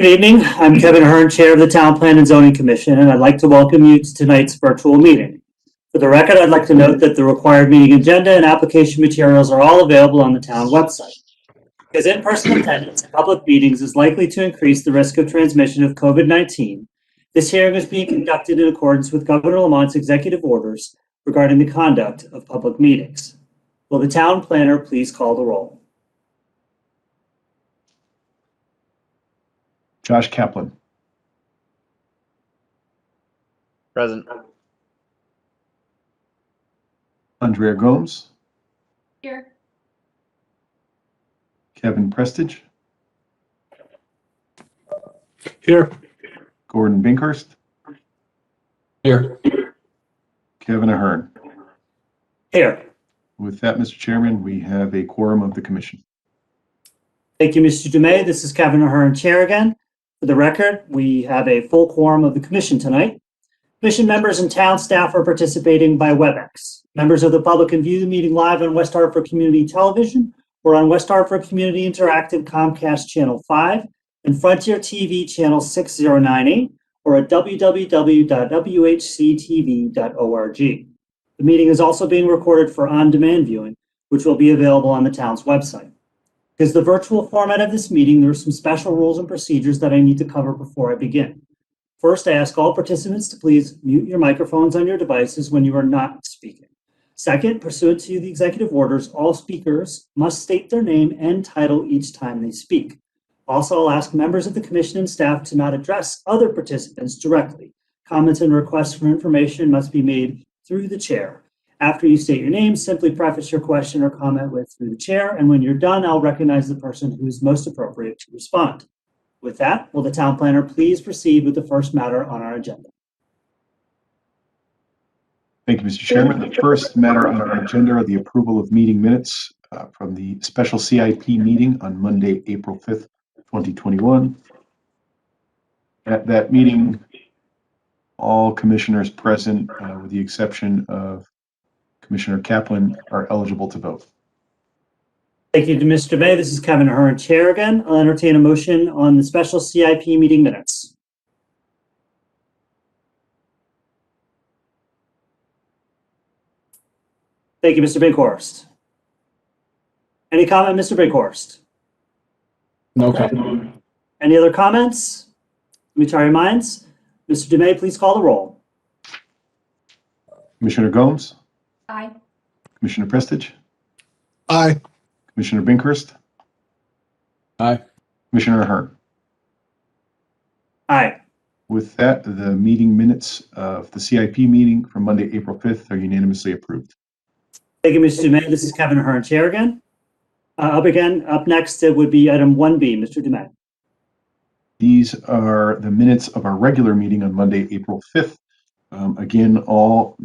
Good evening. I'm Kevin Ahern, Chair of the Town Plan and Zoning Commission, and I'd like to welcome you to tonight's virtual meeting. For the record, I'd like to note that the required meeting agenda and application materials are all available on the town website. Because in-person attendance at public meetings is likely to increase the risk of transmission of COVID-19, this hearing is being conducted in accordance with Governor Lamont's executive orders regarding the conduct of public meetings. Will the town planner please call the roll? Josh Kaplan. Present. Andrea Gomes. Here. Kevin Prestige. Here. Gordon Binkhurst. Here. Kevin Ahern. Here. With that, Mr. Chairman, we have a quorum of the commission. Thank you, Mr. Dumais. This is Kevin Ahern, Chair again. For the record, we have a full quorum of the commission tonight. Commission members and town staff are participating by WebEx. Members of the public can view the meeting live on West Hartford Community Television or on West Hartford Community Interactive Comcast Channel 5 and Frontier TV Channel 6098 or at www.whctv.org. The meeting is also being recorded for on-demand viewing, which will be available on the town's website. Because the virtual format of this meeting, there are some special rules and procedures that I need to cover before I begin. First, I ask all participants to please mute your microphones on your devices when you are not speaking. Second, pursuant to the executive orders, all speakers must state their name and title each time they speak. Also, I'll ask members of the commission and staff to not address other participants directly. Comments and requests for information must be made through the chair. After you state your name, simply preface your question or comment with "through the chair," and when you're done, I'll recognize the person who is most appropriate to respond. With that, will the town planner please proceed with the first matter on our agenda? Thank you, Mr. Chairman. The first matter on our agenda are the approval of meeting minutes from the special CIP meeting on Monday, April 5th, 2021. At that meeting, all commissioners present, with the exception of Commissioner Kaplan, are eligible to vote. Thank you to Mr. Dumais. This is Kevin Ahern, Chair again. I'll entertain a motion on the special CIP meeting minutes. Thank you, Mr. Binkhorst. Any comment, Mr. Binkhorst? No comment. Any other comments? Let me try your minds. Mr. Dumais, please call the roll. Commissioner Gomes. Aye. Commissioner Prestige. Aye. Commissioner Binkhurst. Aye. Commissioner Ahern. Aye. With that, the meeting minutes of the CIP meeting from Monday, April 5th are unanimously approved. Thank you, Mr. Dumais. This is Kevin Ahern, Chair again. Up next, it would be item 1B. Mr. Dumais. These are the minutes of our regular meeting on Monday, April 5th. Again, all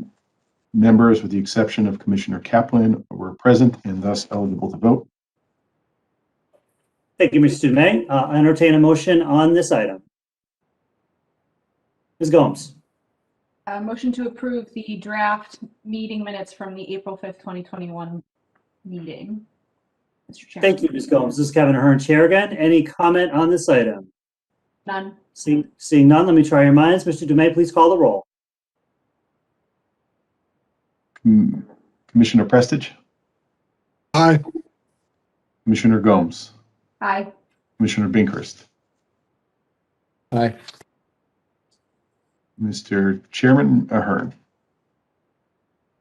members, with the exception of Commissioner Kaplan, were present and thus eligible to vote. Thank you, Mr. Dumais. I entertain a motion on this item. Ms. Gomes. Motion to approve the draft meeting minutes from the April 5th, 2021 meeting. Mr. Chairman. Thank you, Ms. Gomes. This is Kevin Ahern, Chair again. Any comment on this item? None. Seeing none, let me try your minds. Mr. Dumais, please call the roll. Commissioner Prestige. Aye. Commissioner Gomes. Aye. Commissioner Binkhurst. Aye. Mr. Chairman Ahern.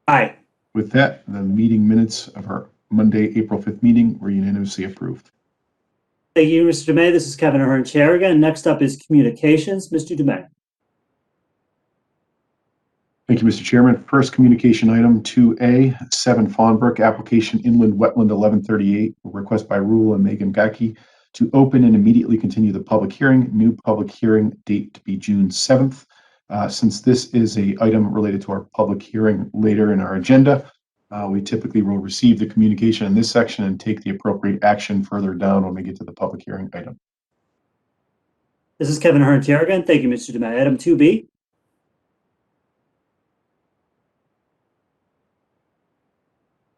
Aye. With that, the meeting minutes of our Monday, April 5th meeting were unanimously approved. Thank you, Mr. Dumais. This is Kevin Ahern, Chair again. Next up is communications. Mr. Dumais. Thank you, Mr. Chairman. First communication item 2A, 7 Fawn Brook, application inland wetland 1138, request by Rahul Meghana Gaiki to open and immediately continue the public hearing. New public hearing date to be June 7th. Since this is an item related to our public hearing later in our agenda, we typically will receive the communication in this section and take the appropriate action further down when we get to the public hearing item. This is Kevin Ahern, Chair again. Thank you, Mr. Dumais. Item 2B.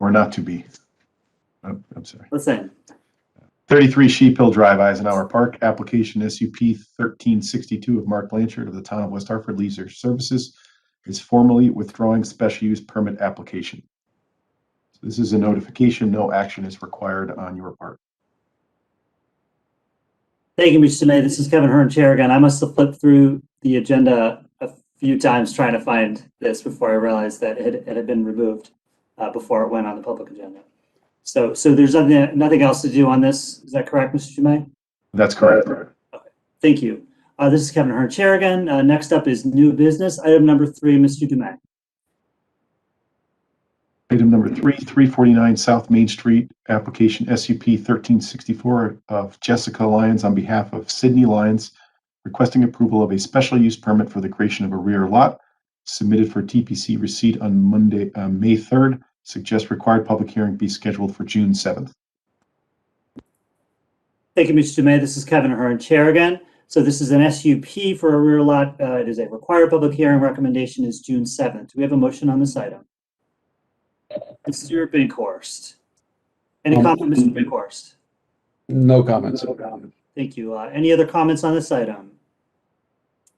Or not to be. Oh, I'm sorry. Let's end. 33 Sheep Hill Drive, Eisenhower Park, application SUP 1362 of Marc Blanchard of the Town of West Hartford Leisure Services is formally withdrawing special use permit application. So this is a notification. No action is required on your part. Thank you, Mr. May. This is Kevin Hearn, Chair again. I must have flipped through the agenda a few times trying to find this before I realized that it had been removed before it went on the public agenda. So there's nothing else to do on this. Is that correct, Mr. Dumais? That's correct. Okay. Thank you. This is Kevin Hearn, Chair again. Next up is new business. Item number 3, Mr. Dumais. Item number 3, 349 South Main Street, application SUP 1364 of Jessica Lyons on behalf of Sydney Lyons, requesting approval of a special use permit for the creation of a rear lot, submitted for TPC receipt on Monday, May 3rd. Suggest required public hearing be scheduled for June 7th. Thank you, Mr. Dumais. This is Kevin Hearn, Chair again. So this is an SUP for a rear lot. It is a required public hearing. Recommendation is June 7th. Do we have a motion on this item? Mr. Binkhorst. Any comment, Mr. Binkhorst? No comments. Thank you. Any other comments on this item?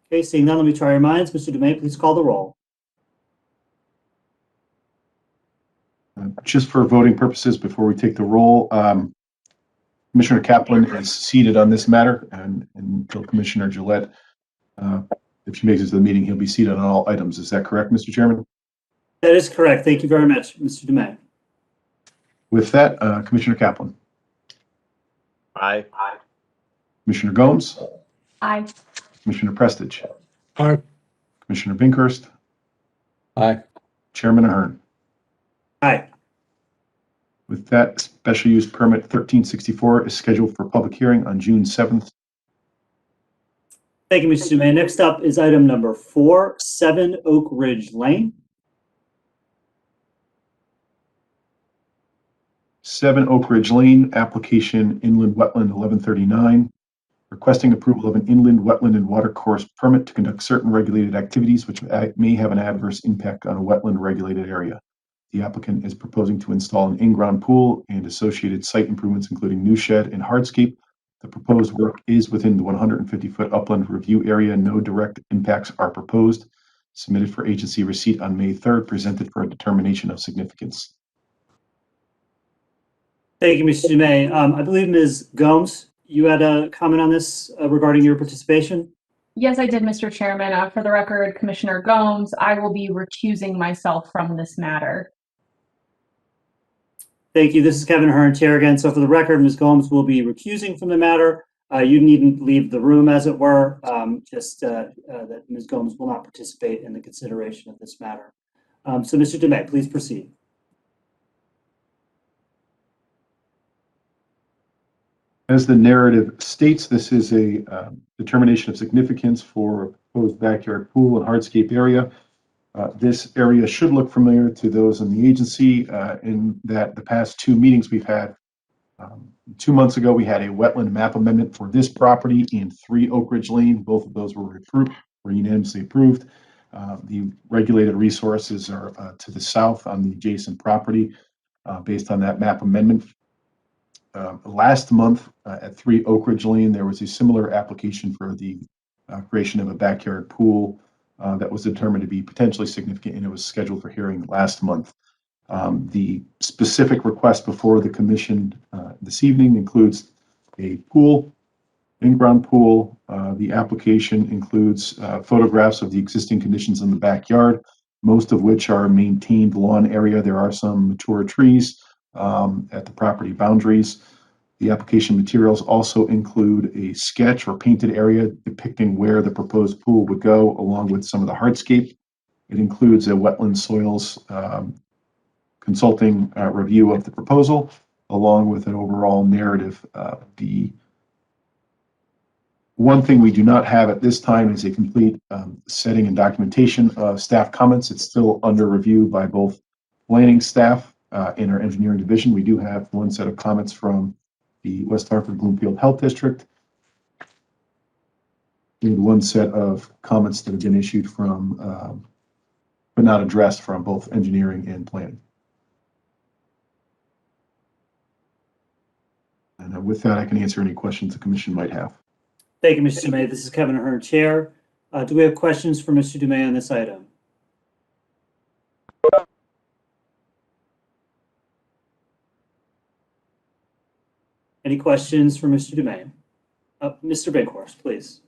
Okay, seeing none, let me try your minds. Mr. Dumais, please call the roll. Just for voting purposes, before we take the roll, Commissioner Kaplan is seated on this matter, and until Commissioner Gillette, if she makes it to the meeting, he'll be seated on all items. Is that correct, Mr. Chairman? That is correct. Thank you very much, Mr. Dumais. With that, Commissioner Kaplan. Aye. Commissioner Gomes. Aye. Commissioner Prestige. Aye. Commissioner Binkhorst. Aye. Chairman Ahern. Aye. With that, special use permit 1364 is scheduled for public hearing on June 7th. Thank you, Mr. Dumais. Next up is item number 4, 7 Oak Ridge Lane. 7 Oak Ridge Lane, application inland wetland 1139, requesting approval of an inland wetland and watercourse permit to conduct certain regulated activities which may have an adverse impact on a wetland regulated area. The applicant is proposing to install an in-ground pool and associated site improvements, including new shed and hardscape. The proposed work is within the 150-foot upland review area. No direct impacts are proposed. Submitted for agency receipt on May 3rd, presented for a determination of significance. Thank you, Mr. Dumais. I believe Ms. Gomes, you had a comment on this regarding your participation? Yes, I did, Mr. Chairman. For the record, Commissioner Gomes, I will be recusing myself from this matter. Thank you. This is Kevin Hearn, Chair again. So for the record, Ms. Gomes will be recusing from the matter. You needn't leave the room, as it were, that Ms. Gomes will not participate in the consideration of this matter. So Mr. Dumais, please proceed. As the narrative states, this is a determination of significance for a proposed backyard pool and hardscape area. This area should look familiar to those in the agency in that the past 2 meetings we've had. 2 months ago, we had a wetland map amendment for this property in 3 Oak Ridge Lane. Both of those were unanimously approved. The regulated resources are to the south on the adjacent property based on that map amendment. Last month at 3 Oak Ridge Lane, there was a similar application for the creation of a backyard pool that was determined to be potentially significant, and it was scheduled for hearing last month. The specific request before the commission this evening includes a pool, in-ground pool. The application includes photographs of the existing conditions in the backyard, most of which are maintained lawn area. There are some mature trees at the property boundaries. The application materials also include a sketch or painted area depicting where the proposed pool would go, along with some of the hardscape. It includes a wetland soils consulting review of the proposal, along with an overall narrative. The one thing we do not have at this time is a complete setting and documentation of staff comments. It's still under review by both planning staff in our engineering division. We do have one set of comments from the West Hartford Bloomfield Health District, and one set of comments that have been issued from, but not addressed, from both engineering and planning. And And with that, I can answer any questions the commission might have. Thank you, Mr. Dumais. This is Kevin Ahern, Chair. Do we have questions for Mr. Dumais on this item? Any questions for Mr. Dumais? Mr. Binkhorst, please.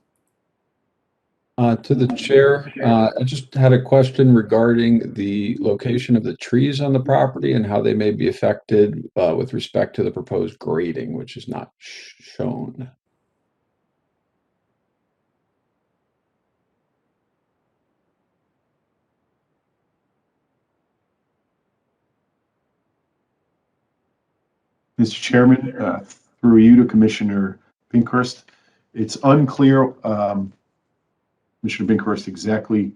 To the chair, I just had a question regarding the location of the trees on the property and how they may be affected with respect to the proposed grading, which is not shown. Mr. Chairman, through you to Commissioner Binkhorst, it's unclear, Commissioner Binkhorst, exactly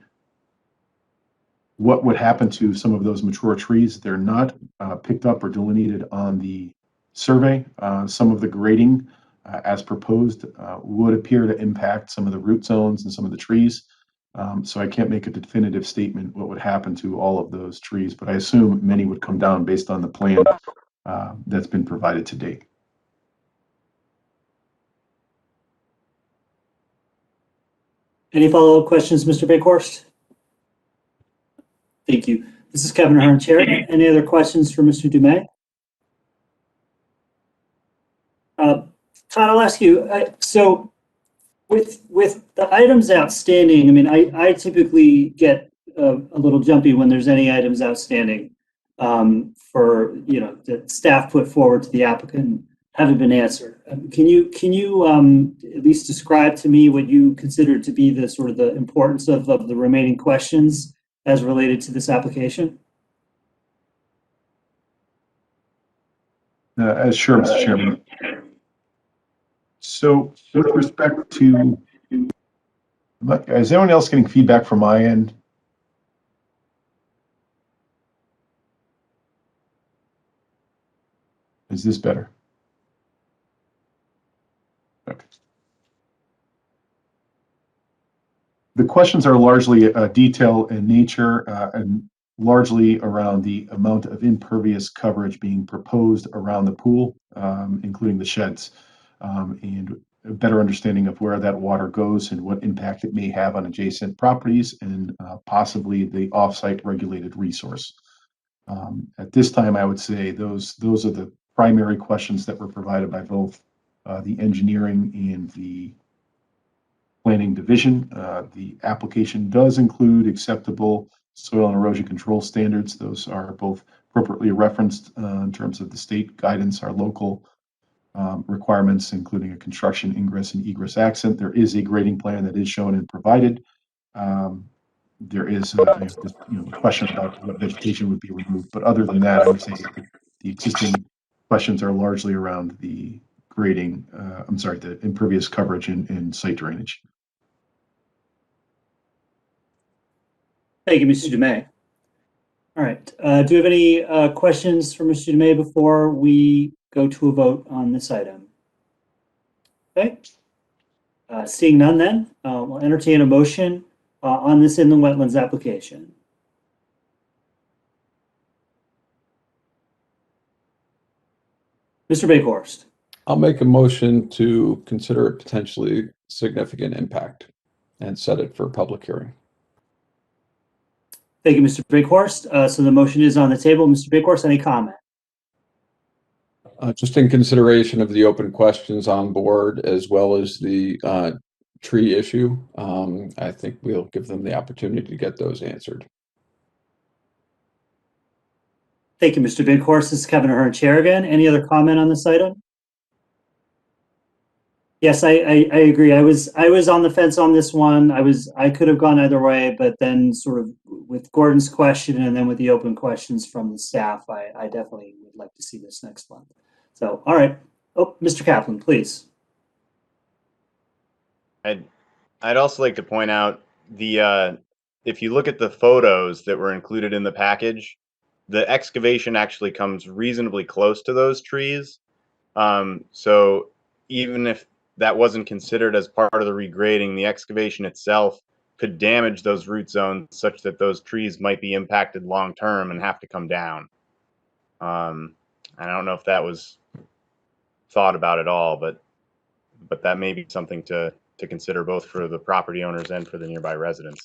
what would happen to some of those mature trees. They're not picked up or delineated on the survey. Some of the grading as proposed would appear to impact some of the root zones and some of the trees. So I can't make a definitive statement what would happen to all of those trees, but I assume many would come down based on the plan that's been provided to date. Any follow-up questions, Mr. Binkhorst? Thank you. This is Kevin Ahern, Chair. Any other questions for Mr. Dumais? Todd, I'll ask you, so with the items outstanding, I mean, I typically get a little jumpy when there's any items outstanding for, you know, that staff put forward to the applicant haven't been answered. Can you at least describe to me what you consider to be the sort of the importance of the remaining questions as related to this application? Sure, Mr. Chairman. So with respect to, is anyone else getting feedback from my end? Is this better? Okay. The questions are largely detail in nature and largely around the amount of impervious coverage being proposed around the pool, including the sheds, and a better understanding of where that water goes and what impact it may have on adjacent properties and possibly the offsite regulated resource. At this time, I would say those are the primary questions that were provided by both the engineering and the planning division. The application does include acceptable soil and erosion control standards. Those are both appropriately referenced in terms of the state guidance, our local requirements, including a construction ingress and egress accent. There is a grading plan that is shown and provided. There is a question about what vegetation would be removed, but other than that, I would say the existing questions are largely around the grading, the impervious coverage and site drainage. Thank you, Mr. Dumais. All right. Do you have any questions for Mr. Dumais before we go to a vote on this item? Okay. Seeing none then, we'll entertain a motion on this inland wetlands application. Mr. Binkhorst. I'll make a motion to consider it potentially significant impact and set it for public hearing. Thank you, Mr. Binkhorst. So the motion is on the table. Mr. Binkhorst, any comment? Just in consideration of the open questions on board as well as the tree issue, I think we'll give them the opportunity to get those answered. Thank you, Mr. Binkhorst. This is Kevin Ahern, Chair again. Any other comment on this item? Yes, I agree. I was on the fence on this one. I could have gone either way, but then sort of with Gordon's question and then with the open questions from the staff, I definitely would like to see this next month. So, all right. Oh, Mr. Kaplan, please. I'd also like to point out if you look at the photos that were included in the package, the excavation actually comes reasonably close to those trees. So even if that wasn't considered as part of the regrading, the excavation itself could damage those root zones such that those trees might be impacted long term and have to come down. I don't know if that was thought about at all, but that may be something to consider both for the property owners and for the nearby residents.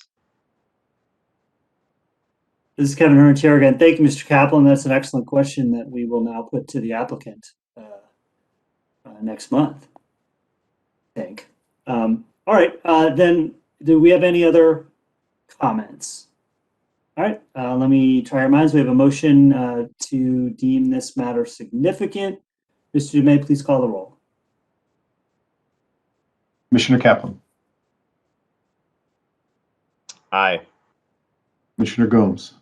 This is Kevin Hearn, Chair again. Thank you, Mr. Kaplan. That's an excellent question that we will now put to the applicant next month, I think. All right, then do we have any other comments? All right, let me try our minds. We have a motion to deem this matter significant. Mr. Dumais, please call the roll. Commissioner Kaplan. Aye. Commissioner Gomes.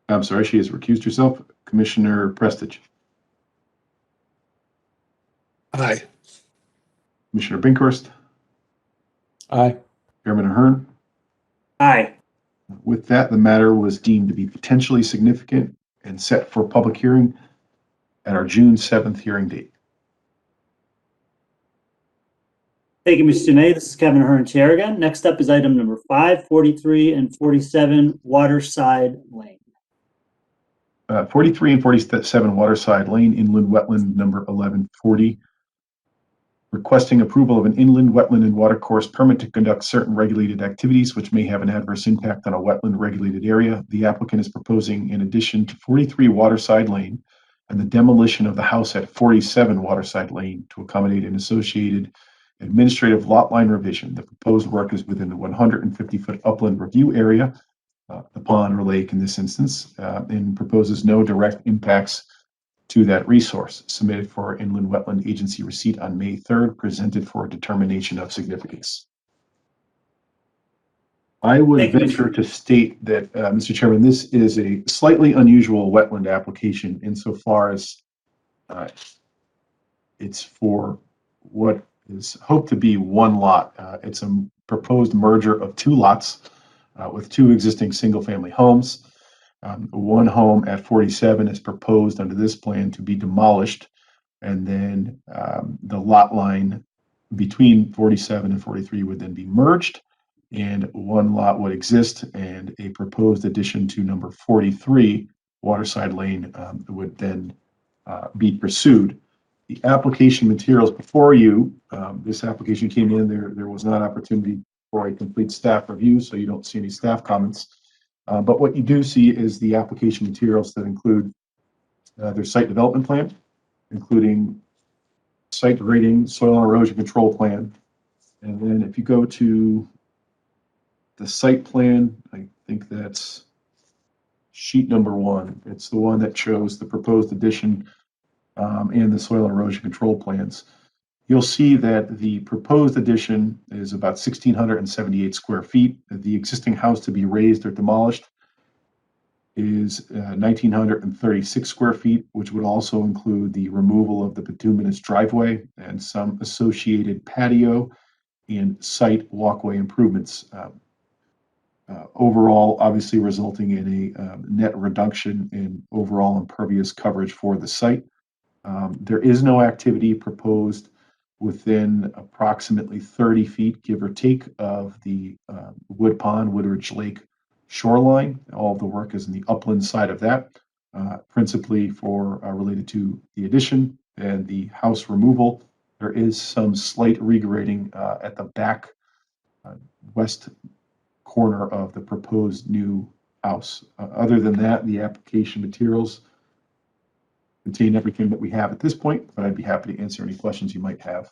I'm sorry, she has recused herself. Commissioner Prestige. Aye. Commissioner Binkhorst. Aye. Chairman Ahern. Aye. With that, the matter was deemed to be potentially significant and set for public hearing at our June 7th hearing date. Thank you, Mr. Dumais. This is Kevin Hearn, Chair again. Next up is item number 5, 43 and 47 Waterside Lane. 43 and 47 Waterside Lane, inland wetland number 1140. Requesting approval of an inland wetland and watercourse permit to conduct certain regulated activities which may have an adverse impact on a wetland regulated area. The applicant is proposing, in addition to 43 Waterside Lane and the demolition of the house at 47 Waterside Lane to accommodate an associated administrative lot line revision. The proposed work is within the 150-foot upland review area, the pond or lake in this instance, and proposes no direct impacts to that resource. Submitted for Inland Wetland Agency receipt on May 3rd, presented for determination of significance. I would Thank you. venture to state that, Mr. Chairman, this is a slightly unusual wetland application insofar as it's for what is hoped to be one lot. It's a proposed merger of 2 lots with 2 existing single-family homes. One home at 47 is proposed under this plan to be demolished, and then the lot line between 47 and 43 would then be merged, and one lot would exist, and a proposed addition to number 43 Waterside Lane would then be pursued. The application materials before you, this application came in, there was not opportunity for a complete staff review, so you don't see any staff comments. But what you do see is the application materials that include their site development plan, including site grading, soil and erosion control plan. And then if you go to the site plan, I think that's sheet number 1. It's the one that shows the proposed addition and the soil and erosion control plans. You'll see that the proposed addition is about 1,678 square feet. The existing house to be raised or demolished is 1,936 square feet, which would also include the removal of the bituminous driveway and some associated patio and site walkway improvements. Overall, obviously resulting in a net reduction in overall impervious coverage for the site. There is no activity proposed within approximately 30 feet, give or take, of the Wood Pond, Woodridge Lake shoreline. All of the work is in the upland side of that, principally for related to the addition and the house removal. There is some slight regrading at the back west corner of the proposed new house. Other than that, the application materials contain everything that we have at this point, but I'd be happy to answer any questions you might have.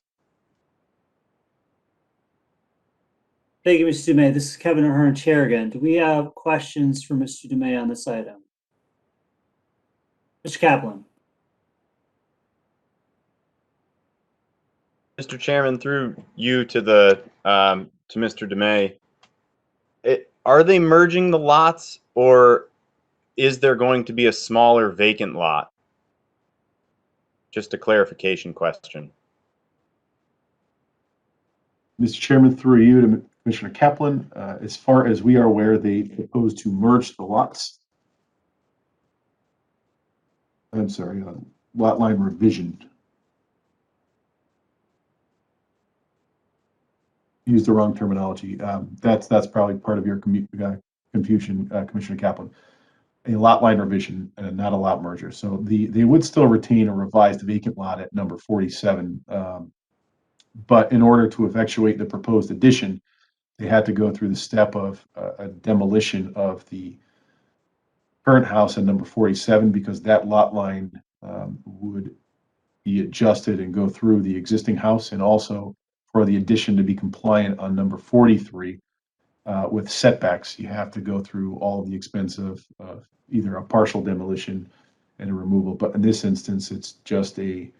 Thank you, Mr. Dumais. This is Kevin Ahern, Chair again. Do we have questions for Mr. Dumais on this item? Mr. Kaplan. Mr. Chairman, through you to the to Mr. Dumais, are they merging the lots, or is there going to be a smaller vacant lot? Just a clarification question. Mr. Chairman, through you to Commissioner Kaplan, as far as we are aware, they propose to merge the lots. I'm sorry, lot line revision. Use the wrong terminology. That's probably part of your confusion, Commissioner Kaplan. a lot line revision and not a lot merger. So they would still retain a revised vacant lot at number 47. But in order to effectuate the proposed addition, they had to go through the step of a demolition of the current house at number 47, because that lot line would be adjusted and go through the existing house, and also for the addition to be compliant on number 43 with setbacks, you have to go through all the expense of either a partial demolition and a removal. But in this instance, it's just a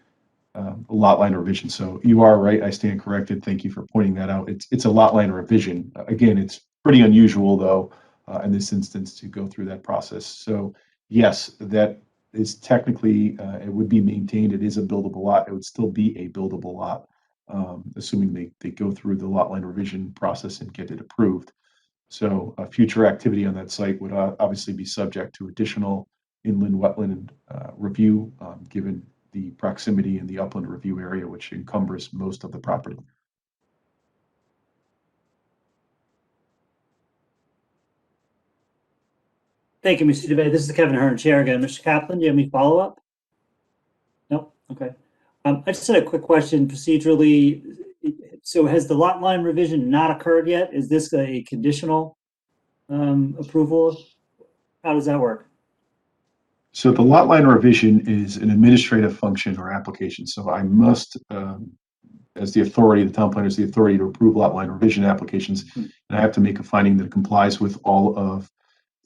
lot line revision. So you are right. I stand corrected. Thank you for pointing that out. It's a lot line revision. Again, it's pretty unusual though in this instance to go through that process. So yes, that is technically it would be maintained. It is a buildable lot. It would still be a buildable lot, assuming they go through the lot line revision process and get it approved. So future activity on that site would obviously be subject to additional inland wetland review, given the proximity and the upland review area, which encumbers most of the property. Thank you, Mr. Dubay. This is the Kevin Hearn chair again. Mr. Kaplan, do you have any follow-up? Nope. Okay. I just had a quick question procedurally. So has the lot line revision not occurred yet? Is this a conditional approval? How does that work? So the lot line revision is an administrative function or application. So I must, as the authority, the town planner is the authority to approve lot line revision applications, and I have to make a finding that it complies with all of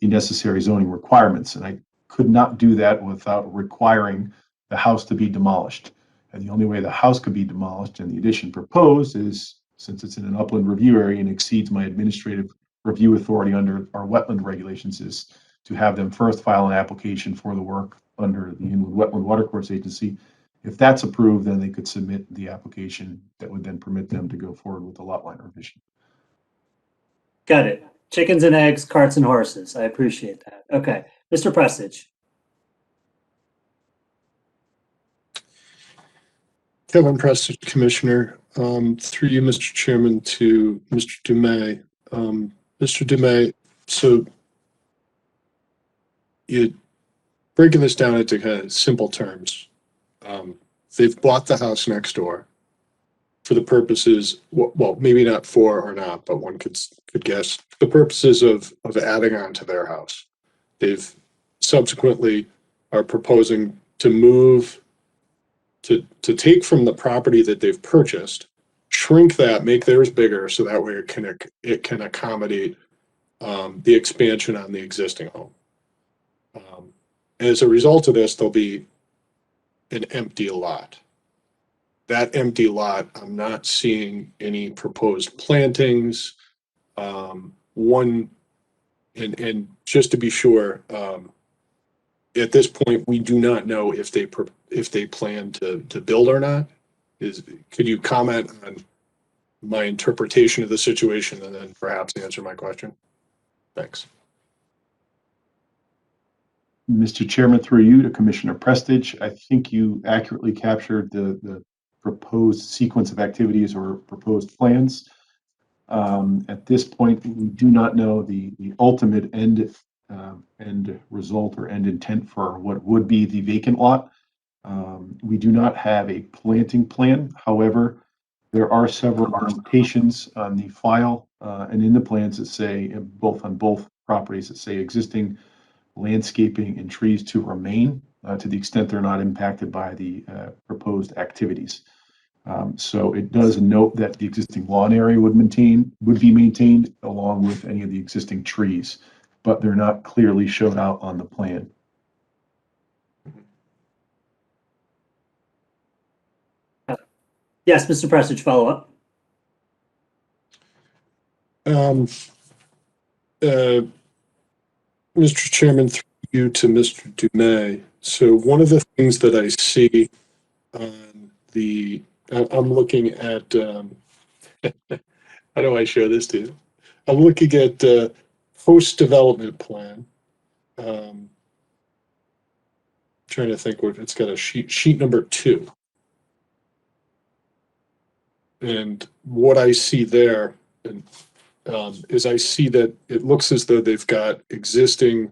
the necessary zoning requirements. And I could not do that without requiring the house to be demolished. And the only way the house could be demolished and the addition proposed is, since it's in an upland review area and exceeds my administrative review authority under our wetland regulations, is to have them first file an application for the work under the Inland Wetland Watercourse Agency. If that's approved, then they could submit the application that would then permit them to go forward with the lot line revision. Got it. Chickens and eggs, carts and horses. I appreciate that. Okay. Mr. Prestidge. Kevin Prestidge, Commissioner. Through you, Mr. Chairman, to Mr. Dumais. Mr. Dumais, so you're breaking this down into kind of simple terms. They've bought the house next door for the purposes, well, maybe not for or not, but one could guess, the purposes of adding on to their house. They've subsequently are proposing to move, to take from the property that they've purchased, shrink that, make theirs bigger, so that way it can accommodate the expansion on the existing home. As a result of this, there'll be an empty lot. That empty lot, I'm not seeing any proposed plantings. And just to be sure, at this point, we do not know if they plan to build or not. Could you comment on my interpretation of the situation and then perhaps answer my question? Thanks. Mr. Chairman, through you to Commissioner Prestidge, I think you accurately captured the proposed sequence of activities or proposed plans. At this point, we do not know the ultimate end result or end intent for what would be the vacant lot. We do not have a planting plan. However, there are several notations on the file and in the plans that say, on both properties, that say existing landscaping and trees to remain to the extent they're not impacted by the proposed activities. So it does note that the existing lawn area would be maintained along with any of the existing trees, but they're not clearly showed out on the plan. Yes, Mr. Prestidge, follow up. Mr. Chairman, through you to Mr. Dumais. So one of the things that I see on I'm looking at, how do I show this to you? I'm looking at post-development plan. Trying to think what it's got, a sheet number 2. And what I see there is I see that it looks as though they've got existing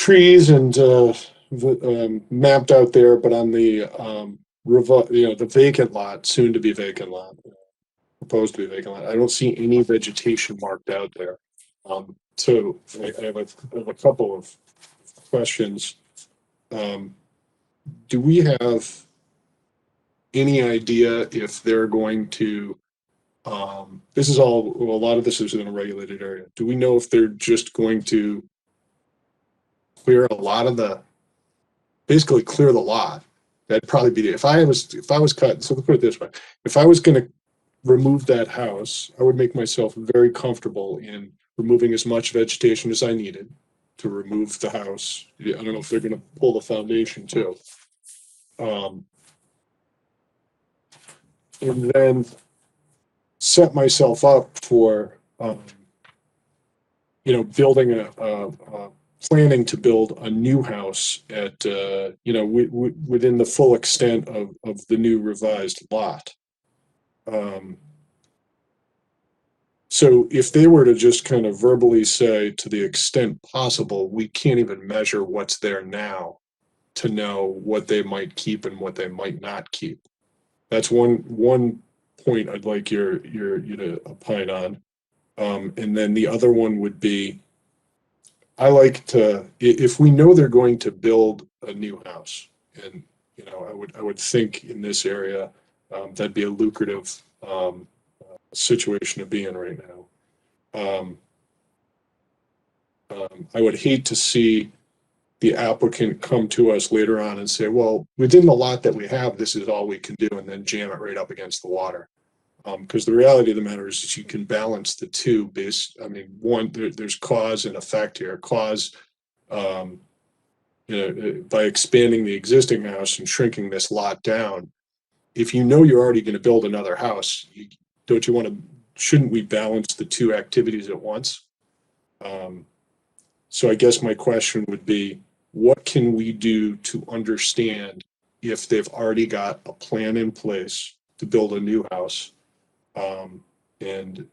trees and mapped out there, but on the the vacant lot, soon to be vacant lot, proposed to be vacant lot, I don't see any vegetation marked out there. So I have a couple of questions. Do we have any idea if they're going to, this is all, well, a lot of this is in a regulated area. Do we know if they're just going to clear a lot of basically clear the lot? That'd probably be, if I was cut, so let's put it this way. If I was going to remove that house, I would make myself very comfortable in removing as much vegetation as I needed to remove the house. I don't know if they're going to pull the foundation too. And then set myself up for, building planning to build a new house at, within the full extent of the new revised lot. So if they were to just kind of verbally say, to the extent possible, we can't even measure what's there now to know what they might keep and what they might not keep. That's one point I'd like you to opine on. And then the other one would be, I like to, if we know they're going to build a new house, and I would think in this area that'd be a lucrative situation to be in right now. I would hate to see the applicant come to us later on and say, well, within the lot that we have, this is all we can do, and then jam it right up against the water. Because the reality of the matter is that you can balance the two one, there's cause and effect here. Cause, by expanding the existing house and shrinking this lot down, if you know you're already going to build another house, shouldn't we balance the two activities at once? So I guess my question would be, what can we do to understand if they've already got a plan in place to build a new house? And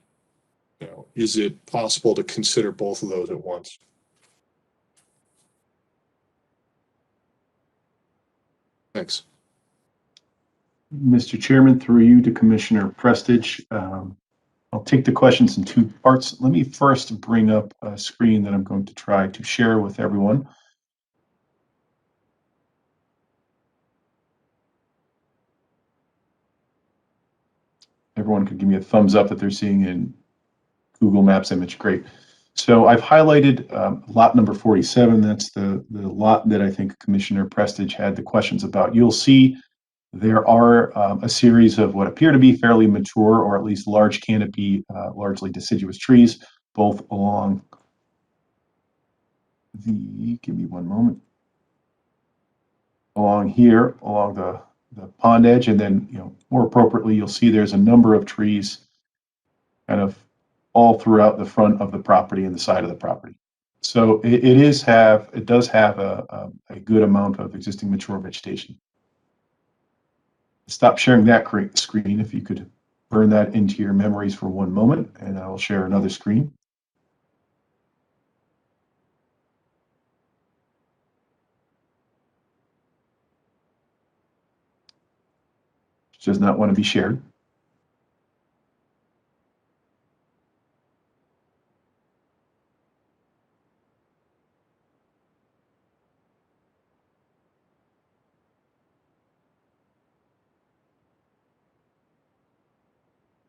is it possible to consider both of those at once? Thanks. Mr. Chairman, through you to Commissioner Prestige. I'll take the questions in two parts. Let me first bring up a screen that I'm going to try to share with everyone. Everyone could give me a thumbs up that they're seeing in Google Maps image. Great. So I've highlighted lot number 47. That's the lot that I think Commissioner Prestige had the questions about. You'll see there are a series of what appear to be fairly mature or at least large canopy, largely deciduous trees, both along give me one moment, along here, along the pond edge, and then, more appropriately, you'll see there's a number of trees kind of all throughout the front of the property and the side of the property. So it does have a good amount of existing mature vegetation. Stop sharing that screen if you could burn that into your memories for one moment, and I will share another screen. Which does not want to be shared.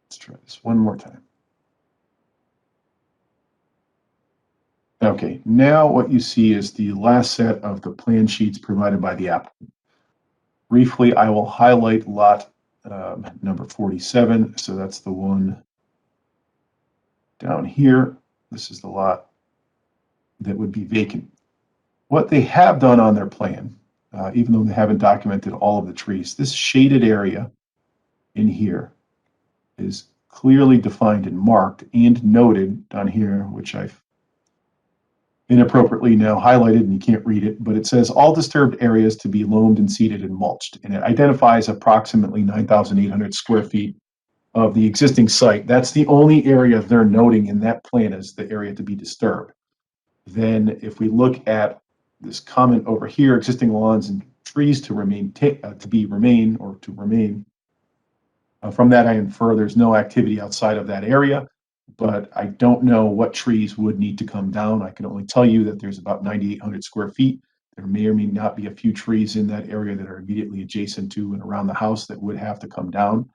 Let's try this one more time. Okay, now what you see is the last set of the plan sheets provided by the applicant. Briefly, I will highlight lot number 47. So that's the one down here. This is the lot that would be vacant. What they have done on their plan, even though they haven't documented all of the trees, this shaded area in here is clearly defined and marked and noted down here, which I've inappropriately now highlighted and you can't read it, but it says all disturbed areas to be loamed and seeded and mulched. And it identifies approximately 9,800 square feet of the existing site. That's the only area they're noting in that plan as the area to be disturbed. Then if we look at this comment over here, existing lawns and trees to remain. From that, I infer there's no activity outside of that area, but I don't know what trees would need to come down. I can only tell you that there's about 9,800 square feet. There may or may not be a few trees in that area that are immediately adjacent to and around the house that would have to come down.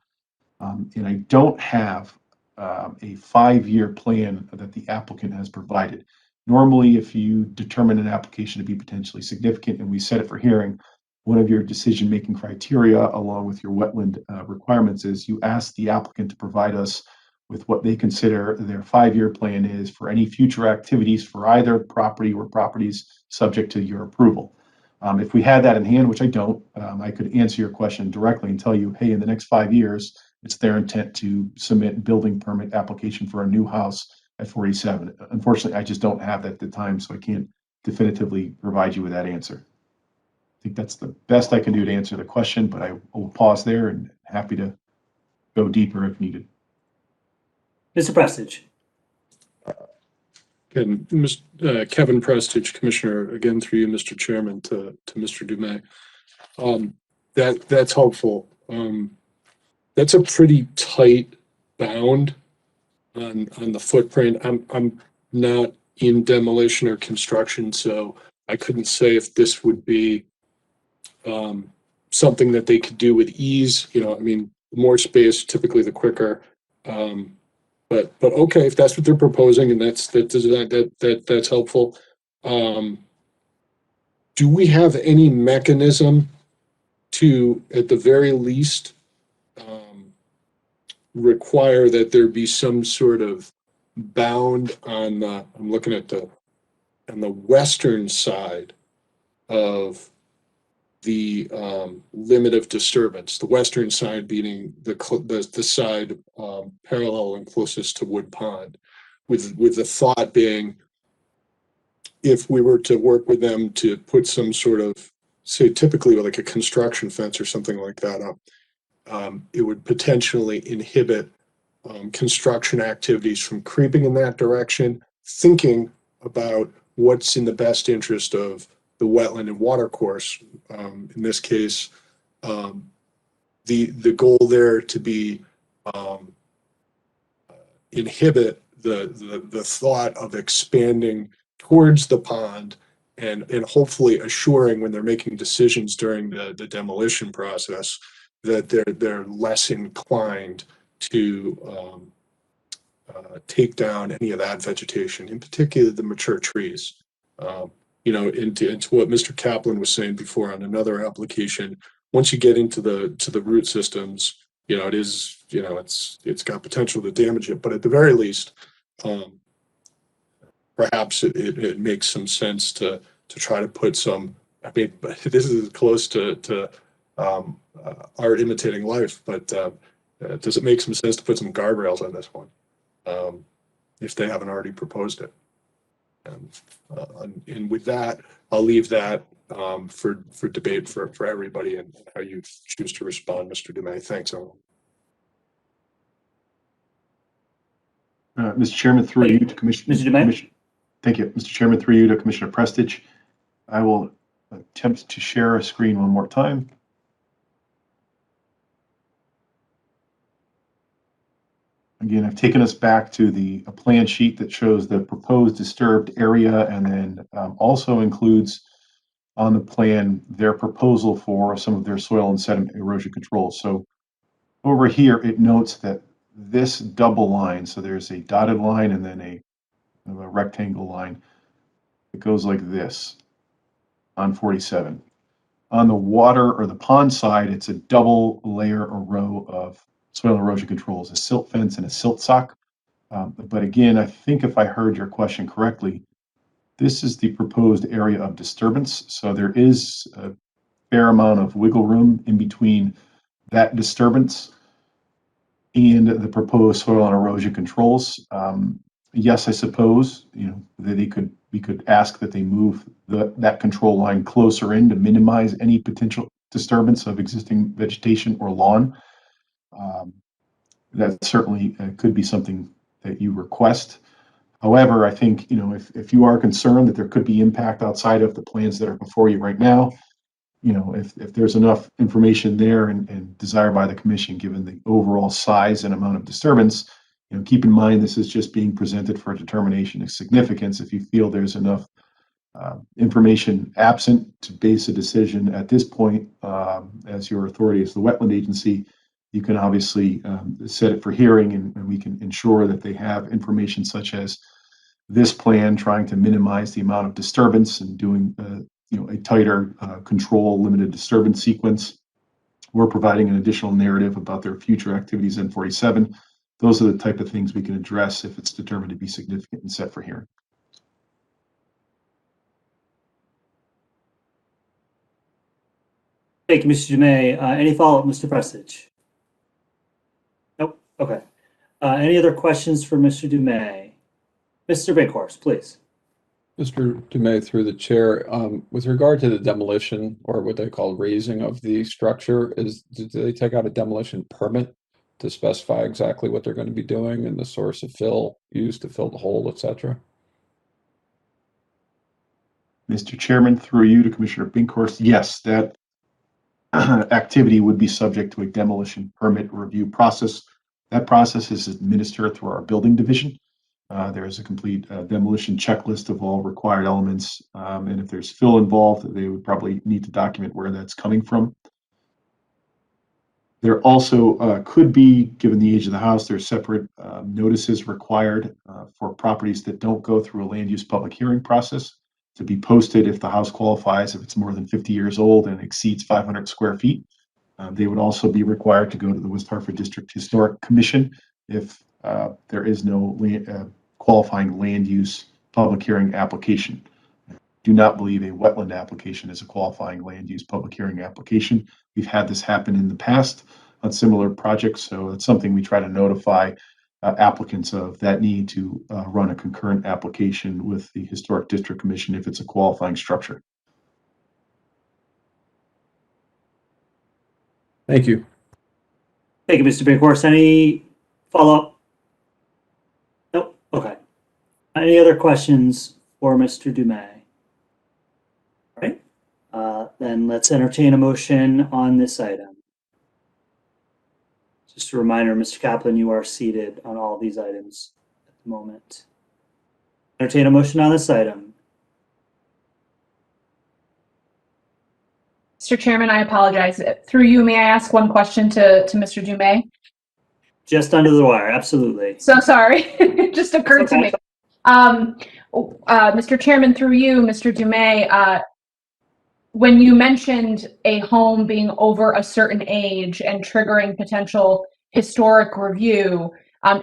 And I don't have a 5-year plan that the applicant has provided. Normally, if you determine an application to be potentially significant and we set it for hearing, one of your decision-making criteria, along with your wetland requirements, is you ask the applicant to provide us with what they consider their 5-year plan is for any future activities for either property or properties subject to your approval. If we had that in hand, which I don't, I could answer your question directly and tell you, hey, in the next 5 years, it's their intent to submit building permit application for a new house at 47. Unfortunately, I just don't have that at the time, so I can't definitively provide you with that answer. I think that's the best I can do to answer the question, but I will pause there and happy to go deeper if needed. Mr. Prestige. And Kevin Prestige, Commissioner, again through you, Mr. Chairman, to Mr. Dumais. That's helpful. That's a pretty tight bound on the footprint. I'm not in demolition or construction, so I couldn't say if this would be something that they could do with ease. You know, I mean, the more space, typically the quicker. But okay, if that's what they're proposing, and that's helpful. Do we have any mechanism to, at the very least, require that there be some sort of bound on the, I'm looking at on the western side of the limit of disturbance, the western side being the side parallel and closest to Wood Pond, with the thought being, if we were to work with them to put some sort of, say, typically like a construction fence or something like that up, it would potentially inhibit construction activities from creeping in that direction, thinking about what's in the best interest of the wetland and water course. In this case, the goal there to be inhibit the thought of expanding towards the pond, and hopefully assuring when they're making decisions during the demolition process that they're less inclined to take down any of that vegetation, in particular the mature trees. You know, into what Mr. Kaplan was saying before on another application, once you get into the root systems, you know, it's got potential to damage it. But at the very least, perhaps it makes some sense to try to put some. I mean, this is close to art imitating life, but does it make some sense to put some guardrails on this one, if they haven't already proposed it? And with that, I'll leave that for debate for everybody and how you choose to respond, Mr. Dumais. Thanks, all. Mr. Chairman, through you to Commissioner. Mr. Dumais? Thank you, Mr. Chairman, through you to Commissioner Prestige. I will attempt to share a screen one more time. Again, I've taken us back to a plan sheet that shows the proposed disturbed area, and then also includes on the plan their proposal for some of their soil and sediment erosion control. So over here, it notes that this double line, so there's a dotted line and then a rectangle line, it goes like this on 47. On the water or the pond side, it's a double layer or row of soil erosion controls, a silt fence and a silt sock. But again, I think if I heard your question correctly, this is the proposed area of disturbance. So there is a fair amount of wiggle room in between that disturbance and the proposed soil and erosion controls. Yes, I suppose, you know, that we could ask that they move that control line closer in to minimize any potential disturbance of existing vegetation or lawn. That certainly could be something that you request. However, I think, if you are concerned that there could be impact outside of the plans that are before you right now, if there's enough information there and desire by the commission, given the overall size and amount of disturbance, keep in mind this is just being presented for a determination of significance. If you feel there's enough information absent to base a decision at this point, as your authority as the wetland agency, you can obviously set it for hearing, and we can ensure that they have information such as this plan, trying to minimize the amount of disturbance and doing a tighter control limited disturbance sequence. We're providing an additional narrative about their future activities in 47. Those are the type of things we can address if it's determined to be significant and set for hearing. Thank you, Mr. Dumais. Any follow-up, Mr. Prestidge? Nope. Okay. Any other questions for Mr. Dumais? Mr. Bighorse, please. Mr. Dumais, through the chair, with regard to the demolition, or what they call raising of the structure, do they take out a demolition permit to specify exactly what they're going to be doing and the source of fill used to fill the hole, etc.? Mr. Chairman, through you to Commissioner Binkhorst, yes, that activity would be subject to a demolition permit review process. That process is administered through our building division. There is a complete demolition checklist of all required elements, and if there's fill involved, they would probably need to document where that's coming from. There also could be, given the age of the house, there's separate notices required for properties that don't go through a land use public hearing process to be posted if the house qualifies, if it's more than 50 years old and exceeds 500 square feet. They would also be required to go to the West Hartford District Historic Commission if there is no qualifying land use public hearing application. Do not believe a wetland application is a qualifying land use public hearing application. We've had this happen in the past on similar projects, so it's something we try to notify applicants of that need to run a concurrent application with the Historic District Commission if it's a qualifying structure. Thank you. Thank you, Mr. Bighorse. Any follow-up? Nope. Okay. Any other questions for Mr. Dumais? All right. Then let's entertain a motion on this item. Just a reminder, Mr. Kaplan, you are seated on all these items at the moment. Entertain a motion on this item. Mr. Chairman, I apologize. Through you, may I ask one question to Mr. Dumais? Just under the wire, absolutely. So sorry, it just occurred to me. Mr. Chairman, through you, Mr. Dumais, when you mentioned a home being over a certain age and triggering potential historic review,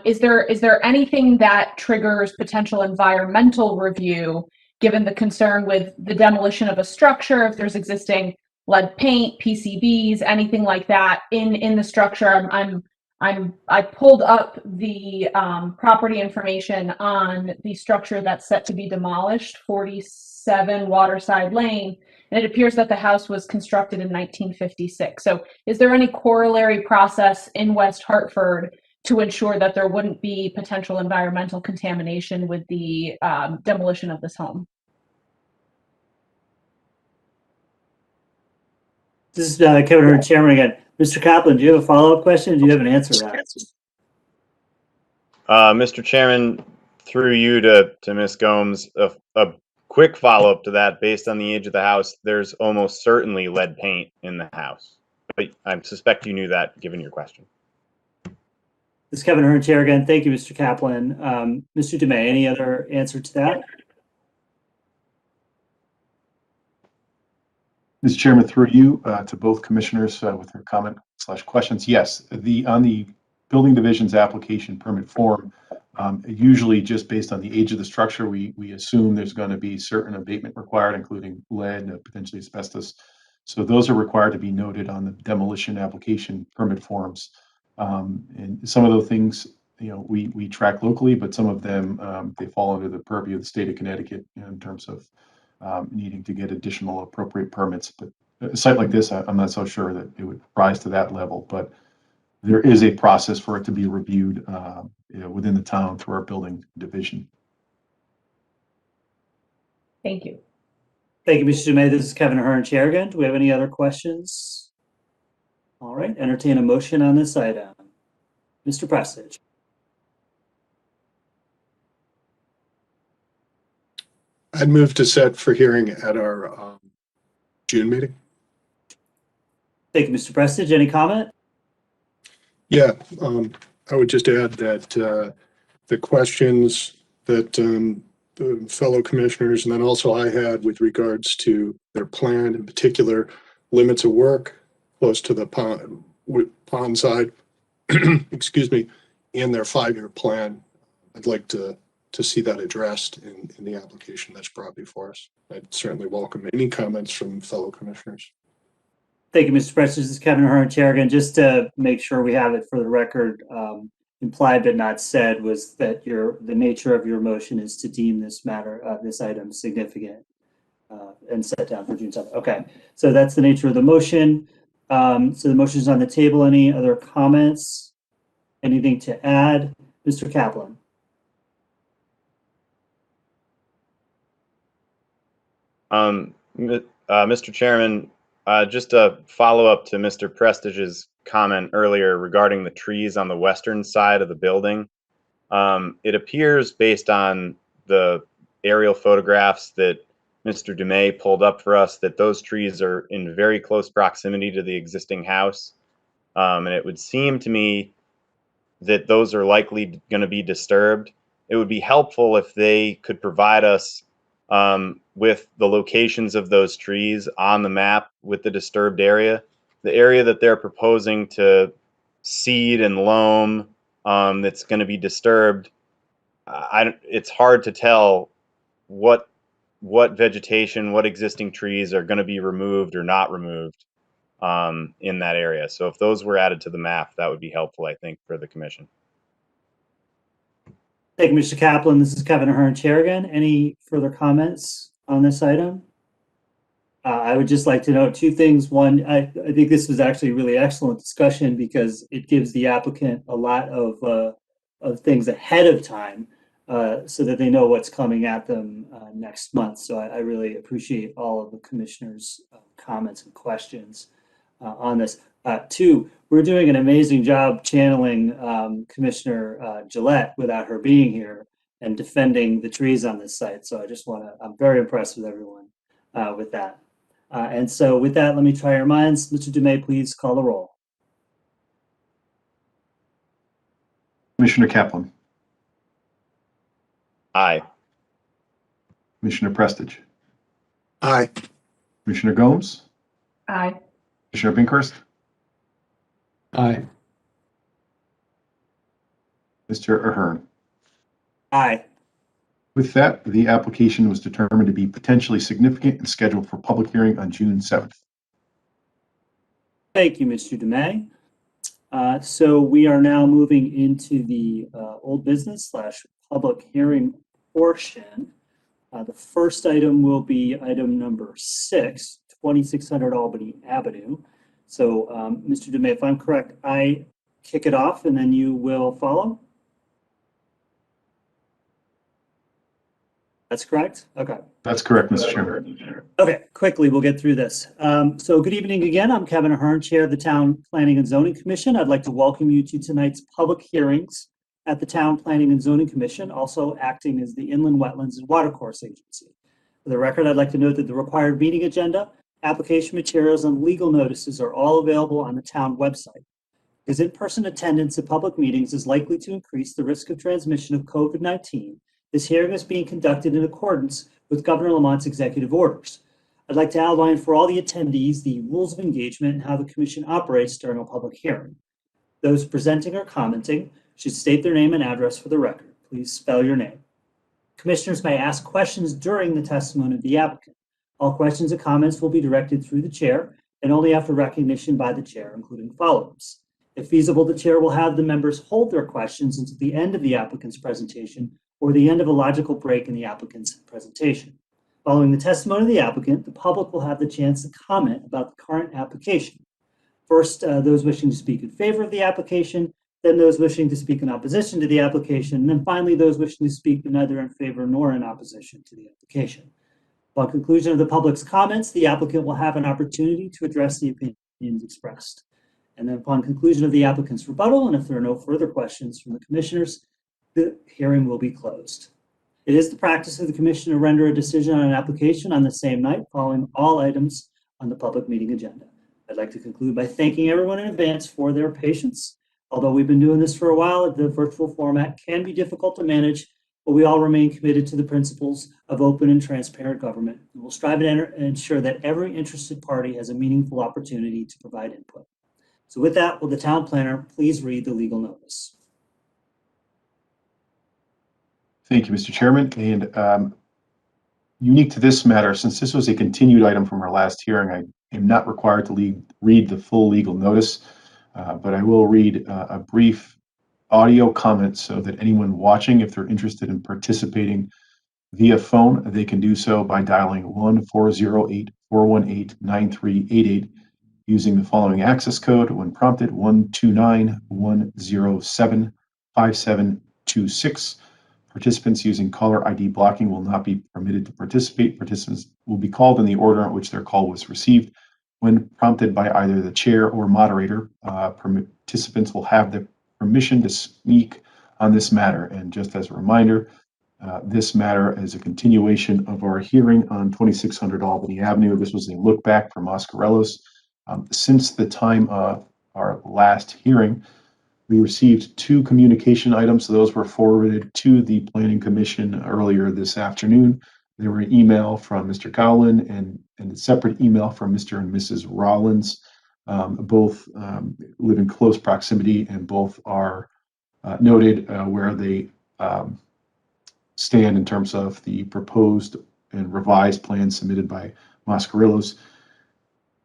is there anything that triggers potential environmental review, given the concern with the demolition of a structure, if there's existing lead paint, PCBs, anything like that in the structure? I pulled up the property information on the structure that's set to be demolished, 47 Waterside Lane, and it appears that the house was constructed in 1956. So is there any corollary process in West Hartford to ensure that there wouldn't be potential environmental contamination with the demolition of this home? This is Kevin Hurd, Chairman again. Mr. Kaplan, do you have a follow-up question, or do you have an answer to that? Mr. Chairman, through you to Ms. Gomes, a quick follow-up to that. Based on the age of the house, there's almost certainly lead paint in the house. But I suspect you knew that, given your question. This is Kevin Hurd, Chair again. Thank you, Mr. Kaplan. Mr. Dumais, any other answer to that? Mr. Chairman, through you to both commissioners with their comment/questions. Yes, on the building division's application permit form, usually just based on the age of the structure, we assume there's going to be certain abatement required, including lead, potentially asbestos. So those are required to be noted on the demolition application permit forms. And some of those things, we track locally, but some of them they fall under the purview of the state of Connecticut in terms of needing to get additional appropriate permits. But a site like this, I'm not so sure that it would rise to that level, but there is a process for it to be reviewed within the town through our building division. Thank you. Thank you, Mr. Dumais. This is Kevin Ahern, Chair again. Do we have any other questions? All right, entertain a motion on this item. Mr. Prestige. I'd move to set for hearing at our June meeting. Thank you, Mr. Prestige. Any comment? Yeah, I would just add that the questions that the fellow commissioners and then also I had with regards to their plan, in particular, limits of work close to the pond side, excuse me, and their 5-year plan. I'd like to see that addressed in the application that's brought before us. I'd certainly welcome any comments from fellow commissioners. Thank you, Mr. Prestige. This is Kevin Ahern, Chair again. Just to make sure we have it for the record, implied but not said was that the nature of your motion is to deem this matter, this item significant and set down for June 7th. Okay, so that's the nature of the motion. So the motion is on the table. Any other comments? Anything to add? Mr. Kaplan. Mr. Chairman, just a follow up to Mr. Prestige's comment earlier regarding the trees on the western side of the building. It appears based on the aerial photographs that Mr. Dumais pulled up for us that those trees are in very close proximity to the existing house. And it would seem to me that those are likely going to be disturbed. It would be helpful if they could provide us with the locations of those trees on the map with the disturbed area. The area that they're proposing to seed and loam that's going to be disturbed, it's hard to tell what vegetation, what existing trees are going to be removed or not removed in that area. So if those were added to the map, that would be helpful, I think, for the commission. Thank you, Mr. Kaplan. This is Kevin Ahern, Chair again. Any further comments on this item? I would just like to note 2 things. One, I think this was actually a really excellent discussion because it gives the applicant a lot of things ahead of time so that they know what's coming at them next month. So I really appreciate all of the commissioners' comments and questions on this. 2, we're doing an amazing job channeling Commissioner Gillette without her being here and defending the trees on this site. So I just I'm very impressed with everyone with that. And so with that, let me try your minds. Mr. Dumais, please call the roll. Commissioner Kaplan. Aye. Commissioner Prestige. Aye. Commissioner Gomes. Aye. Commissioner Binkhurst. Aye. Mr. Ahern. Aye. With that, the application was determined to be potentially significant and scheduled for public hearing on June 7th. Thank you, Mr. Dumais. So we are now moving into the old business / public hearing portion. The first item will be item number 6, 2600 Albany Avenue. So Mr. Dumais, if I'm correct, I kick it off and then you will follow? That's correct? Okay. That's correct, Mr. Chairman. Okay, quickly, we'll get through this. So good evening again. I'm Kevin Ahern, Chair of the Town Planning and Zoning Commission. I'd like to welcome you to tonight's public hearings at the Town Planning and Zoning Commission, also acting as the Inland Wetlands and Watercourse Agency. For the record, I'd like to note that the required meeting agenda, application materials, and legal notices are all available on the town website. Because in-person attendance at public meetings is likely to increase the risk of transmission of COVID-19, this hearing is being conducted in accordance with Governor Lamont's executive orders. I'd like to outline for all the attendees the rules of engagement and how the Commission operates during a public hearing. Those presenting or commenting should state their name and address for the record. Please spell your name. Commissioners may ask questions during the testimony of the applicant. All questions and comments will be directed through the chair and only after recognition by the chair, including follow-ups. If feasible, the chair will have the members hold their questions until the end of the applicant's presentation or the end of a logical break in the applicant's presentation. Following the testimony of the applicant, the public will have the chance to comment about the current application. First, those wishing to speak in favor of the application, then those wishing to speak in opposition to the application, and then finally those wishing to speak neither in favor nor in opposition to the application. Upon conclusion of the public's comments, the applicant will have an opportunity to address the opinions expressed. And then upon conclusion of the applicant's rebuttal, and if there are no further questions from the commissioners, the hearing will be closed. It is the practice of the commission to render a decision on an application on the same night following all items on the public meeting agenda. I'd like to conclude by thanking everyone in advance for their patience. Although we've been doing this for a while, the virtual format can be difficult to manage, but we all remain committed to the principles of open and transparent government. And we'll strive to ensure that every interested party has a meaningful opportunity to provide input. So with that, will the town planner please read the legal notice? Thank you, Mr. Chairman. And unique to this matter, since this was a continued item from our last hearing, I am not required to read the full legal notice, but I will read a brief audio comment so that anyone watching, if they're interested in participating via phone, they can do so by dialing 1-408-418-9388 using the following access code when prompted: 129-107-5726. Participants using caller ID blocking will not be permitted to participate. Participants will be called in the order in which their call was received. When prompted by either the chair or moderator, participants will have the permission to speak on this matter. And just as a reminder, this matter is a continuation of our hearing on 2600 Albany Avenue. This was a look back from Mascarellos. Since the time of our last hearing, we received 2 communication items. So those were forwarded to the Planning Commission earlier this afternoon. There were an email from Mr. Gowland and a separate email from Mr. and Mrs. Rollins. Both live in close proximity, and both are noted where they stand in terms of the proposed and revised plan submitted by Mascarellos.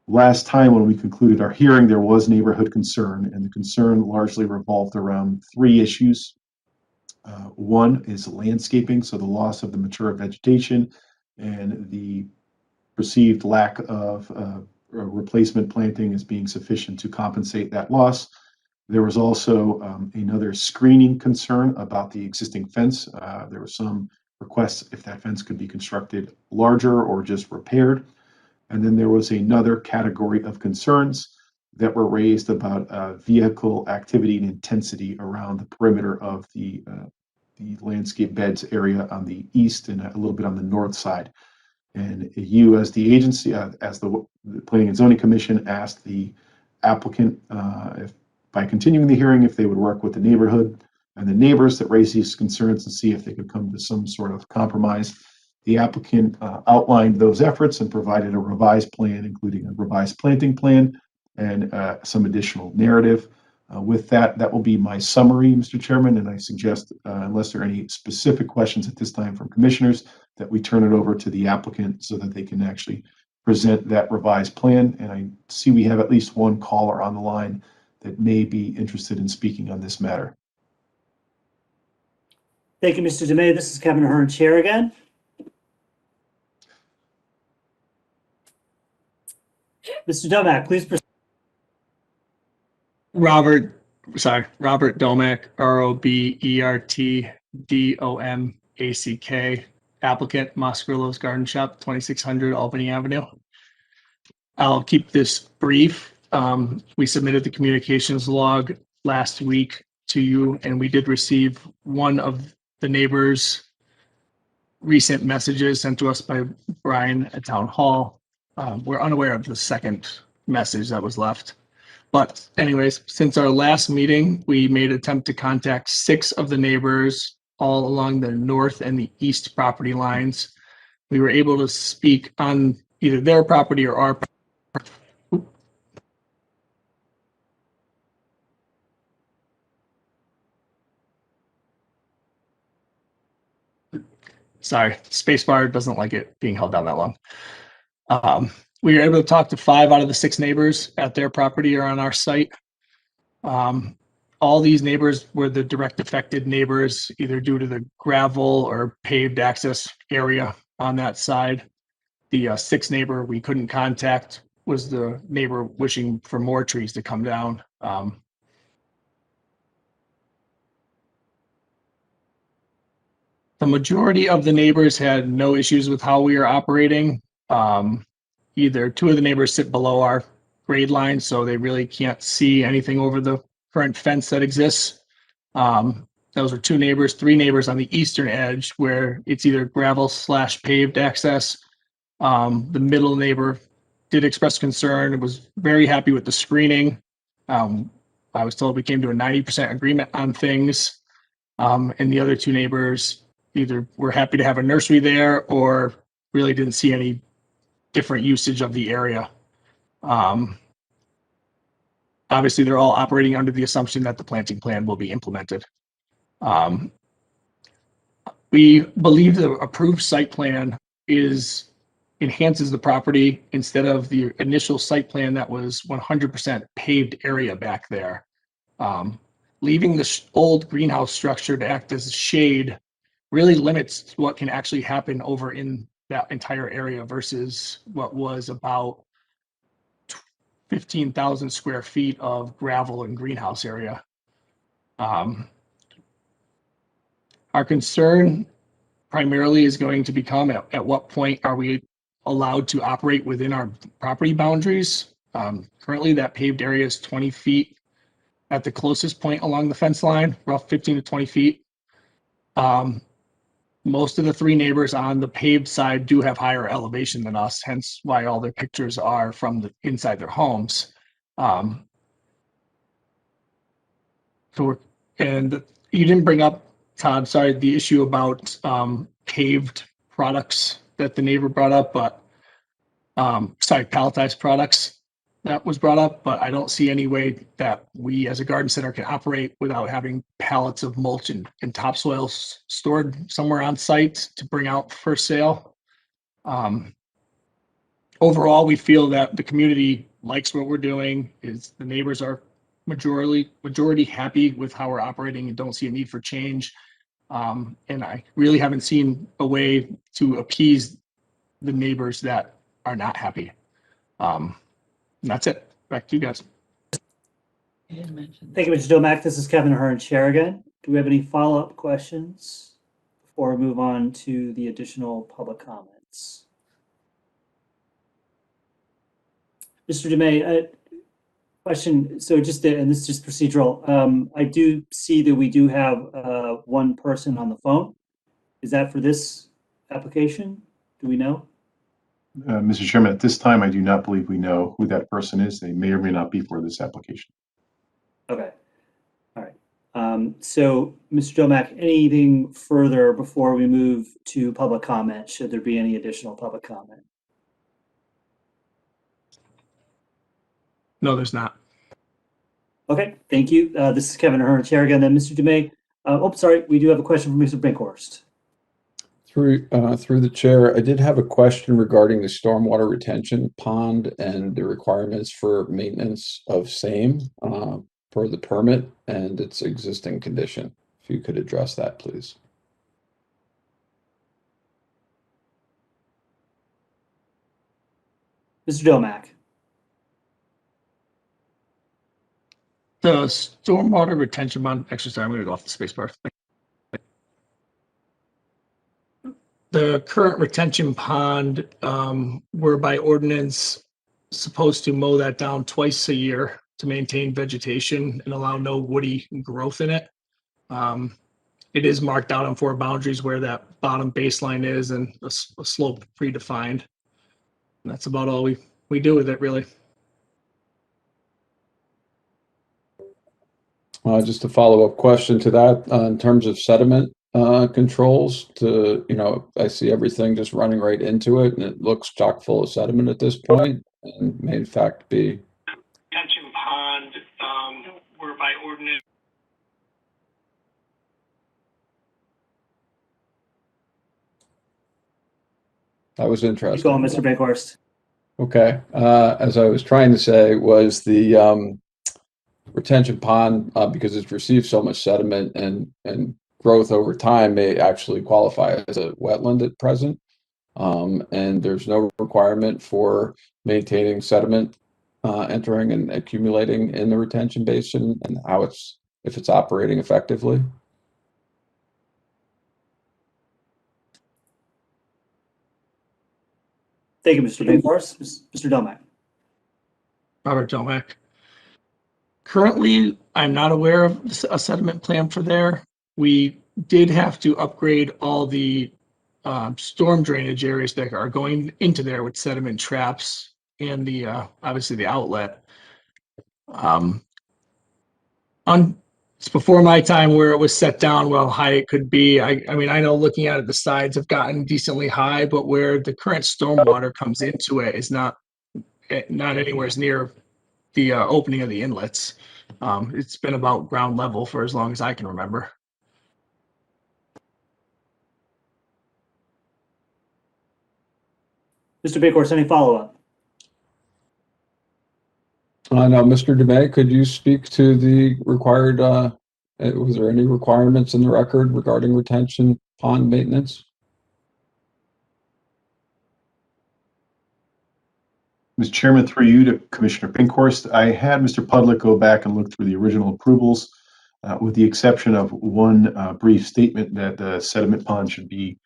Last time when we concluded our hearing, there was neighborhood concern, and the concern largely revolved around 3 issues. One is landscaping, so the loss of the mature vegetation and the perceived lack of replacement planting as being sufficient to compensate that loss. There was also another screening concern about the existing fence. There were some requests if that fence could be constructed larger or just repaired. And then there was another category of concerns that were raised about vehicle activity and intensity around the perimeter of the landscape beds area on the east and a little bit on the north side. And you, as the agency, as the Planning and Zoning Commission, asked the applicant if, by continuing the hearing, if they would work with the neighborhood and the neighbors that raised these concerns and see if they could come to some sort of compromise. The applicant outlined those efforts and provided a revised plan, including a revised planting plan and some additional narrative. With that, that will be my summary, Mr. Chairman, and I suggest, unless there are any specific questions at this time from commissioners, that we turn it over to the applicant so that they can actually present that revised plan. And I see we have at least one caller on the line that may be interested in speaking on this matter. Thank you, Mr. DeMay. This is Kevin Hearn, Chair again. Mr. Domack, please proceed. Robert Domack, ROBERTDOMACK, applicant, Mascarellos Garden Shop, 2600 Albany Avenue. I'll keep this brief. We submitted the communications log last week to you, and we did receive one of the neighbors' recent messages sent to us by Brian at Town Hall. We're unaware of the second message that was left. But anyways, since our last meeting, we made an attempt to contact 6 of the neighbors all along the north and the east property lines. We were able to speak on either their property or our property. Sorry, spacebar doesn't like it being held down that long. We were able to talk to 5 out of the 6 neighbors at their property or on our site. All these neighbors were the direct affected neighbors, either due to the gravel or paved access area on that side. The 6th neighbor we couldn't contact was the neighbor wishing for more trees to come down. The majority of the neighbors had no issues with how we are operating. Either two of the neighbors sit below our grade line, so they really can't see anything over the current fence that exists. Those are two neighbors, three neighbors on the eastern edge where it's either gravel / paved access. The middle neighbor did express concern and was very happy with the screening. I was told we came to a 90% agreement on things. And the other two neighbors either were happy to have a nursery there or really didn't see any different usage of the area. Obviously, they're all operating under the assumption that the planting plan will be implemented. We believe the approved site plan enhances the property instead of the initial site plan that was 100% paved area back there. Leaving the old greenhouse structure to act as shade really limits what can actually happen over in that entire area versus what was about 15,000 square feet of gravel and greenhouse area. Our concern primarily is going to become at what point are we allowed to operate within our property boundaries? Currently, that paved area is 20 feet at the closest point along the fence line, rough 15 to 20 feet. Most of the three neighbors on the paved side do have higher elevation than us, hence why all their pictures are from the inside their homes. And you didn't bring up, Todd, sorry, the issue about paved products that the neighbor brought up, but palletized products that was brought up, but I don't see any way that we as a garden center can operate without having pallets of mulch and topsoil stored somewhere on site to bring out for sale. Overall, we feel that the community likes what we're doing. The neighbors are majority happy with how we're operating and don't see a need for change. And I really haven't seen a way to appease the neighbors that are not happy. And that's it. Back to you guys. Thank you, Mr. Domack. This is Kevin Hearn, Chair again. Do we have any follow-up questions before we move on to the additional public comments? Mr. Dumais, question. So and this is just procedural. I do see that we do have one person on the phone. Is that for this application? Do we know? Mr. Chairman, at this time, I do not believe we know who that person is. They may or may not be for this application. Okay. All right. So, Mr. Domack, anything further before we move to public comment? Should there be any additional public comment? No, there's not. Okay, thank you. This is Kevin Hearn, Chair again. Then, Mr. Dumais. Sorry, we do have a question from Mr. Binkhorst. Through the chair, I did have a question regarding the stormwater retention pond and the requirements for maintenance of same per the permit and its existing condition. If you could address that, please. Mr. Domack. The stormwater retention pond, actually, sorry, I'm going to go off the space bar. The current retention pond, we're by ordinance supposed to mow that down twice a year to maintain vegetation and allow no woody growth in it. It is marked out on 4 boundaries where that bottom baseline is and a slope predefined. And that's about all we do with it, really. Just a follow-up question to that in terms of sediment controls. I see everything just running right into it, and it looks chock full of sediment at this point, and may in fact be. Retention pond, we're by ordinance. That was interesting. Keep going, Mr. Binkhorst. Okay. As I was trying to say, was the retention pond, because it's received so much sediment and growth over time, may actually qualify as a wetland at present. And there's no requirement for maintaining sediment entering and accumulating in the retention basin, and if it's operating effectively. Thank you, Mr. Bankhorst. Mr. Domack. Robert Domack. Currently, I'm not aware of a sediment plan for there. We did have to upgrade all the storm drainage areas that are going into there with sediment traps and the obviously the outlet. It's before my time where it was set down how high it could be. I mean, I know looking at it, the sides have gotten decently high, but where the current stormwater comes into it is not anywhere near the opening of the inlets. It's been about ground level for as long as I can remember. Mr. Bankhorst, any follow-up? No, Mr. DeMay, could you speak to the required, was there any requirements in the record regarding retention pond maintenance? Mr. Chairman, through you to Commissioner Bankhorst, I had Mr. Pudlick go back and look through the original approvals, with the exception of one brief statement that the sediment pond should be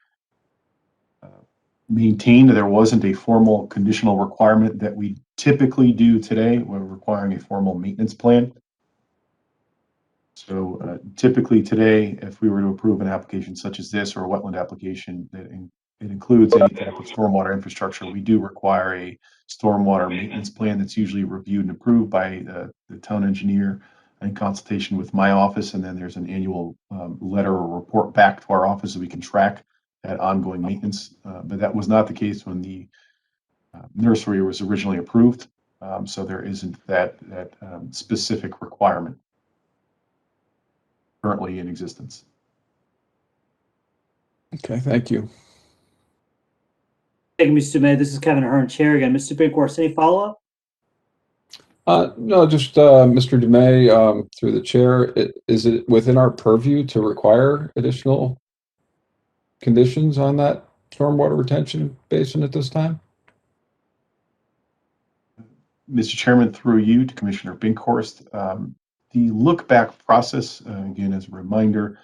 maintained. There wasn't a formal conditional requirement that we typically do today. We're requiring a formal maintenance plan. So typically today, if we were to approve an application such as this or a wetland application that it includes any type of stormwater infrastructure, we do require a stormwater maintenance plan that's usually reviewed and approved by the town engineer in consultation with my office. And then there's an annual letter or report back to our office so we can track that ongoing maintenance. But that was not the case when the nursery was originally approved. So there isn't that specific requirement currently in existence. Okay, thank you. Thank you, Mr. May. This is Kevin Ahern, Chair again. Mr. Bankhorst, any follow-up? No, just Mr. DeMay, through the chair, is it within our purview to require additional conditions on that stormwater retention basin at this time? Mr. Chairman, through you to Commissioner Bankhorst, the look back process, again, as a reminder,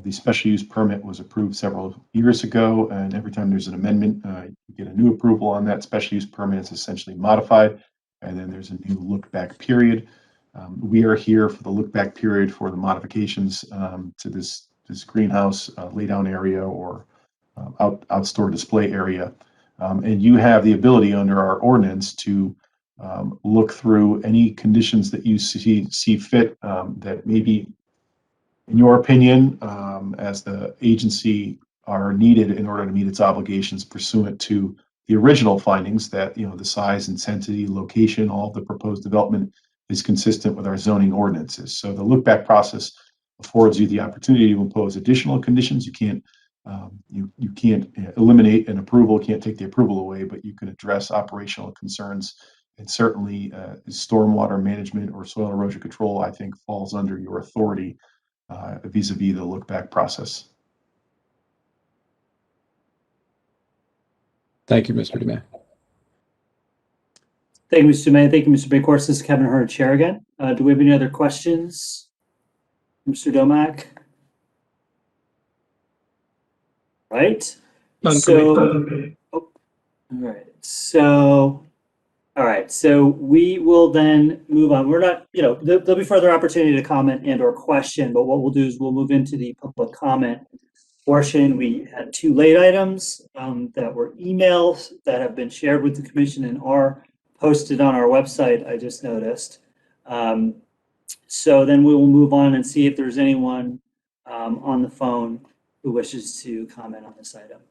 the special use permit was approved several years ago, and every time there's an amendment, you get a new approval on that special use permit. It's essentially modified, and then there's a new look back period. We are here for the look back period for the modifications to this greenhouse laydown area or outdoor display area. And you have the ability under our ordinance to look through any conditions that you see fit that maybe, in your opinion, as the agency, are needed in order to meet its obligations pursuant to the original findings that, the size, intensity, location, all of the proposed development is consistent with our zoning ordinances. So the look back process affords you the opportunity to impose additional conditions. You can't you can't eliminate an approval, can't take the approval away, but you can address operational concerns. And certainly stormwater management or soil erosion control, I think, falls under your authority vis-a-vis the look back process. Thank you, Mr. DeMay. Thank you, Mr. May. Thank you, Mr. Bankhorst. This is Kevin Ahern, Chair again. Do we have any other questions? Mr. Domack? Right. All right. So we will then move on. We're not, there'll be further opportunity to comment and or question, but what we'll do is we'll move into the public comment portion. We had two late items that were emails that have been shared with the commission and are posted on our website, I just noticed. So then we will move on and see if there's anyone on the phone who wishes to comment on this item.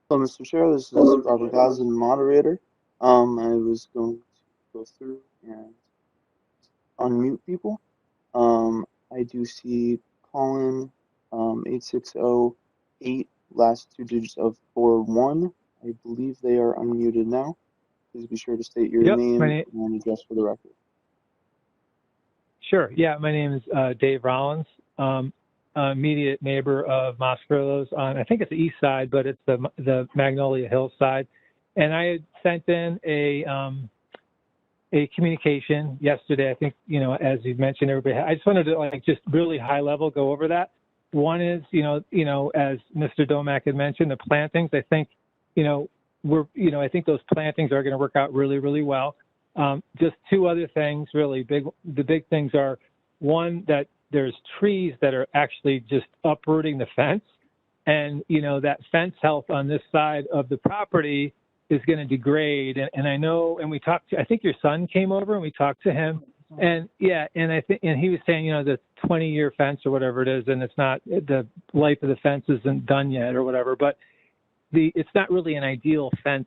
Hello, Mr. Chair. This is Robert Gosden, moderator. I was going to go through and unmute people. I do see Colin 8608, last two digits of 41. I believe they are unmuted now. Please be sure to state your name and address for the record. Sure. Yeah, my name is Dave Rollins. Immediate neighbor of Mosqueros on, I think it's the east side, but it's the Magnolia Hillside. And I had sent in a communication yesterday. I think, as you've mentioned, everybody, I just wanted to just really high level go over that. One is, as Mr. Domak had mentioned, the plantings. I think, I think those plantings are going to work out really, really well. Just two other things, really big. The big things are, one, that there's trees that are actually just uprooting the fence, and that fence health on this side of the property is going to degrade. And I know, and we talked to, I think your son came over and we talked to him, and yeah, and I think, and he was saying, the 20-year fence or whatever it is, and it's not, the life of the fence isn't done yet or whatever, but it's not really an ideal fence,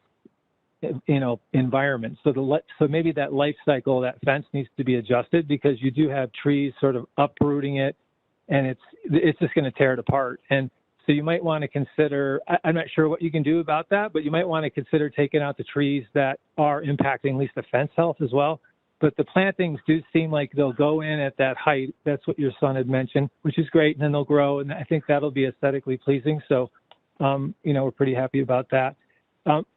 environment. So maybe that life cycle of that fence needs to be adjusted, because you do have trees sort of uprooting it, and it's just going to tear it apart. And so you might want to consider, I'm not sure what you can do about that, but you might want to consider taking out the trees that are impacting at least the fence health as well. But the plantings do seem like they'll go in at that height. That's what your son had mentioned, which is great. And then they'll grow, and I think that'll be aesthetically pleasing. So, we're pretty happy about that.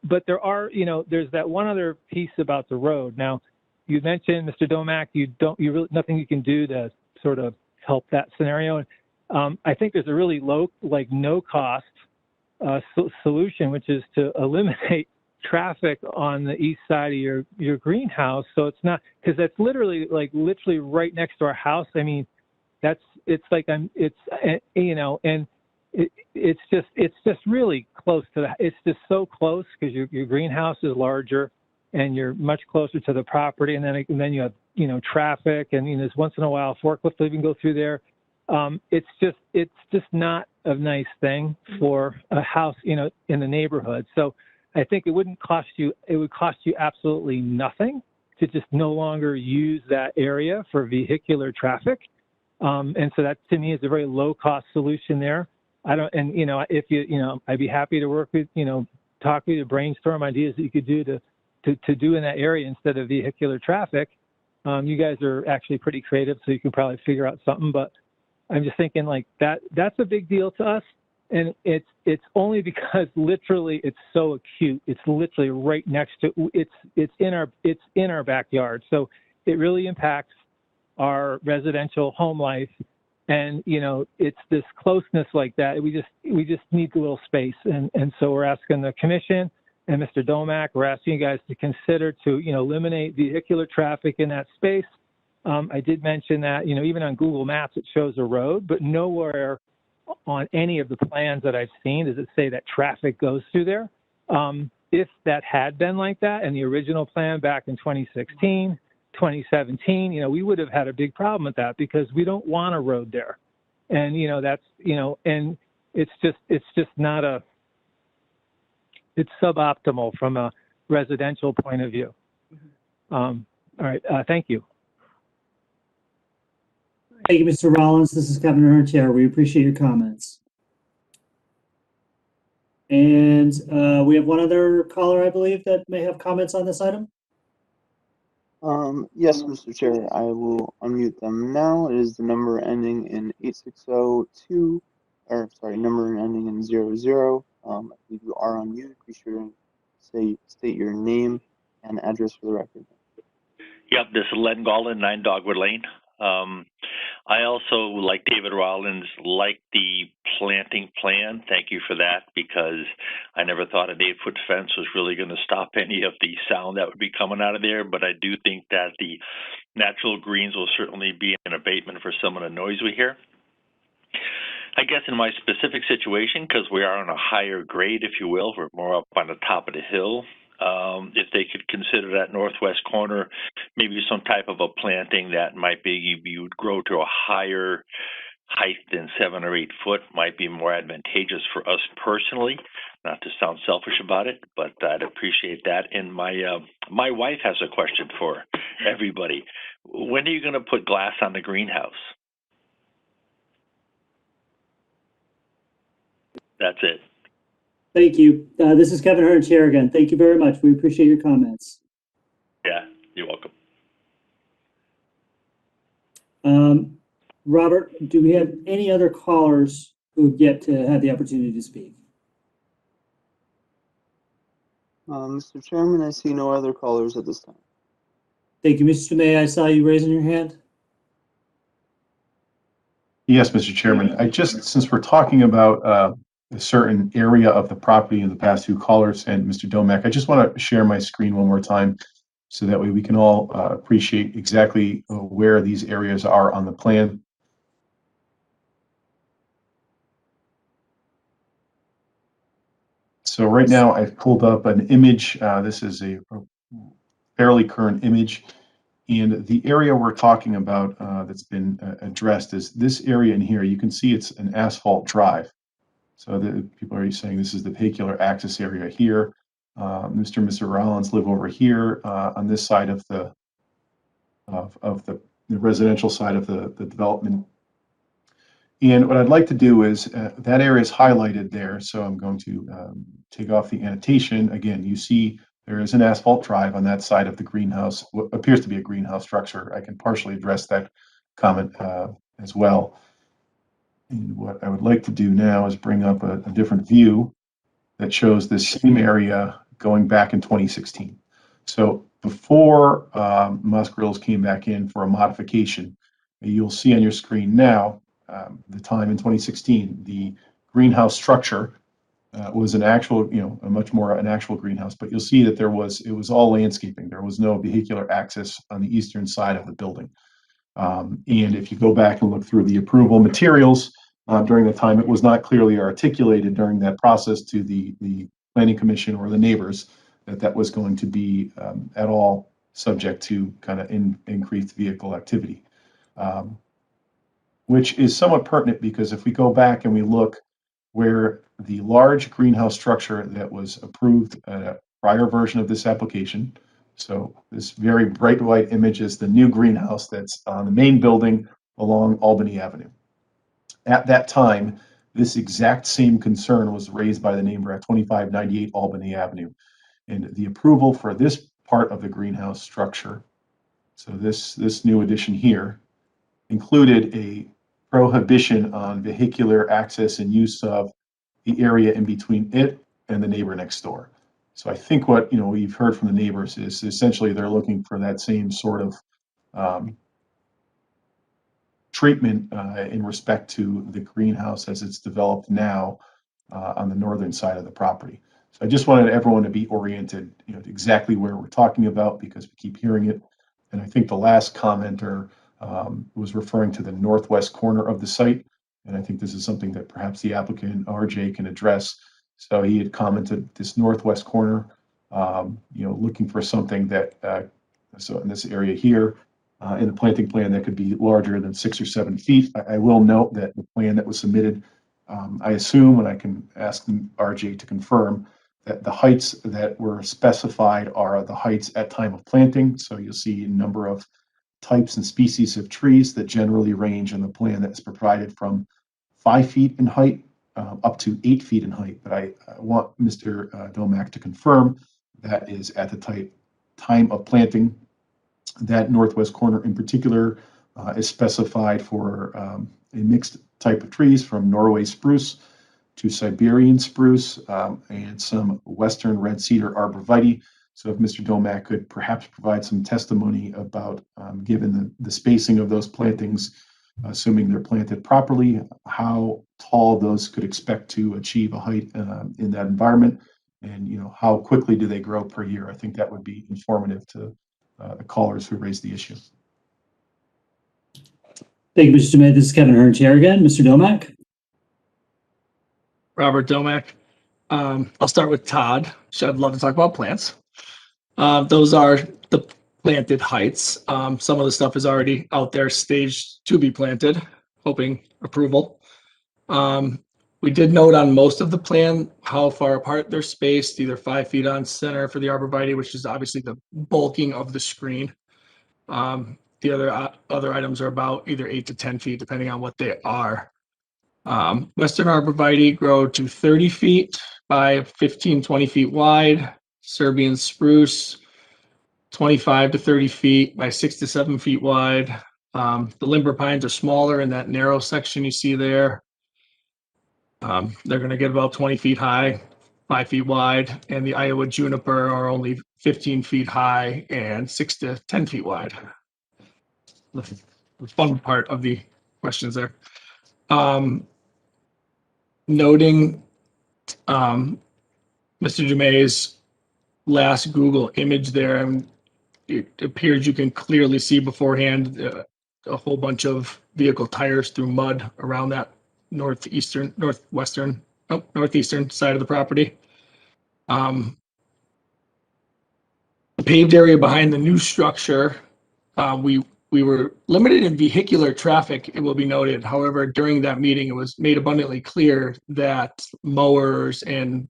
But there are, there's that one other piece about the road. Now, you mentioned, Mr. Domak, nothing you can do to sort of help that scenario. I think there's a really low, no cost solution, which is to eliminate traffic on the east side of your greenhouse. So it's not, because that's literally right next to our house. I mean, it's just really close to it's just so close, because your greenhouse is larger and you're much closer to the property. And then you have, traffic, and, there's once in a while forklift even go through there. It's just not a nice thing for a house, in the neighborhood. So I think it would cost you absolutely nothing to just no longer use that area for vehicular traffic. And so that, to me, is a very low cost solution there. If I'd be happy to work with, talk with you to brainstorm ideas that you could do to do in that area instead of vehicular traffic. You guys are actually pretty creative, so you can probably figure out something, but I'm just thinking that's a big deal to us. And it's only because literally it's so acute. It's literally right next to, it's in our backyard. So it really impacts our residential home life. And, it's this closeness like that. We just need a little space. And so we're asking the commission and Mr. Domak, we're asking you guys to consider to, eliminate vehicular traffic in that space. I did mention that, even on Google Maps, it shows a road, but nowhere on any of the plans that I've seen does it say that traffic goes through there. If that had been like that in the original plan back in 2016, 2017, we would have had a big problem with that, because we don't want a road there. And, and it's just not it's suboptimal from a residential point of view. All right. Thank you. Thank you, Mr. Rollins. This is Kevin Hertier. We appreciate your comments. And we have one other caller, I believe, that may have comments on this item. Yes, Mr. Chair, I will unmute them now. It is the number ending in 8602, or sorry, number ending in 00. I believe you are on mute. Be sure to state your name and address for the record. Yep, this is Len Gallen, 9 Dogwood Lane. I also, like David Rollins, like the planting plan. Thank you for that, because I never thought an 8-foot fence was really going to stop any of the sound that would be coming out of there. But I do think that the natural greens will certainly be an abatement for some of the noise we hear. I guess in my specific situation, because we are on a higher grade, if you will, we're more up on the top of the hill. If they could consider that northwest corner, maybe some type of a planting that might be, you would grow to a higher height than 7 or 8 foot, might be more advantageous for us personally. Not to sound selfish about it, but I'd appreciate that. And my wife has a question for everybody. When are you going to put glass on the greenhouse? That's it. Thank you. This is Kevin Hearn, Chair again. Thank you very much. We appreciate your comments. Yeah, you're welcome. Robert, do we have any other callers who have yet to have the opportunity to speak? Mr. Chairman, I see no other callers at this time. Thank you, Mr. May. I saw you raising your hand. Yes, Mr. Chairman. Since we're talking about a certain area of the property in the past two callers and Mr. Domek, I just want to share my screen one more time so that way we can all appreciate exactly where these areas are on the plan. So right now I've pulled up an image. This is a fairly current image. And the area we're talking about that's been addressed is this area in here. You can see it's an asphalt drive. So the people are saying this is the vehicular access area here. Mr. and Mr. Rollins live over here on this side of the residential side of the development. And what I'd like to do is that area is highlighted there. So I'm going to take off the annotation. Again, you see there is an asphalt drive on that side of the greenhouse, what appears to be a greenhouse structure. I can partially address that comment as well. And what I would like to do now is bring up a different view that shows this same area going back in 2016. So before Musgrills came back in for a modification, you'll see on your screen now the time in 2016, the greenhouse structure was an actual, a much more an actual greenhouse, but you'll see that it was all landscaping. There was no vehicular access on the eastern side of the building. And if you go back and look through the approval materials during the time, it was not clearly articulated during that process to the planning commission or the neighbors that was going to be at all subject to kind of increased vehicle activity. Which is somewhat pertinent because if we go back and we look where the large greenhouse structure that was approved at a prior version of this application, so this very bright white image is the new greenhouse that's on the main building along Albany Avenue. At that time, this exact same concern was raised by the neighbor at 2598 Albany Avenue. And the approval for this part of the greenhouse structure, so this new addition here, included a prohibition on vehicular access and use of the area in between it and the neighbor next door. So I think what we've heard from the neighbors is essentially they're looking for that same sort of treatment in respect to the greenhouse as it's developed now on the northern side of the property. So I just wanted everyone to be oriented, to exactly where we're talking about because we keep hearing it. And I think the last commenter was referring to the northwest corner of the site. And I think this is something that perhaps the applicant RJ can address. So he had commented this northwest corner, looking for something that, so in this area here, in the planting plan that could be larger than 6 or 7 feet. I will note that the plan that was submitted, I assume, and I can ask RJ to confirm, that the heights that were specified are the heights at time of planting. So you'll see a number of types and species of trees that generally range in the plan that's provided from 5 feet in height up to 8 feet in height. But I want Mr. Domek to confirm that is at the time of planting. That northwest corner in particular is specified for a mixed type of trees from Norway spruce to Siberian spruce and some western red cedar arborvitae. So if Mr. Domek could perhaps provide some testimony about, given the spacing of those plantings, assuming they're planted properly, how tall those could expect to achieve a height in that environment, and how quickly do they grow per year. I think that would be informative to the callers who raised the issue. Thank you, Mr. Dumais. This is Kevin Hearn here again. Mr. Domek? Robert Domek. I'll start with Todd. I'd love to talk about plants. Those are the planted heights. Some of the stuff is already out there staged to be planted, hoping approval. We did note on most of the plan how far apart they're spaced, either 5 feet on center for the arborvitae, which is obviously the bulking of the screen. The other items are about either 8 to 10 feet, depending on what they are. Western arborvitae grow to 30 feet by 15, 20 feet wide. Serbian spruce, 25 to 30 feet by 6 to 7 feet wide. The limber pines are smaller in that narrow section you see there. They're going to get about 20 feet high, 5 feet wide, and the Iowa juniper are only 15 feet high and 6 to 10 feet wide. The fun part of the questions there. noting Mr. Dumais' last Google image there, and it appears you can clearly see beforehand a whole bunch of vehicle tires through mud around that northeastern side of the property. The paved area behind the new structure, we were limited in vehicular traffic, it will be noted. However, during that meeting, it was made abundantly clear that mowers and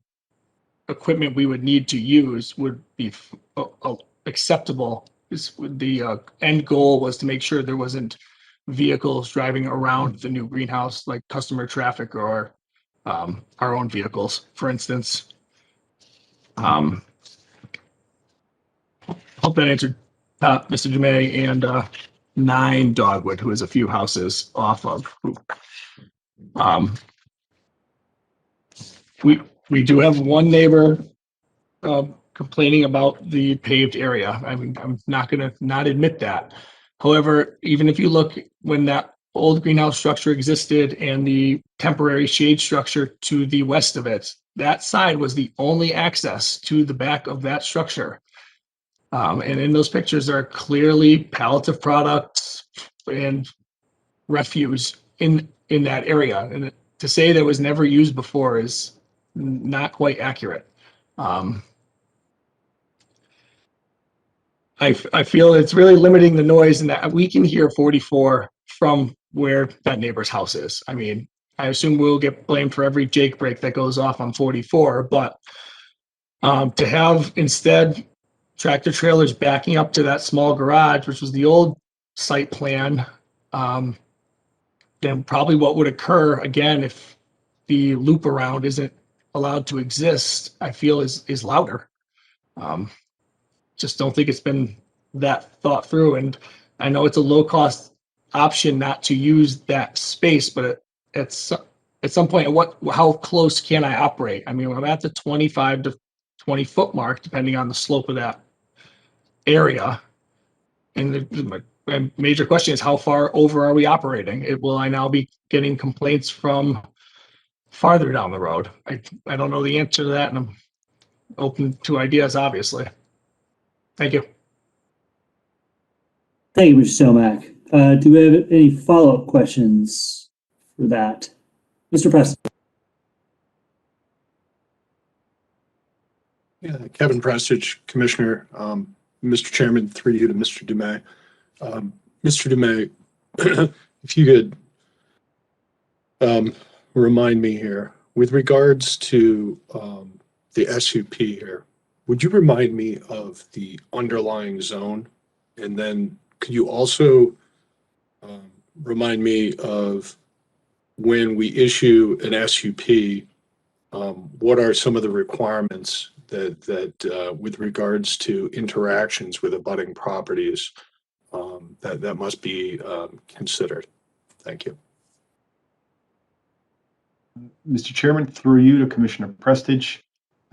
equipment we would need to use would be acceptable. The end goal was to make sure there wasn't vehicles driving around the new greenhouse, like customer traffic or our own vehicles, for instance. Hope that answered Mr. Dumais and 9 Dogwood, who is a few houses off of. We do have one neighbor complaining about the paved area. I mean, I'm not going to not admit that. However, even if you look when that old greenhouse structure existed and the temporary shade structure to the west of it, that side was the only access to the back of that structure. And in those pictures, there are clearly pallets of products and refuse in that area. And to say that it was never used before is not quite accurate. I feel it's really limiting the noise, and that we can hear 44 from where that neighbor's house is. I mean, I assume we'll get blamed for every Jake break that goes off on 44, but to have instead tractor trailers backing up to that small garage, which was the old site plan, then probably what would occur again if the loop around isn't allowed to exist, I feel is louder. Just don't think it's been that thought through. And I know it's a low cost option not to use that space, but at some point, how close can I operate? I mean, I'm at the 25 to 20 foot mark, depending on the slope of that area. And my major question is, how far over are we operating? Will I now be getting complaints from farther down the road? I don't know the answer to that, and I'm open to ideas, obviously. Thank you. Thank you, Mr. Somack. Do we have any follow-up questions for that? Mr. Preston. Yeah, Kevin Prestidge, Commissioner. Mr. Chairman, through you to Mr. Dumais. Mr. Dumais, if you could remind me here, with regards to the SUP here, would you remind me of the underlying zone? And then could you also remind me of when we issue an SUP, what are some of the requirements that with regards to interactions with abutting properties that must be considered? Thank you. Mr. Chairman, through you to Commissioner Prestidge.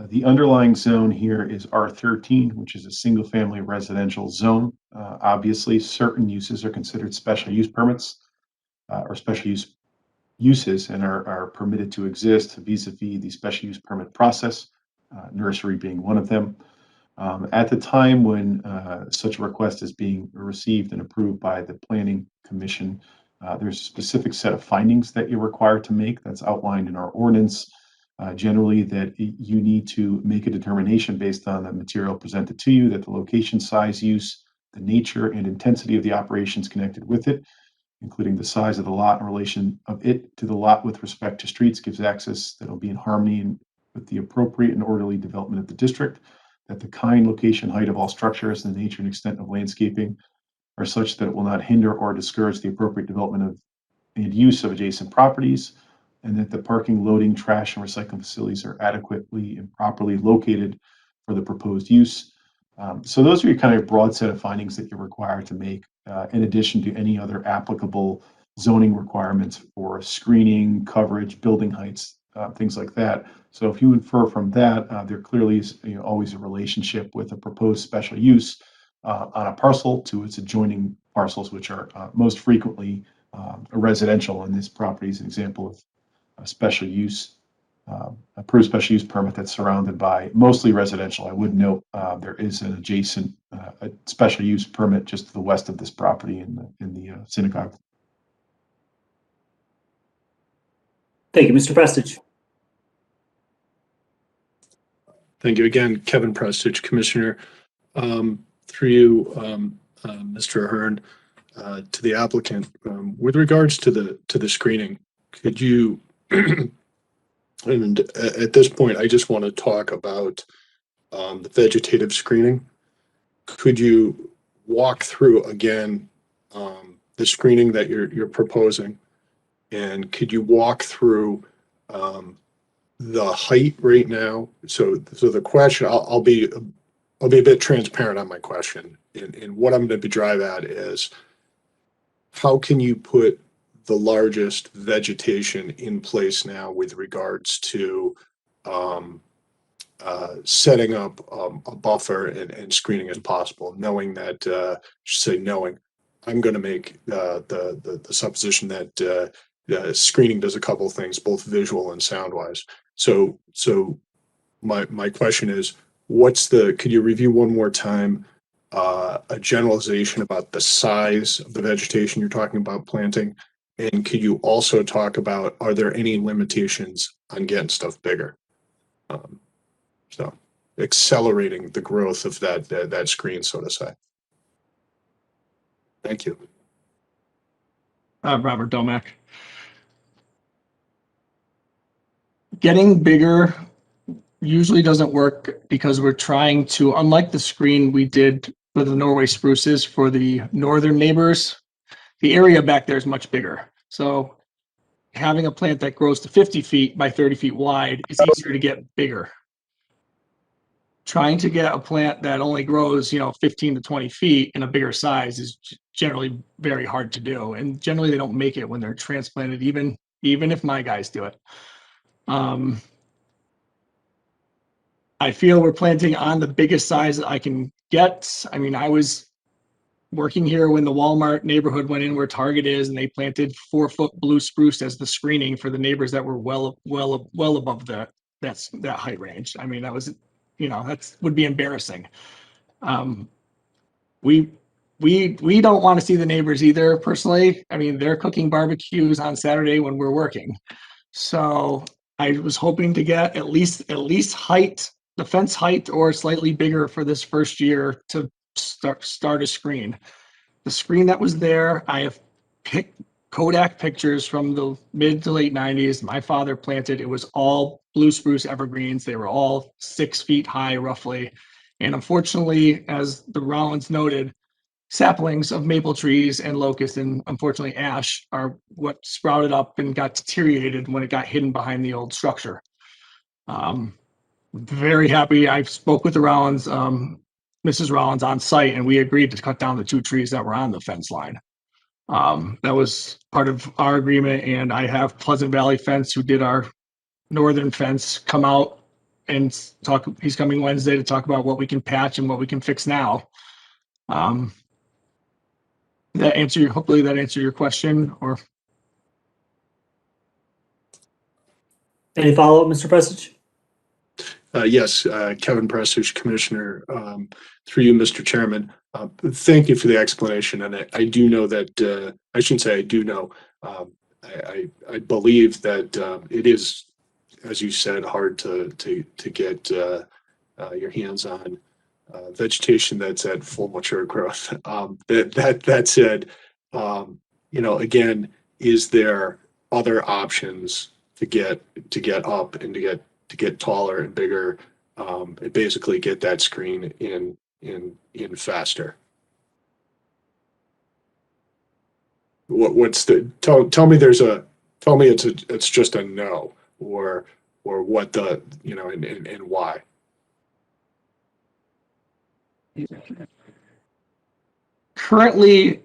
The underlying zone here is R13, which is a single-family residential zone. Obviously, certain uses are considered special use permits or special use uses and are permitted to exist vis-a-vis the special use permit process, nursery being one of them. At the time when such a request is being received and approved by the Planning Commission, there's a specific set of findings that you're required to make that's outlined in our ordinance. Generally, that you need to make a determination based on the material presented to you that the location, size, use, the nature and intensity of the operations connected with it, including the size of the lot in relation of it to the lot with respect to streets, gives access that will be in harmony with the appropriate and orderly development of the district, that the kind, location, height of all structures, and the nature and extent of landscaping are such that it will not hinder or discourage the appropriate development of and use of adjacent properties, and that the parking, loading, trash, and recycling facilities are adequately and properly located for the proposed use. So those are your kind of broad set of findings that you're required to make, in addition to any other applicable zoning requirements for screening, coverage, building heights, things like that. So if you infer from that, there clearly is always a relationship with a proposed special use on a parcel to its adjoining parcels, which are most frequently a residential, and this property is an example of a special use, approved special use permit that's surrounded by mostly residential. I would note there is an adjacent a special use permit just to the west of this property in the synagogue. Thank you, Mr. Prestich. Thank you again, Kevin Prestich, Commissioner. Through you, Mr. Ahern, to the applicant, with regards to the screening, could you, and at this point, I just want to talk about the vegetative screening. Could you walk through again the screening that you're proposing, and could you walk through the height right now? So the question, I'll be a bit transparent on my question, and what I'm going to drive at is, how can you put the largest vegetation in place now with regards to setting up a buffer and screening as possible, knowing that, I'm going to make the supposition that screening does a couple of things, both visual and sound wise. So my question is, could you review one more time a generalization about the size of the vegetation you're talking about planting? And could you also talk about, are there any limitations on getting stuff bigger? So accelerating the growth of that screen, so to say. Thank you. Robert Domack. Getting bigger usually doesn't work because we're trying to, unlike the screen we did for the Norway spruces for the northern neighbors, the area back there is much bigger. So having a plant that grows to 50 feet by 30 feet wide is easier to get bigger. Trying to get a plant that only grows, 15 to 20 feet in a bigger size is generally very hard to do. And generally they don't make it when they're transplanted, even if my guys do it. I feel we're planting on the biggest size that I can get. I mean, I was working here when the Walmart neighborhood went in where Target is, and they planted 4-foot blue spruce as the screening for the neighbors that were well above that height range. I mean, that was, that would be embarrassing. We don't want to see the neighbors either, personally. I mean, they're cooking barbecues on Saturday when we're working. So I was hoping to get at least height, the fence height, or slightly bigger for this first year to start a screen. The screen that was there, I have picked Kodak pictures from the mid to late 90s. My father planted, it was all blue spruce evergreens. They were all 6 feet high, roughly. And unfortunately, as the Rollins noted, saplings of maple trees and locust and unfortunately ash are what sprouted up and got deteriorated when it got hidden behind the old structure. Very happy. I spoke with the Rollins, Mrs. Rollins on site, and we agreed to cut down the 2 trees that were on the fence line. That was part of our agreement, and I have Pleasant Valley Fence, who did our northern fence, come out and talk. He's coming Wednesday to talk about what we can patch and what we can fix now. Hopefully that answered your question. Or any follow-up, Mr. Prestich? Yes, Kevin Prestich, Commissioner, through you, Mr. Chairman. Thank you for the explanation. And I do know that, I shouldn't say I do know, I believe that it is, as you said, hard to get your hands on vegetation that's at full mature growth. That said, again, is there other options to get up and to get taller and bigger, and basically get that screen in faster? What's the tell me it's just a no, or what the and why? Currently,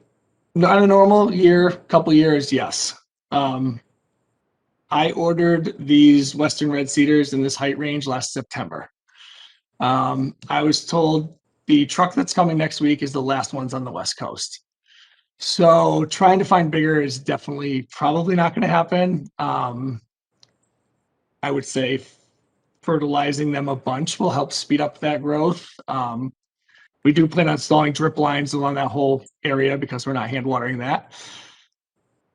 on a normal year, couple years, yes. I ordered these Western red cedars in this height range last September. I was told the truck that's coming next week is the last ones on the West Coast. So trying to find bigger is definitely probably not going to happen. I would say fertilizing them a bunch will help speed up that growth. We do plan on installing drip lines along that whole area because we're not hand watering that.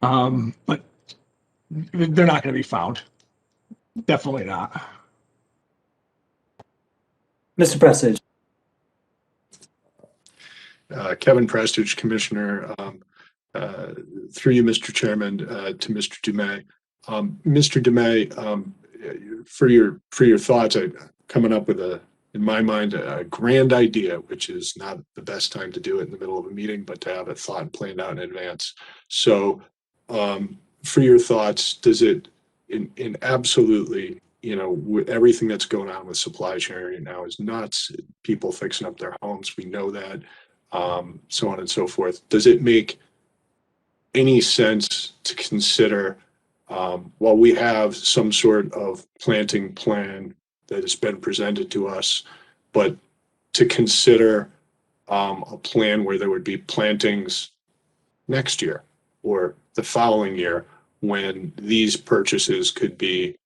But they're not going to be found. Definitely not. Mr. Prestidge. Kevin Prestidge, Commissioner, through you, Mr. Chairman, to Mr. Dumais. Mr. Dumais, for your thoughts, coming up with in my mind, a grand idea, which is not the best time to do it in the middle of a meeting, but to have it thought and planned out in advance. So, for your thoughts, does it, in absolutely, with everything that's going on with supply chain right now is nuts. People fixing up their homes, we know that, so on and so forth. Does it make any sense to consider, while we have some sort of planting plan that has been presented to us, but to consider a plan where there would be plantings next year or the following year when these purchases could be,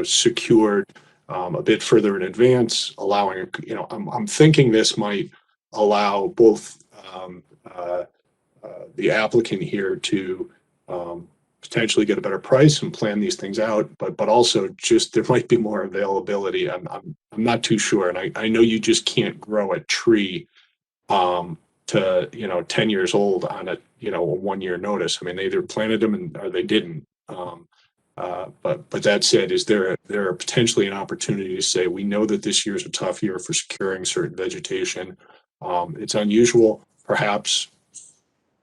secured a bit further in advance, allowing, I'm thinking this might allow both the applicant here to potentially get a better price and plan these things out, but also just there might be more availability. I'm not too sure, and I know you just can't grow a tree to 10 years old on a 1 year notice. I mean, they either planted them or they didn't. But that said, is there potentially an opportunity to say we know that this year is a tough year for securing certain vegetation? It's unusual, perhaps.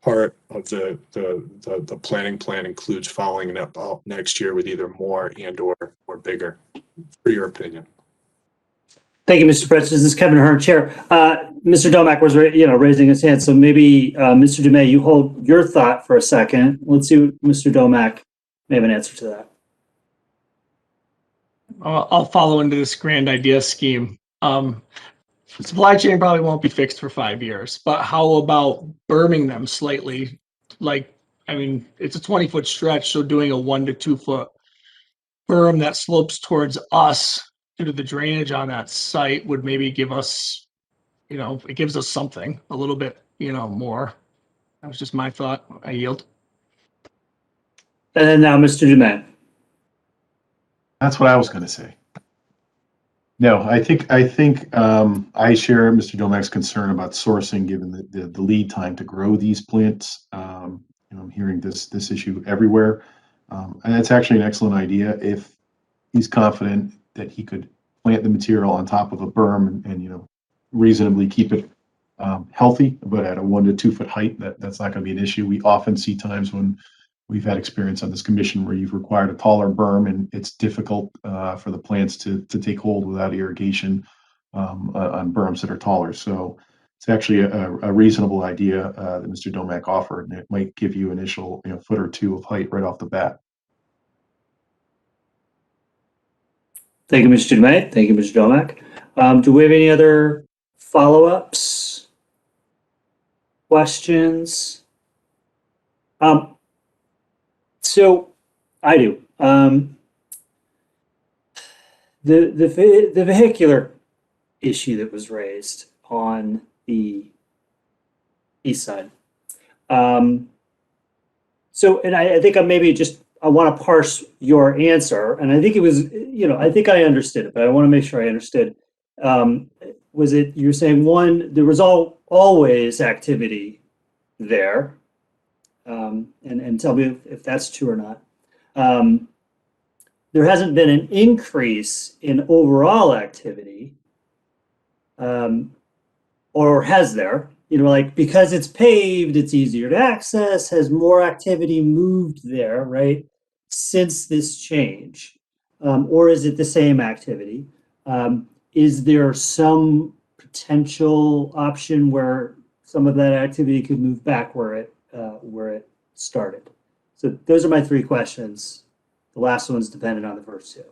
Part of the planning plan includes following it up next year with either more and or bigger. For your opinion. Thank you, Mr. President. This is Kevin Hearn, Chair. Mr. Domak was, raising his hand. So maybe, Mr. Dumais, you hold your thought for a second. Let's see what Mr. Domak may have an answer to that. I'll follow into this grand idea scheme. Supply chain probably won't be fixed for 5 years, but how about berming them slightly? It's a 20-foot stretch, so doing a 1 to 2 foot berm that slopes towards us due to the drainage on that site would maybe give us, it gives us something a little bit, more. That was just my thought. I yield. And then now, Mr. Dumais. That's what I was going to say. No, I think I share Mr. Domac's concern about sourcing, given the lead time to grow these plants. I'm hearing this issue everywhere, and that's actually an excellent idea if he's confident that he could plant the material on top of a berm and reasonably keep it healthy, but at a 1 to 2 foot height. That's not going to be an issue. We often see times when we've had experience on this commission where you've required a taller berm and it's difficult for the plants to take hold without irrigation on berms that are taller. So it's actually a reasonable idea that Mr. Domak offered, and it might give you initial foot or two of height right off the bat. Thank you, Mr. Dumais. Thank you, Mr. Domak. Do we have any other follow-ups? Questions? So I do. The vehicular issue that was raised on the east side. And I think I want to parse your answer, and I think it was, I think I understood it, but I want to make sure I understood. Was it, you're saying, one, there was always activity there, and tell me if that's true or not. There hasn't been an increase in overall activity, or has there? Because it's paved, it's easier to access. Has more activity moved there, right, since this change? Or is it the same activity? Is there some potential option where some of that activity could move back where it started? So those are my three questions. The last one's dependent on the first two.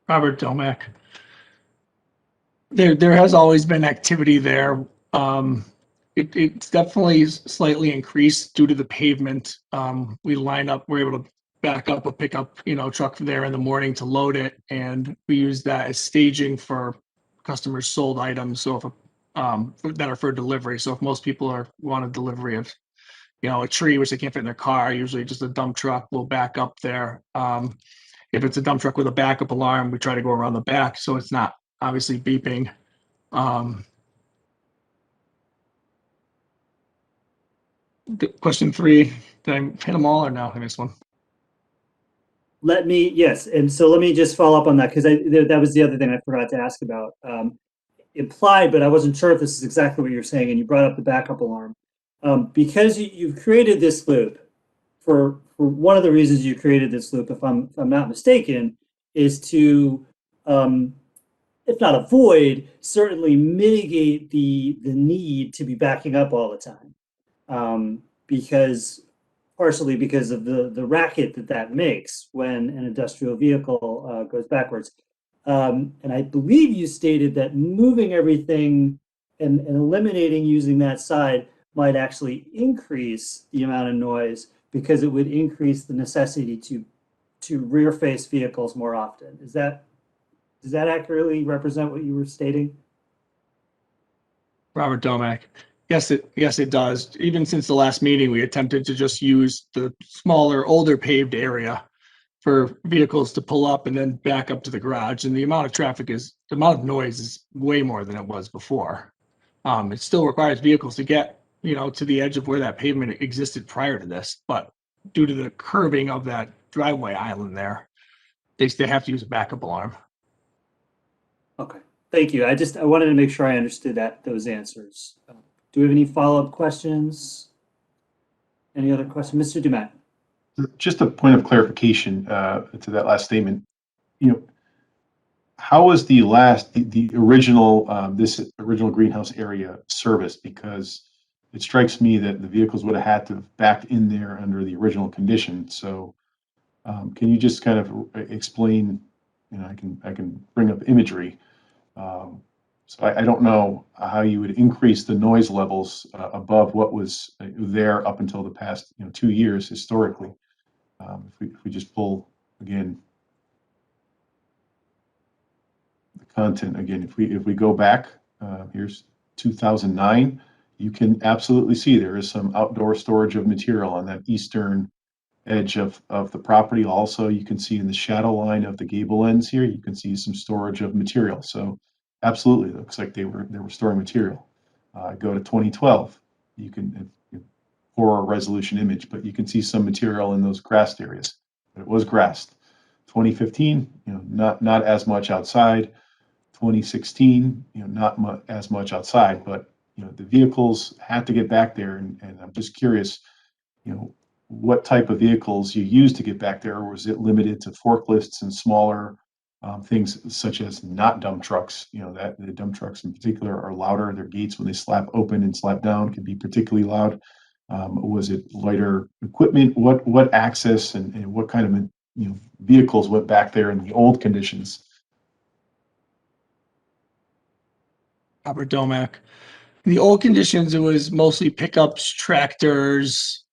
Robert Domak. There has always been activity there. It's definitely slightly increased due to the pavement. We're able to back up a pickup, truck from there in the morning to load it, and we use that as staging for customers' sold items. So if that are for delivery. So if most people want a delivery of, a tree which they can't fit in their car, usually just a dump truck will back up there. If it's a dump truck with a backup alarm, we try to go around the back so it's not obviously beeping. Question 3, did I hit them all or no? I missed one. Yes, and so let me just follow up on that, because that was the other thing I forgot to ask about. Implied, but I wasn't sure if this is exactly what you're saying, and you brought up the backup alarm. Because you've created this loop, for one of the reasons you created this loop, if I'm not mistaken, is to, if not avoid, certainly mitigate the need to be backing up all the time. Partially because of the racket that makes when an industrial vehicle goes backwards. And I believe you stated that moving everything and eliminating using that side might actually increase the amount of noise, because it would increase the necessity to rear face vehicles more often. Does that accurately represent what you were stating? Robert Domack. Yes, it does. Even since the last meeting, we attempted to just use the smaller, older paved area for vehicles to pull up and then back up to the garage. And the amount of noise is way more than it was before. It still requires vehicles to get, to the edge of where that pavement existed prior to this. But due to the curving of that driveway island there, they have to use a backup alarm. Okay, thank you. I wanted to make sure I understood those answers. Do we have any follow-up questions? Any other questions? Mr. Dumac? Just a point of clarification to that last statement. How was the original this original greenhouse area serviced? Because it strikes me that the vehicles would have had to have backed in there under the original condition. So can you just kind of explain? I can bring up imagery. So I don't know how you would increase the noise levels above what was there up until the past 2 years historically. If we just pull again the content again, if we go back, here's 2009. You can absolutely see there is some outdoor storage of material on that eastern edge of the property. Also, you can see in the shadow line of the gable ends here, you can see some storage of material. So absolutely, it looks like they were storing material. Go to 2012. You can poor resolution image, but you can see some material in those grassed areas. But it was grassed. 2015, not as much outside. 2016, not as much outside, but the vehicles had to get back there, and I'm just curious, what type of vehicles you used to get back there, or was it limited to forklifts and smaller things such as not dump trucks? That the dump trucks in particular are louder. Their gates, when they slap open and slap down, can be particularly loud. Was it lighter equipment? What access and what kind of vehicles went back there in the old conditions? Robert Domack. The old conditions, it was mostly pickups, tractors,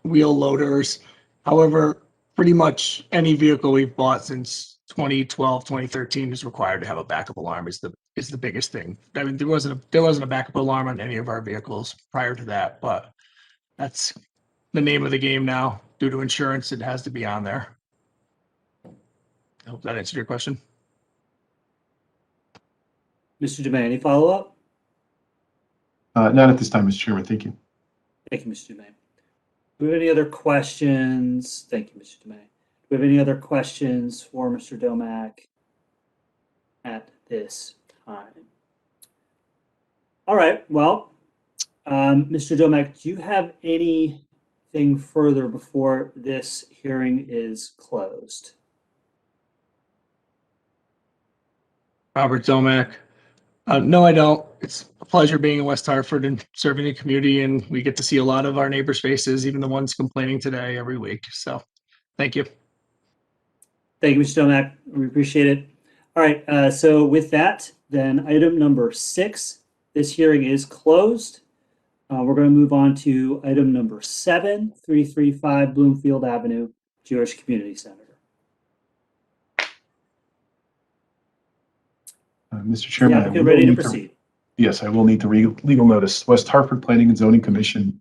wheel loaders. However, pretty much any vehicle we've bought since 2012, 2013 is required to have a backup alarm. Is the biggest thing. I mean, there wasn't a backup alarm on any of our vehicles prior to that, but that's the name of the game now. Due to insurance, it has to be on there. I hope that answered your question. Mr. Dumac, any follow-up? Not at this time, Mr. Chairman. Thank you. Thank you, Mr. Dumac. Do we have any other questions? Thank you, Mr. Dumac. Do we have any other questions for Mr. Domac at this time? All right. Well, Mr. Domac, do you have anything further before this hearing is closed? Robert Domack. No, I don't. It's a pleasure being in West Hartford and serving the community, and we get to see a lot of our neighbors' faces, even the ones complaining today, every week. So thank you. Thank you, Mr. Domac. We appreciate it. All right, so with that, then item number 6, this hearing is closed. We're going to move on to item number 7, 335 Bloomfield Avenue, Jewish Community Center. Mr. Is the Chairman, applicant ready to proceed? Yes, I will need to read legal notice. West Hartford Planning and Zoning Commission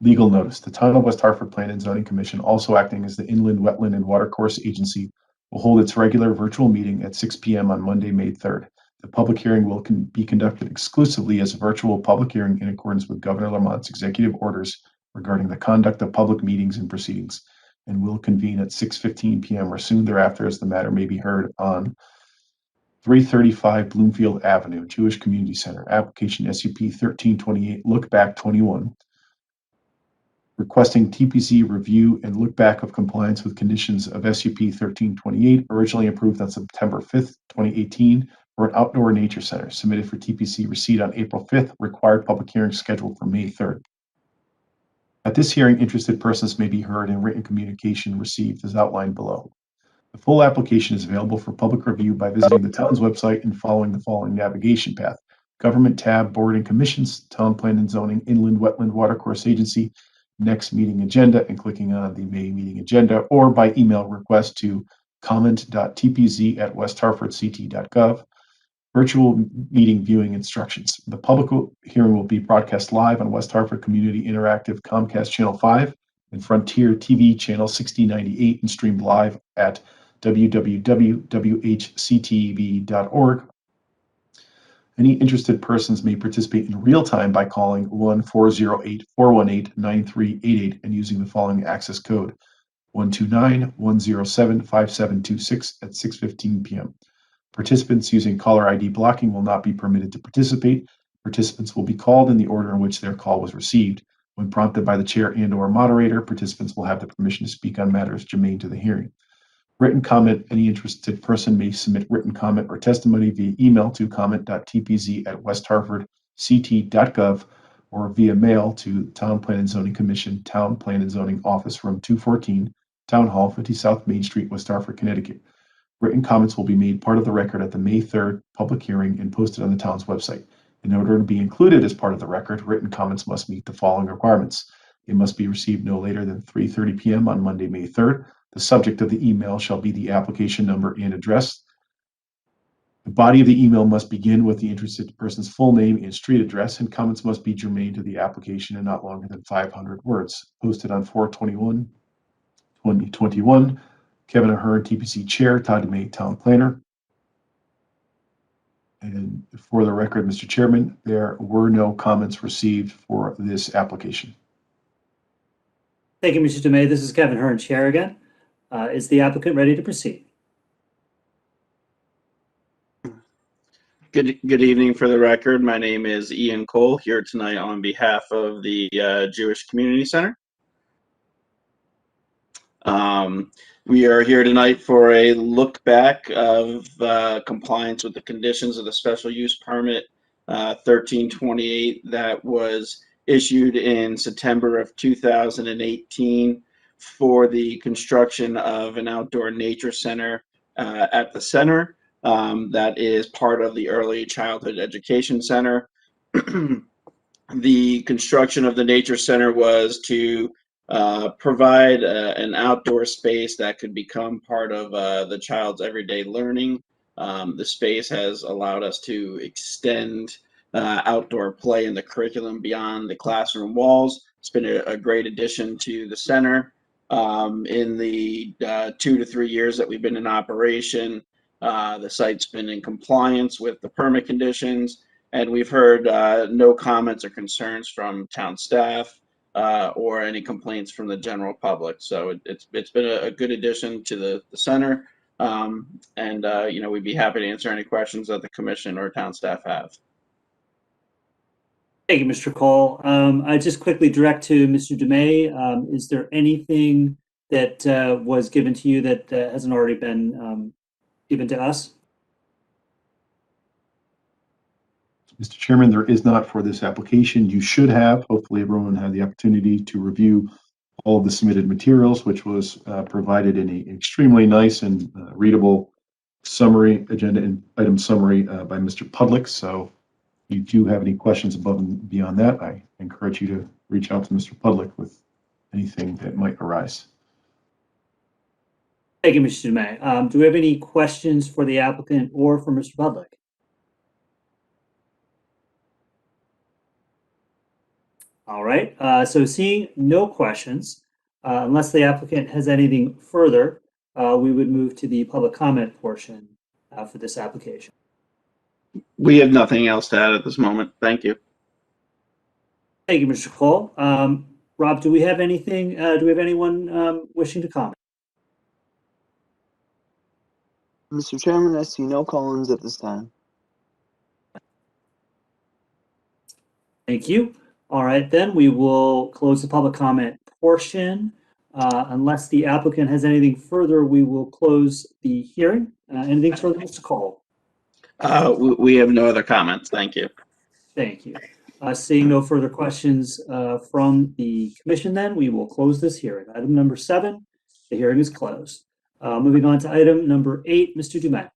legal notice. The town of West Hartford Planning and Zoning Commission, also acting as the Inland Wetland and Watercourse Agency, will hold its regular virtual meeting at 6 p.m. on Monday, May 3rd. The public hearing will be conducted exclusively as a virtual public hearing in accordance with Governor Lamont's executive orders regarding the conduct of public meetings and proceedings, and will convene at 6:15 p.m. or soon thereafter, as the matter may be heard on 335 Bloomfield Avenue, Jewish Community Center, application SUP 1328, look back 21, requesting TPC review and look back of compliance with conditions of SUP 1328, originally approved on September 5th, 2018, for an outdoor nature center, submitted for TPC receipt on April 5th, required public hearing scheduled for May 3rd. At this hearing, interested persons may be heard and written communication received as outlined below. The full application is available for public review by visiting the town's website and following the following navigation path: Government tab, Board and Commissions, Town Plan and Zoning, Inland Wetland Watercourse Agency, Next Meeting Agenda, and clicking on the May Meeting Agenda, or by email request to comment.tpz@westhartfordct.gov. Virtual meeting viewing instructions. The public hearing will be broadcast live on West Hartford Community Interactive Comcast Channel 5 and Frontier TV Channel 6098, and streamed live at www.whctv.org. Any interested persons may participate in real time by calling 1-408-418-9388 and using the following access code 129-107-5726 at 6:15 p.m. Participants using caller ID blocking will not be permitted to participate. Participants will be called in the order in which their call was received. When prompted by the chair and/or moderator, participants will have the permission to speak on matters germane to the hearing. Written comment: any interested person may submit written comment or testimony via email to comment.tpz@westhartfordct.gov or via mail to Town Plan and Zoning Commission, Town Plan and Zoning Office, Room 214, Town Hall, 50 South Main Street, West Hartford, Connecticut. Written comments will be made part of the record at the May 3rd public hearing and posted on the town's website. In order to be included as part of the record, written comments must meet the following requirements. They must be received no later than 3:30 p.m. on Monday, May 3rd. The subject of the email shall be the application number and address. The body of the email must begin with the interested person's full name and street address, and comments must be germane to the application and not longer than 500 words. Posted on 4/21/2021. Kevin Ahern, TPC Chair, Todd DeMay, Town Planner. And for the record, Mr. Chairman, there were no comments received for this application. Thank you, Mr. DeMay. This is Kevin Ahern, Chair again. Is the applicant ready to proceed? Good evening. For the record, my name is Ian Cole, here tonight on behalf of the Jewish Community Center. We are here tonight for a look back of compliance with the conditions of the special use permit 1328 that was issued in September of 2018 for the construction of an outdoor nature center at the center. That is part of the Early Childhood Education Center. The construction of the nature center was to provide an outdoor space that could become part of the child's everyday learning. The space has allowed us to extend outdoor play in the curriculum beyond the classroom walls. It's been a great addition to the center. In the 2 to 3 years that we've been in operation, the site's been in compliance with the permit conditions, and we've heard no comments or concerns from town staff or any complaints from the general public. So it's been a good addition to the center, and you know, we'd be happy to answer any questions that the commission or town staff have. Thank you, Mr. Cole. I just quickly direct to Mr. DeMay. Is there anything that was given to you that hasn't already been given to us? Mr. Chairman, there is not for this application. You should have. Hopefully everyone had the opportunity to review all of the submitted materials, which was provided in an extremely nice and readable summary, agenda and item summary by Mr. Pudlick. So if you do have any questions above and beyond that, I encourage you to reach out to Mr. Pudlick with anything that might arise. Thank you, Mr. Dumais. Do we have any questions for the applicant or for Mr. Pudlick? All right, so seeing no questions, unless the applicant has anything further, we would move to the public comment portion for this application. We have nothing else to add at this moment. Thank you. Thank you, Mr. Cole. Rob, do we have anything, do we have anyone wishing to comment? Mr. Chairman, I see no call-ins at this time. Thank you. All right, then we will close the public comment portion. Unless the applicant has anything further, we will close the hearing. Anything further, Mr. Cole? We have no other comments. Thank you. Thank you. Seeing no further questions from the commission, then we will close this hearing. Item number 7, the hearing is closed. Moving on to item number 8, Mr. Dumais.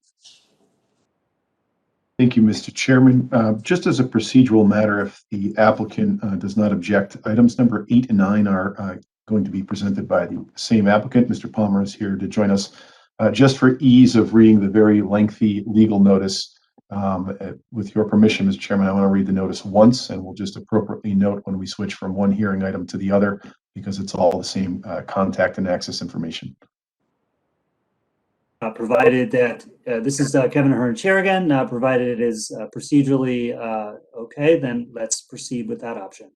Thank you, Mr. Chairman. Just as a procedural matter, if the applicant does not object, items number 8 and 9 are going to be presented by the same applicant. Mr. Palmer is here to join us. Just for ease of reading the very lengthy legal notice, with your permission, Mr. Chairman, I want to read the notice once, and we'll just appropriately note when we switch from one hearing item to the other, because it's all the same contact and access information. Provided that this is Kevin Ahern, Chair again, provided it is procedurally okay, then let's proceed with that option.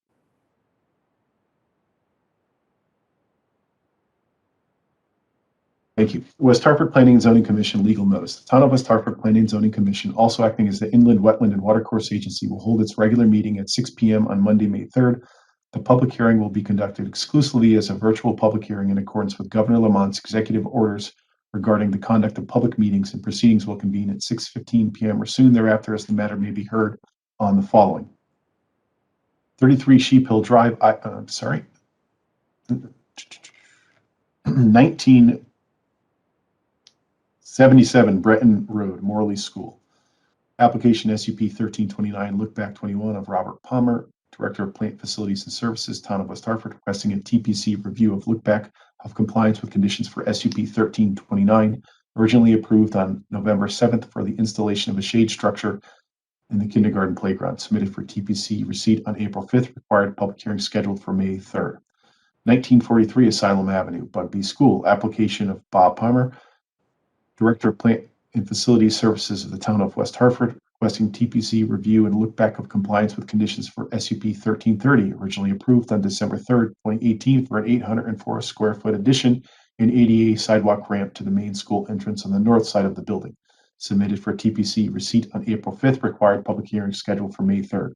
Thank you. West Hartford Planning and Zoning Commission legal notice. The Town of West Hartford Planning and Zoning Commission, also acting as the Inland Wetland and Watercourse Agency, will hold its regular meeting at 6 p.m. on Monday, May 3rd. The public hearing will be conducted exclusively as a virtual public hearing in accordance with Governor Lamont's executive orders regarding the conduct of public meetings, and proceedings will convene at 6:15 p.m. or soon thereafter, as the matter may be heard on the following: 33 Sheep Hill Drive, 1977 Breton Road, Morley School. Application SUP 1329, look back 21 of Robert Palmer, Director of Plant Facilities and Services, Town of West Hartford, requesting a TPC review of look back of compliance with conditions for SUP 1329, originally approved on November 7th for the installation of a shade structure in the kindergarten playground, submitted for TPC receipt on April 5th, required public hearing scheduled for May 3rd. 1943 Asylum Avenue, Bugby School, application of Bob Palmer, Director of Plant and Facilities Services of the Town of West Hartford, requesting TPC review and look back of compliance with conditions for SUP 1330, originally approved on December 3rd, 2018 for an 804 square foot addition and ADA sidewalk ramp to the main school entrance on the north side of the building, submitted for TPC receipt on April 5th, required public hearing scheduled for May 3rd.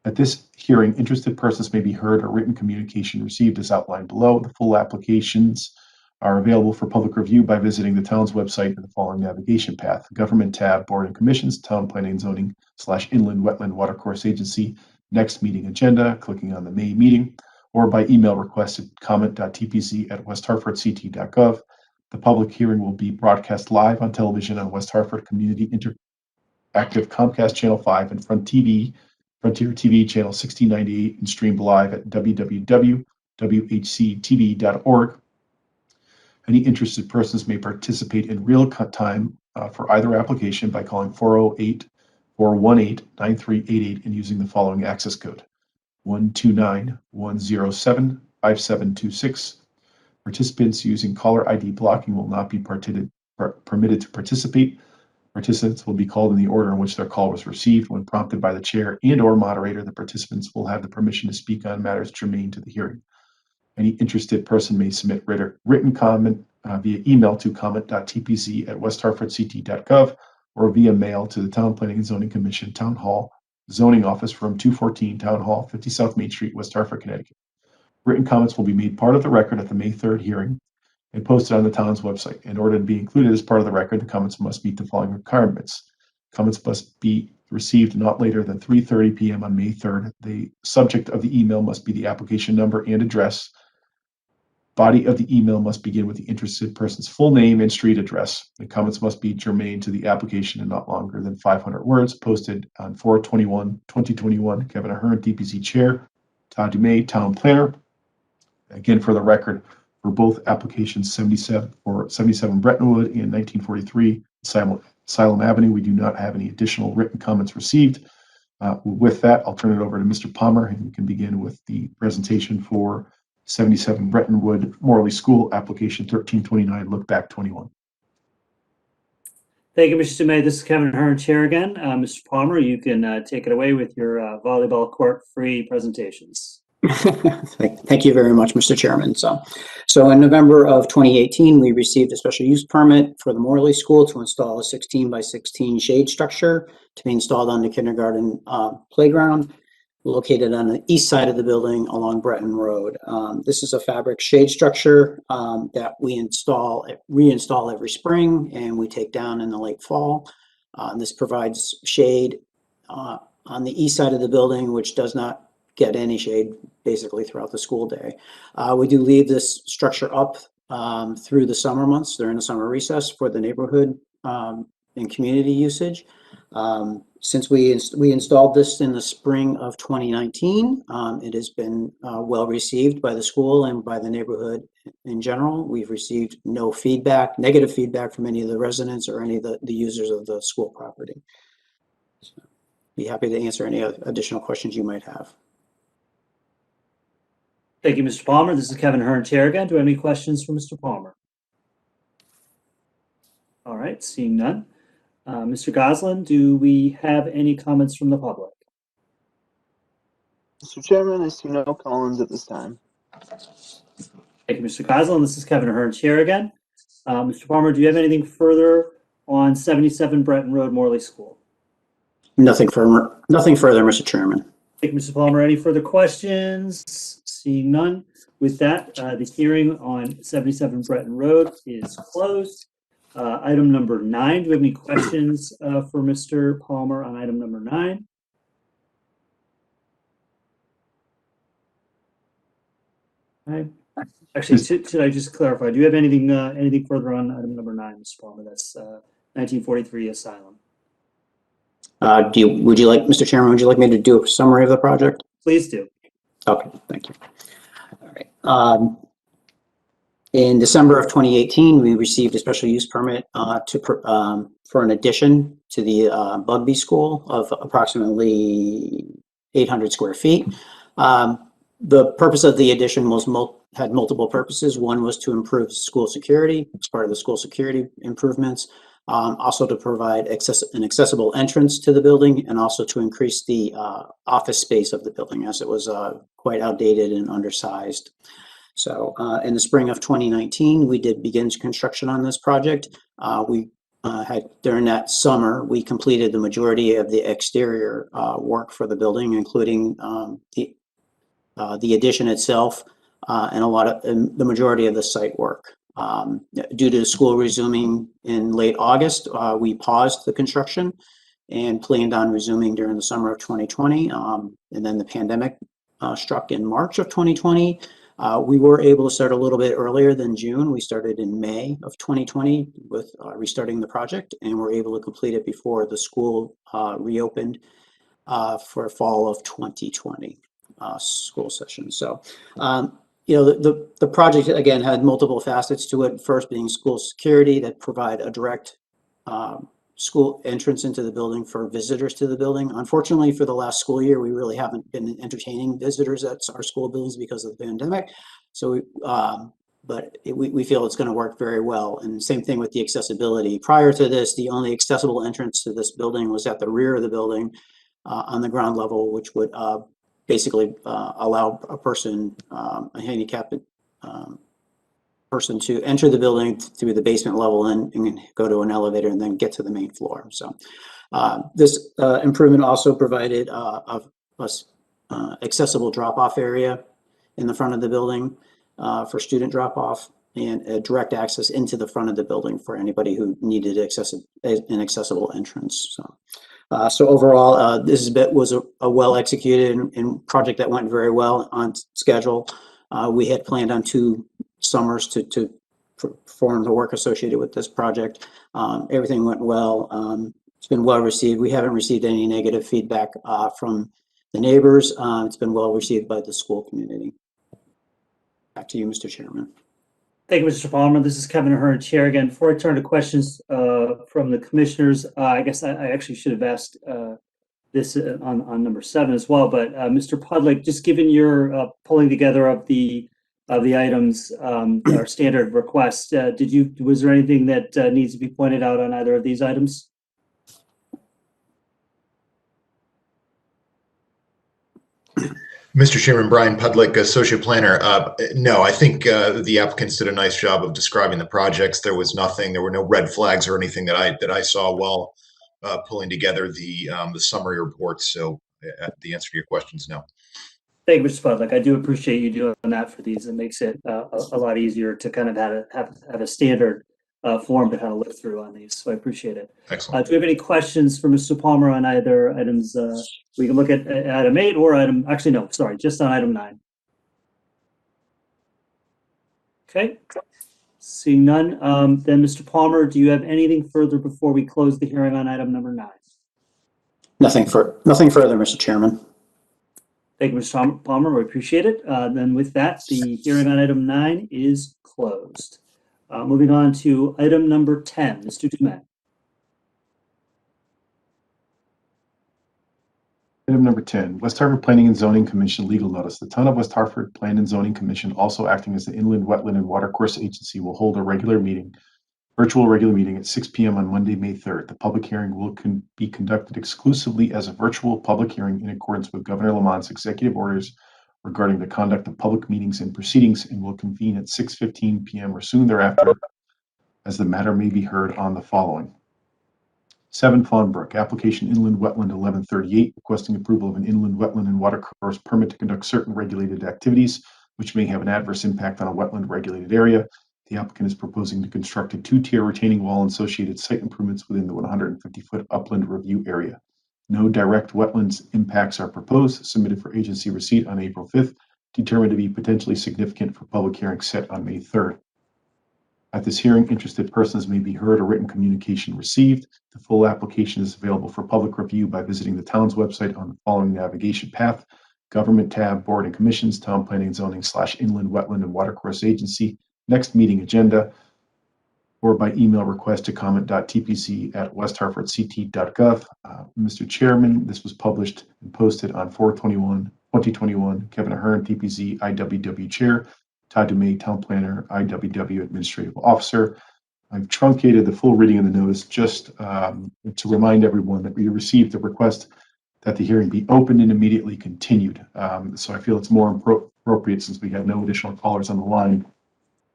At this hearing, interested persons may be heard or written communication received as outlined below. The full applications are available for public review by visiting the town's website in the following navigation path: Government tab, Board and Commissions, Town Planning and Zoning / Inland Wetland Watercourse Agency, Next Meeting Agenda, clicking on the May meeting, or by email request at comment.tpc@westhartfordct.gov. The public hearing will be broadcast live on television on West Hartford Community Interactive Comcast Channel 5 and Frontier TV Channel 1698, and streamed live at www.whctv.org. Any interested persons may participate in real time for either application by calling 408-418-9388 and using the following access code: 129-107-5726. Participants using caller ID blocking will not be permitted to participate. Participants will be called in the order in which their call was received. When prompted by the chair and/or moderator, the participants will have the permission to speak on matters germane to the hearing. Any interested person may submit written comment via email to comment.tpc@westhartfordct.gov or via mail to the Town Planning and Zoning Commission, Town Hall, Zoning Office, Room 214, Town Hall, 50 South Main Street, West Hartford, Connecticut. Written comments will be made part of the record at the May 3rd hearing and posted on the town's website. In order to be included as part of the record, the comments must meet the following requirements. Comments must be received not later than 3:30 p.m. on May 3rd. The subject of the email must be the application number and address. body of the email must begin with the interested person's full name and street address. The comments must be germane to the application and not longer than 500 words. Posted on 4/21/2021. Kevin Ahern, DPC Chair. Todd Dumais, Town Planner. Again, for the record, for both applications 77 Brettonwood and 1943 Asylum Avenue, we do not have any additional written comments received. With that, I'll turn it over to Mr. Palmer, and we can begin with the presentation for 77 Brettonwood Morley School, application 1329, look back 21. Thank you, Mr. Dumais. This is Kevin Ahern, Chair again. Mr. Palmer, you can take it away with your volleyball court-free presentations. Thank you very much, Mr. Chairman. So in November of 2018, we received a special use permit for the Morley School to install a 16 by 16 shade structure to be installed on the kindergarten playground located on the east side of the building along Breton Road. This is a fabric shade structure that we reinstall every spring and we take down in the late fall. This provides shade on the east side of the building, which does not get any shade basically throughout the school day. We do leave this structure up through the summer months during the summer recess for the neighborhood and community usage. Since we installed this in the spring of 2019, it has been well received by the school and by the neighborhood in general. We've received no feedback, negative feedback from any of the residents or any of the users of the school property. So, be happy to answer any additional questions you might have. Thank you, Mr. Palmer. This is Kevin Ahern, Chair again. Do we have any questions for Mr. Palmer? All right, seeing none. Mr. Goslin, do we have any comments from the public? Mr. Chairman, I see no call-ins at this time. Thank you, Mr. Goslin. This is Kevin Ahern, Chair again. Mr. Palmer, do you have anything further on 77 Breton Road, Morley School? Nothing further, Mr. Chairman. Thank you, Mr. Palmer. Any further questions? Seeing none. With that, the hearing on 77 Breton Road is closed. Item number 9. Do we have any questions for Mr. Palmer on item number 9? Okay. Actually, should I just clarify? Do you have anything further on item number 9, Mr. Palmer? That's 1943 Asylum. Would you like, Mr. Chairman, would you like me to do a summary of the project? Please do. Okay, thank you. All right. In December of 2018, we received a special use permit for an addition to the Bugby School of approximately 800 square feet. The purpose of the addition had multiple purposes. One was to improve school security as part of the school security improvements, also to provide an accessible entrance to the building, and also to increase the office space of the building as it was quite outdated and undersized. So in the spring of 2019, we did begin construction on this project. During that summer, we completed the majority of the exterior work for the building, including the addition itself and the majority of the site work. Due to school resuming in late August, we paused the construction and planned on resuming during the summer of 2020. And then the pandemic struck in March of 2020. We were able to start a little bit earlier than June. We started in May of 2020 with restarting the project, and we're able to complete it before the school reopened for fall of 2020 school session. So, you know, the project, again, had multiple facets to it. First being school security that provide a direct school entrance into the building for visitors to the building. Unfortunately, for the last school year, we really haven't been entertaining visitors at our school buildings because of the pandemic. So, but we feel it's going to work very well. And same thing with the accessibility. Prior to this, the only accessible entrance to this building was at the rear of the building on the ground level, which would basically allow a person, a handicapped person, to enter the building through the basement level and go to an elevator and then get to the main floor. So this improvement also provided a accessible drop-off area in the front of the building for student drop-off, and a direct access into the front of the building for anybody who needed an accessible entrance. So overall, this bit was a well-executed and project that went very well on schedule. We had planned on 2 summers to perform the work associated with this project. Everything went well. It's been well received. We haven't received any negative feedback from the neighbors. It's been well received by the school community. Back to you, Mr. Chairman. Thank you, Mr. Palmer. This is Kevin Ahern, Chair again. Before I turn to questions from the commissioners, I guess I actually should have asked this on number 7 as well. But Mr. Pudlick, just given your pulling together of the items, our standard request, was there anything that needs to be pointed out on either of these items? Mr. Chairman, Brian Pudlick, Associate Planner. No, I think the applicants did a nice job of describing the projects. There was no red flags or anything that I saw while pulling together the summary report. So the answer to your question is no. Thank you, Mr. Pudlick. I do appreciate you doing that for these. It makes it a lot easier to kind of have a standard form to kind of look through on these. So I appreciate it. Excellent. Do we have any questions for Mr. Palmer on either items? We can look at item 8 or just on item 9. Okay. Seeing none, then Mr. Palmer, do you have anything further before we close the hearing on item number 9? Nothing further, Mr. Chairman. Thank you, Mr. Palmer. We appreciate it. Then with that, the hearing on item 9 is closed. Moving on to item number 10, Mr. Dumais. Item number 10, West Hartford Planning and Zoning Commission legal notice. The Town of West Hartford Plan and Zoning Commission, also acting as the Inland Wetland and Watercourse Agency, will hold a virtual regular meeting at 6 p.m. on Monday, May 3rd. The public hearing will be conducted exclusively as a virtual public hearing in accordance with Governor Lamont's executive orders regarding the conduct of public meetings and proceedings, and will convene at 6:15 p.m. or soon thereafter, as the matter may be heard on the following. 7 Fawn Brook, application inland wetland 1138, requesting approval of an inland wetland and watercourse permit to conduct certain regulated activities which may have an adverse impact on a wetland regulated area. The applicant is proposing to construct a 2-tier retaining wall and associated site improvements within the 150-foot upland review area. No direct wetlands impacts are proposed, submitted for agency receipt on April 5th, determined to be potentially significant for public hearing set on May 3rd. At this hearing, interested persons may be heard or written communication received. The full application is available for public review by visiting the town's website on the following navigation path: Government tab, Board and Commissions, Town Planning and Zoning / Inland Wetland and Watercourse Agency, next meeting agenda, or by email request to comment.tpc@westhartfordct.gov. Mr. Chairman, this was published and posted on 4/21/2021. Kevin Ahern, TPC IWW Chair. Todd Dumais, Town Planner, IWW Administrative Officer. I've truncated the full reading of the notice just to remind everyone that we received a request that the hearing be opened and immediately continued. So I feel it's more appropriate, since we had no additional callers on the line,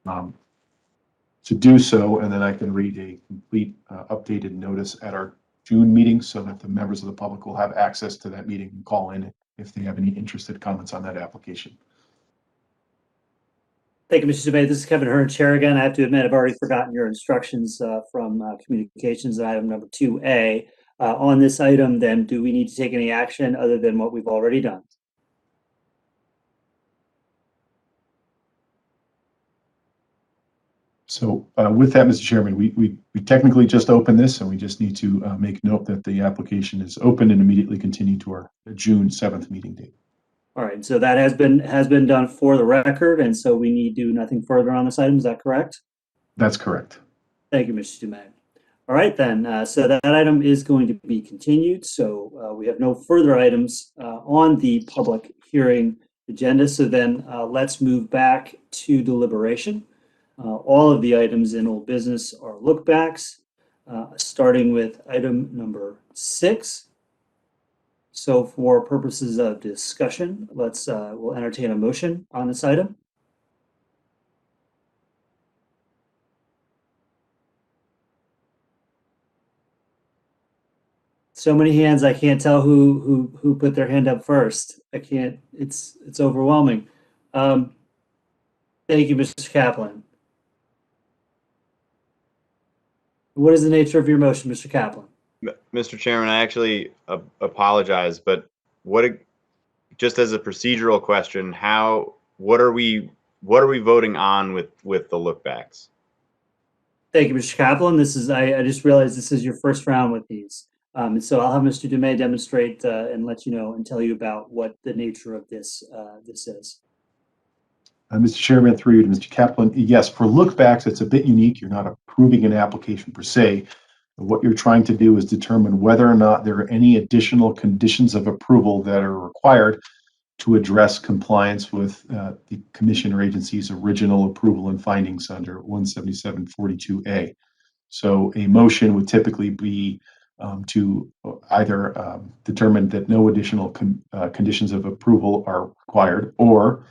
to do so, and then I can read a complete updated notice at our June meeting, so that the members of the public will have access to that meeting and call in if they have any interested comments on that application. Thank you, Mr. Dumais. This is Kevin Ahern, Chair again. I have to admit, I've already forgotten your instructions from communications item number 2A. On this item, then, do we need to take any action other than what we've already done? So with that, Mr. Chairman, we technically just opened this, and we just need to make note that the application is open and immediately continue to our June 7th meeting date. All right, so that has been done for the record, and so we need to do nothing further on this item. Is that correct? That's correct. Thank you, Mr. Dumais. All right, then. So that item is going to be continued. So we have no further items on the public hearing agenda. So then let's move back to deliberation. All of the items in old business are lookbacks, starting with item number 6. So for purposes of discussion, we'll entertain a motion on this item. So many hands, I can't tell who put their hand up first. I can't. It's overwhelming. Thank you, Mr. Kaplan. What is the nature of your motion, Mr. Kaplan? Mr. Chairman, I actually apologize, but just as a procedural question, what are we what are we voting on with the look backs? Thank you, Mr. Kaplan. This is, I just realized this is your first round with these. And so I'll have Mr. Dumais demonstrate and let you know and tell you about what the nature of this is. Mr. Chairman, through you to Mr. Kaplan. Yes, for look backs, it's a bit unique. You're not approving an application per se. What you're trying to do is determine whether or not there are any additional conditions of approval that are required to address compliance with the commission or agency's original approval and findings under 17742A. So a motion would typically be to either determine that no additional conditions of approval are required, or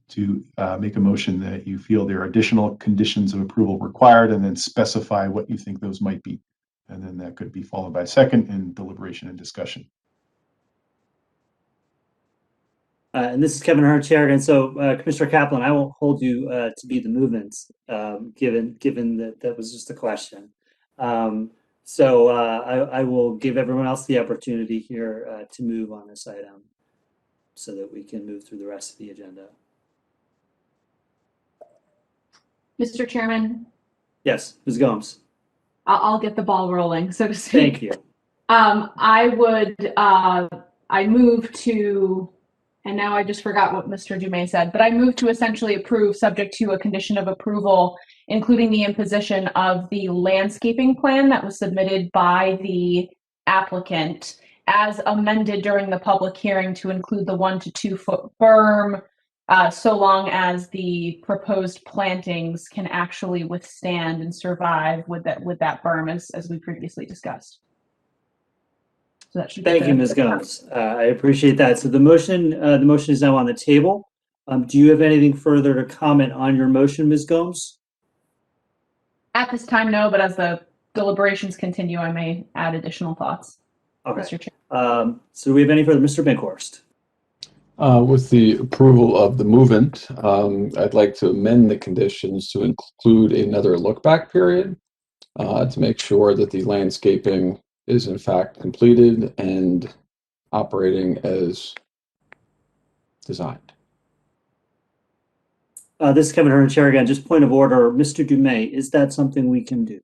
to make a motion that you feel there are additional conditions of approval required, and then specify what you think those might be. And then that could be followed by a second and deliberation and discussion. And this is Kevin Hart, Chair. And so, Commissioner Kaplan, I won't hold you to be the movements, given that was just a question. So I will give everyone else the opportunity here to move on this item so that we can move through the rest of the agenda. Mr. Chairman? Yes, Ms. Gomes. I'll get the ball rolling, so to speak. Thank you. I move to, and now I just forgot what Mr. Dumais said, but I move to essentially approve, subject to a condition of approval, including the imposition of the landscaping plan that was submitted by the applicant as amended during the public hearing to include the 1 to 2 foot berm, so long as the proposed plantings can actually withstand and survive with that berm, as we previously discussed. So that should be Thank you, Ms. Gomes. I appreciate that. So the motion is now on the table. Do you have anything further to comment on your motion, Ms. Gomes? At this time, no, but as the deliberations continue, I may add additional thoughts. Okay. Mr. Chair. So do we have any further? Mr. Bankhorst. With the approval of the movement, I'd like to amend the conditions to include another look back period to make sure that the landscaping is in fact completed and operating as designed. This is Kevin Hearn, Chair again. Just point of order, Mr. Dumais, is that something we can do?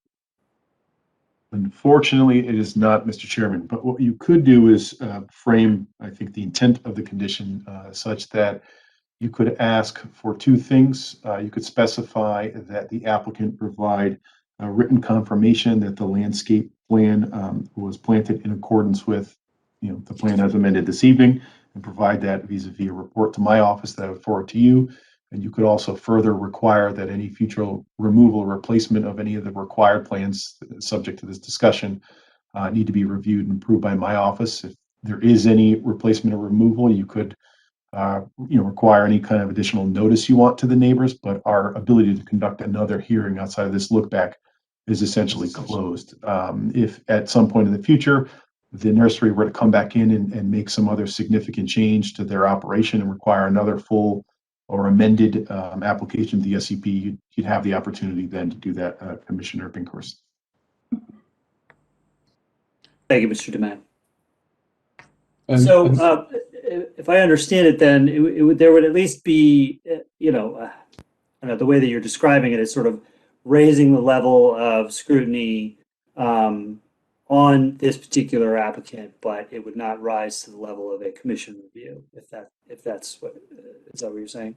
Unfortunately, it is not, Mr. Chairman, but what you could do is frame, I think, the intent of the condition such that you could ask for two things. You could specify that the applicant provide a written confirmation that the landscape plan was planted in accordance with, the plan as amended this evening, and provide that vis-a-vis a report to my office that I would forward to you. And you could also further require that any future removal or replacement of any of the required plans subject to this discussion need to be reviewed and approved by my office. If there is any replacement or removal, you could require any kind of additional notice you want to the neighbors, but our ability to conduct another hearing outside of this look back is essentially closed. If at some point in the future, the nursery were to come back in and make some other significant change to their operation and require another full or amended application to the SCP, you'd have the opportunity then to do that, Commissioner Bankhorst. Thank you, Mr. Dumais. So if I understand it, then there would at least be, the way that you're describing it is sort of raising the level of scrutiny on this particular applicant, but it would not rise to the level of a commission review. Is that what you're saying?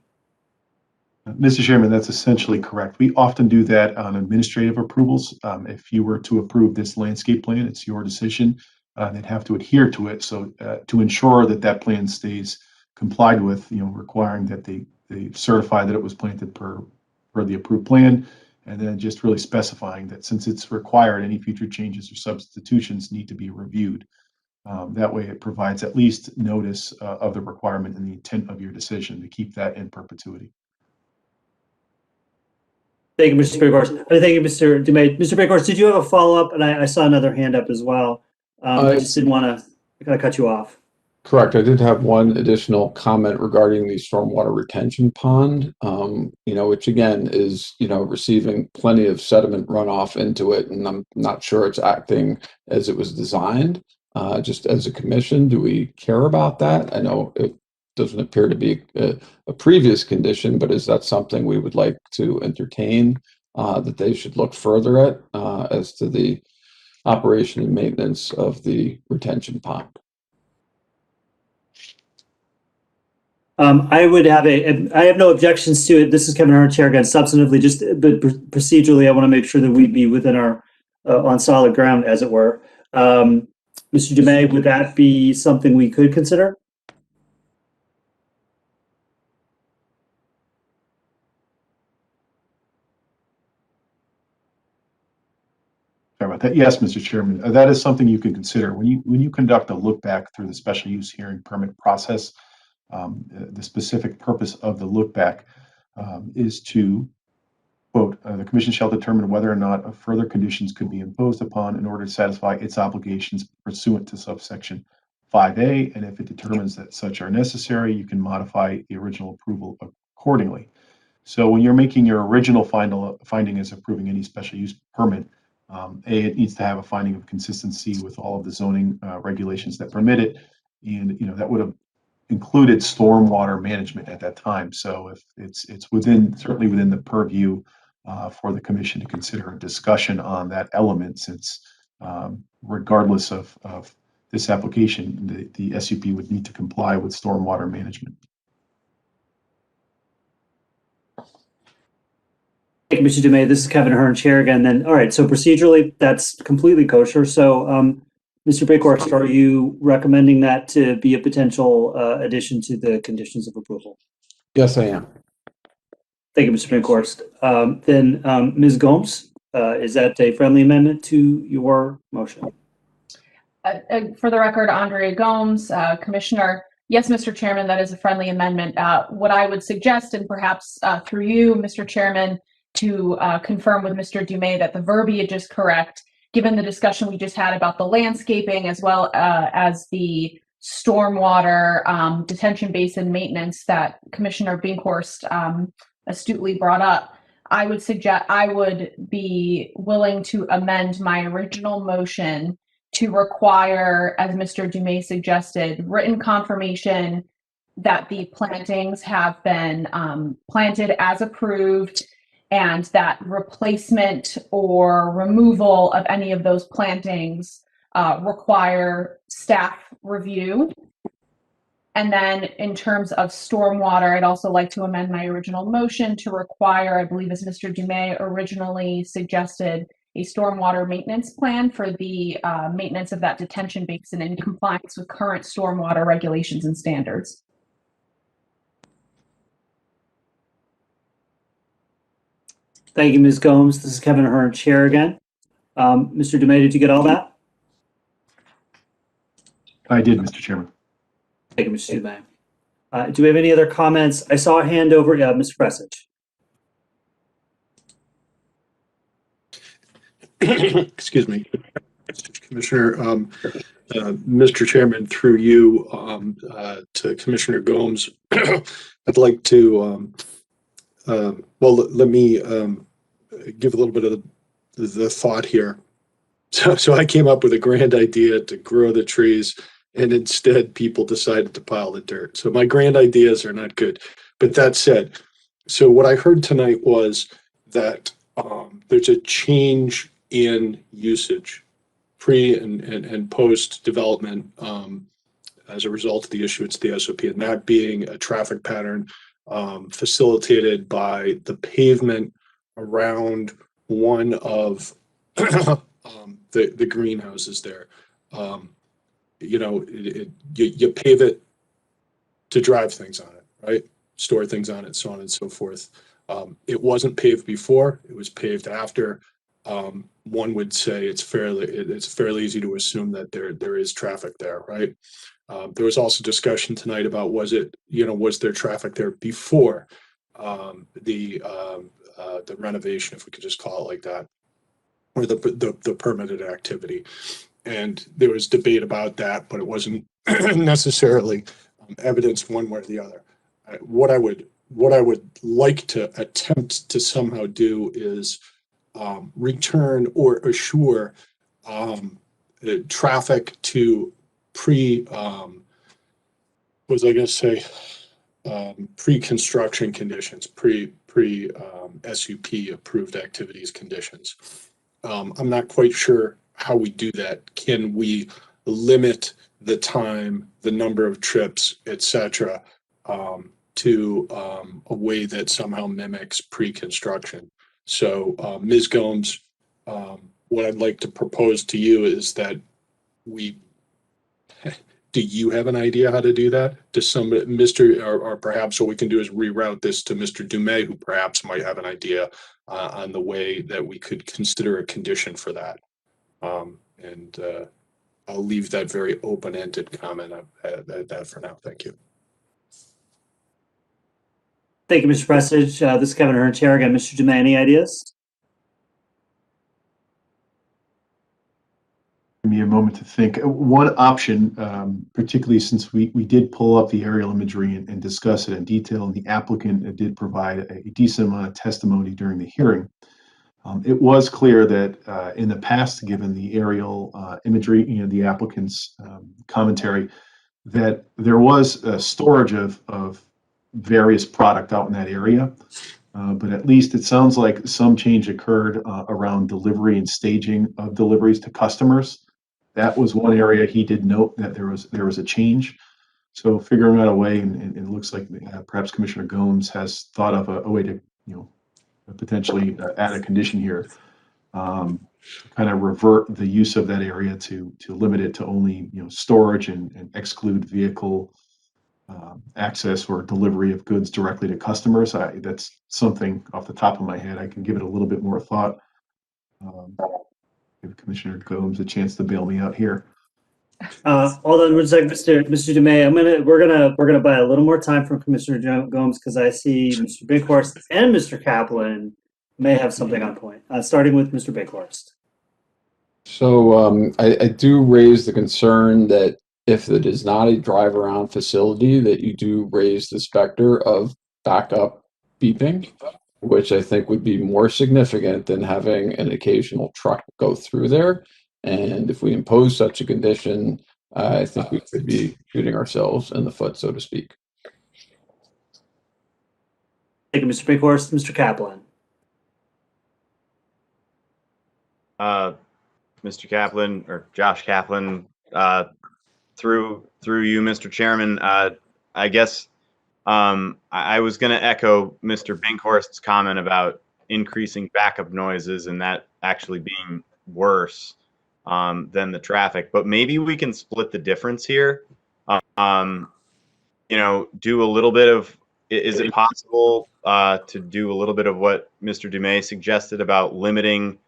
Mr. Chairman, that's essentially correct. We often do that on administrative approvals. If you were to approve this landscape plan, it's your decision. They'd have to adhere to it. So to ensure that that plan stays complied with, requiring that they certify that it was planted per the approved plan, and then just really specifying that since it's required, any future changes or substitutions need to be reviewed. That way it provides at least notice of the requirement and the intent of your decision to keep that in perpetuity. Thank you, Mr. Bankhorst. Thank you, Mr. Dumais. Mr. Bankhorst, did you have a follow-up? And I saw another hand up as well. I just didn't want to cut you off. Correct. I did have one additional comment regarding the stormwater retention pond, which again is, receiving plenty of sediment runoff into it. And I'm not sure it's acting as it was designed. Just as a commission, do we care about that? I know doesn't appear to be a previous condition, but is that something we would like to entertain, that they should look further at as to the operation and maintenance of the retention pond? I have no objections to it. This is Kevin Hart, Chair, again, substantively, but procedurally, I want to make sure that we be within our, on solid ground, as it were. Mr. Dumais, would that be something we could consider? Sorry about that. Yes, Mr. Chairman, that is something you can consider when you conduct a look back through the special use hearing permit process. The specific purpose of the look back is to, quote, the commission shall determine whether or not further conditions could be imposed upon in order to satisfy its obligations pursuant to subsection 5A, and if it determines that such are necessary, you can modify the original approval accordingly. So when you're making your original finding as approving any special use permit, it needs to have a finding of consistency with all of the zoning regulations that permit it, and that would have included stormwater management at that time. So if it's certainly within the purview for the commission to consider a discussion on that element, since regardless of this application, the SUP would need to comply with stormwater management. Thank you, Mr. Dumais. This is Kevin Hearn, Chair again. Then, all right. So procedurally, that's completely kosher. So, Mr. Bakhorst, are you recommending that to be a potential addition to the conditions of approval? Yes, I am. Thank you, Mr. Bakhorst. Then, Ms. Gomes, is that a friendly amendment to your motion? For the record, Andrea Gomes, Commissioner. Yes, Mr. Chairman, that is a friendly amendment. What I would suggest, and perhaps through you, Mr. Chairman, to confirm with Mr. Dumais that the verbiage is correct, given the discussion we just had about the landscaping as well as the stormwater detention basin maintenance that Commissioner Binkhorst astutely brought up. I would be willing to amend my original motion to require, as Mr. Dumais suggested, written confirmation that the plantings have been planted as approved, and that replacement or removal of any of those plantings require staff review. And then in terms of stormwater, I'd also like to amend my original motion to require, I believe as Mr. Dumais originally suggested, a stormwater maintenance plan for the maintenance of that detention basin in compliance with current stormwater regulations and standards. Thank you, Ms. Gomes. This is Kevin Hearn, Chair again. Mr. Dumais, did you get all that? I did, Mr. Chairman. Thank you, Mr. Dumais. Do we have any other comments? I saw a hand over, Mr. Presich. Excuse me, Commissioner. Mr. Chairman, through you to Commissioner Gomes, I'd like to, well, let me give a little bit of the thought here. So I came up with a grand idea to grow the trees, and instead people decided to pile the dirt. So my grand ideas are not good. But that said, so what I heard tonight was that there's a change in usage pre and post development as a result of the issuance of the SOP, and that being a traffic pattern facilitated by the pavement around one of the greenhouses there. You pave it to drive things on it, right? Store things on it, so on and so forth. It wasn't paved before; it was paved after. One would say it's fairly easy to assume that there is traffic there, right? There was also discussion tonight about was there traffic there before the renovation, if we could just call it like that, or the permitted activity. And there was debate about that, but it wasn't necessarily evidenced one way or the other. What I would like to attempt to somehow do is return or assure traffic to was I going to say, pre-construction conditions, SUP approved activities conditions. I'm not quite sure how we do that. Can we limit the time, the number of trips, etc., to a way that somehow mimics pre-construction? So, Ms. Gomes, what I'd like to propose to you is that do you have an idea how to do that? Does somebody, or perhaps what we can do is reroute this to Mr. Dumais, who perhaps might have an idea on the way that we could consider a condition for that. And I'll leave that very open-ended comment at that for now. Thank you. Thank you, Mr. Prestage. This is Kevin Hearn, Chair again. Mr. Dumais, any ideas? Give me a moment to think. One option, particularly since we did pull up the aerial imagery and discuss it in detail, and the applicant did provide a decent amount of testimony during the hearing. It was clear that in the past, given the aerial imagery and the applicant's commentary, that there was storage of various product out in that area. But at least it sounds like some change occurred around delivery and staging of deliveries to customers. That was one area he did note that there was a change. So figuring out a way, and it looks like perhaps Commissioner Gomes has thought of a way to, potentially add a condition here, kind of revert the use of that area to limit it to only storage and exclude vehicle access or delivery of goods directly to customers. That's something off the top of my head. I can give it a little bit more thought. Give Commissioner Gomes a chance to bail me out here. Hold on one second, Mr. Dumais. We're gonna buy a little more time from Commissioner Gomes because I see Mr. Bighorst and Mr. Kaplan may have something on point. Starting with Mr. Bighorst. So I do raise the concern that if it is not a drive-around facility, that you do raise the specter of backup beeping, which I think would be more significant than having an occasional truck go through there. And if we impose such a condition, I think we could be shooting ourselves in the foot, so to speak. Thank you, Mr. Bighorst. Mr. Kaplan. Mr. Kaplan, or Josh Kaplan, through you, Mr. Chairman, I guess I was going to echo Mr. Binkhorst's comment about increasing backup noises and that actually being worse than the traffic. But maybe we can split the difference here. Do a little bit of, is it possible to do a little bit of what Mr. Dumais suggested about limiting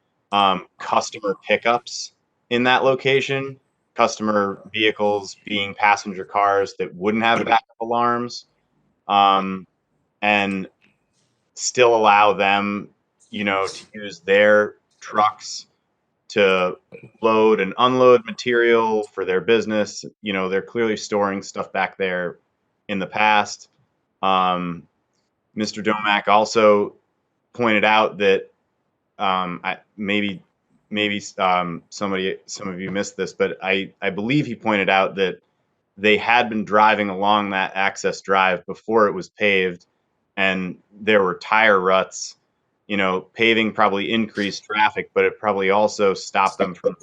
customer pickups in that location? Customer vehicles being passenger cars that wouldn't have backup alarms, and still allow them, to use their trucks to load and unload material for their business. They're clearly storing stuff back there in the past. Mr. Domak also pointed out that maybe some of you missed this, but I believe he pointed out that they had been driving along that access drive before it was paved, and there were tire ruts. Paving probably increased traffic, but it probably also stopped them from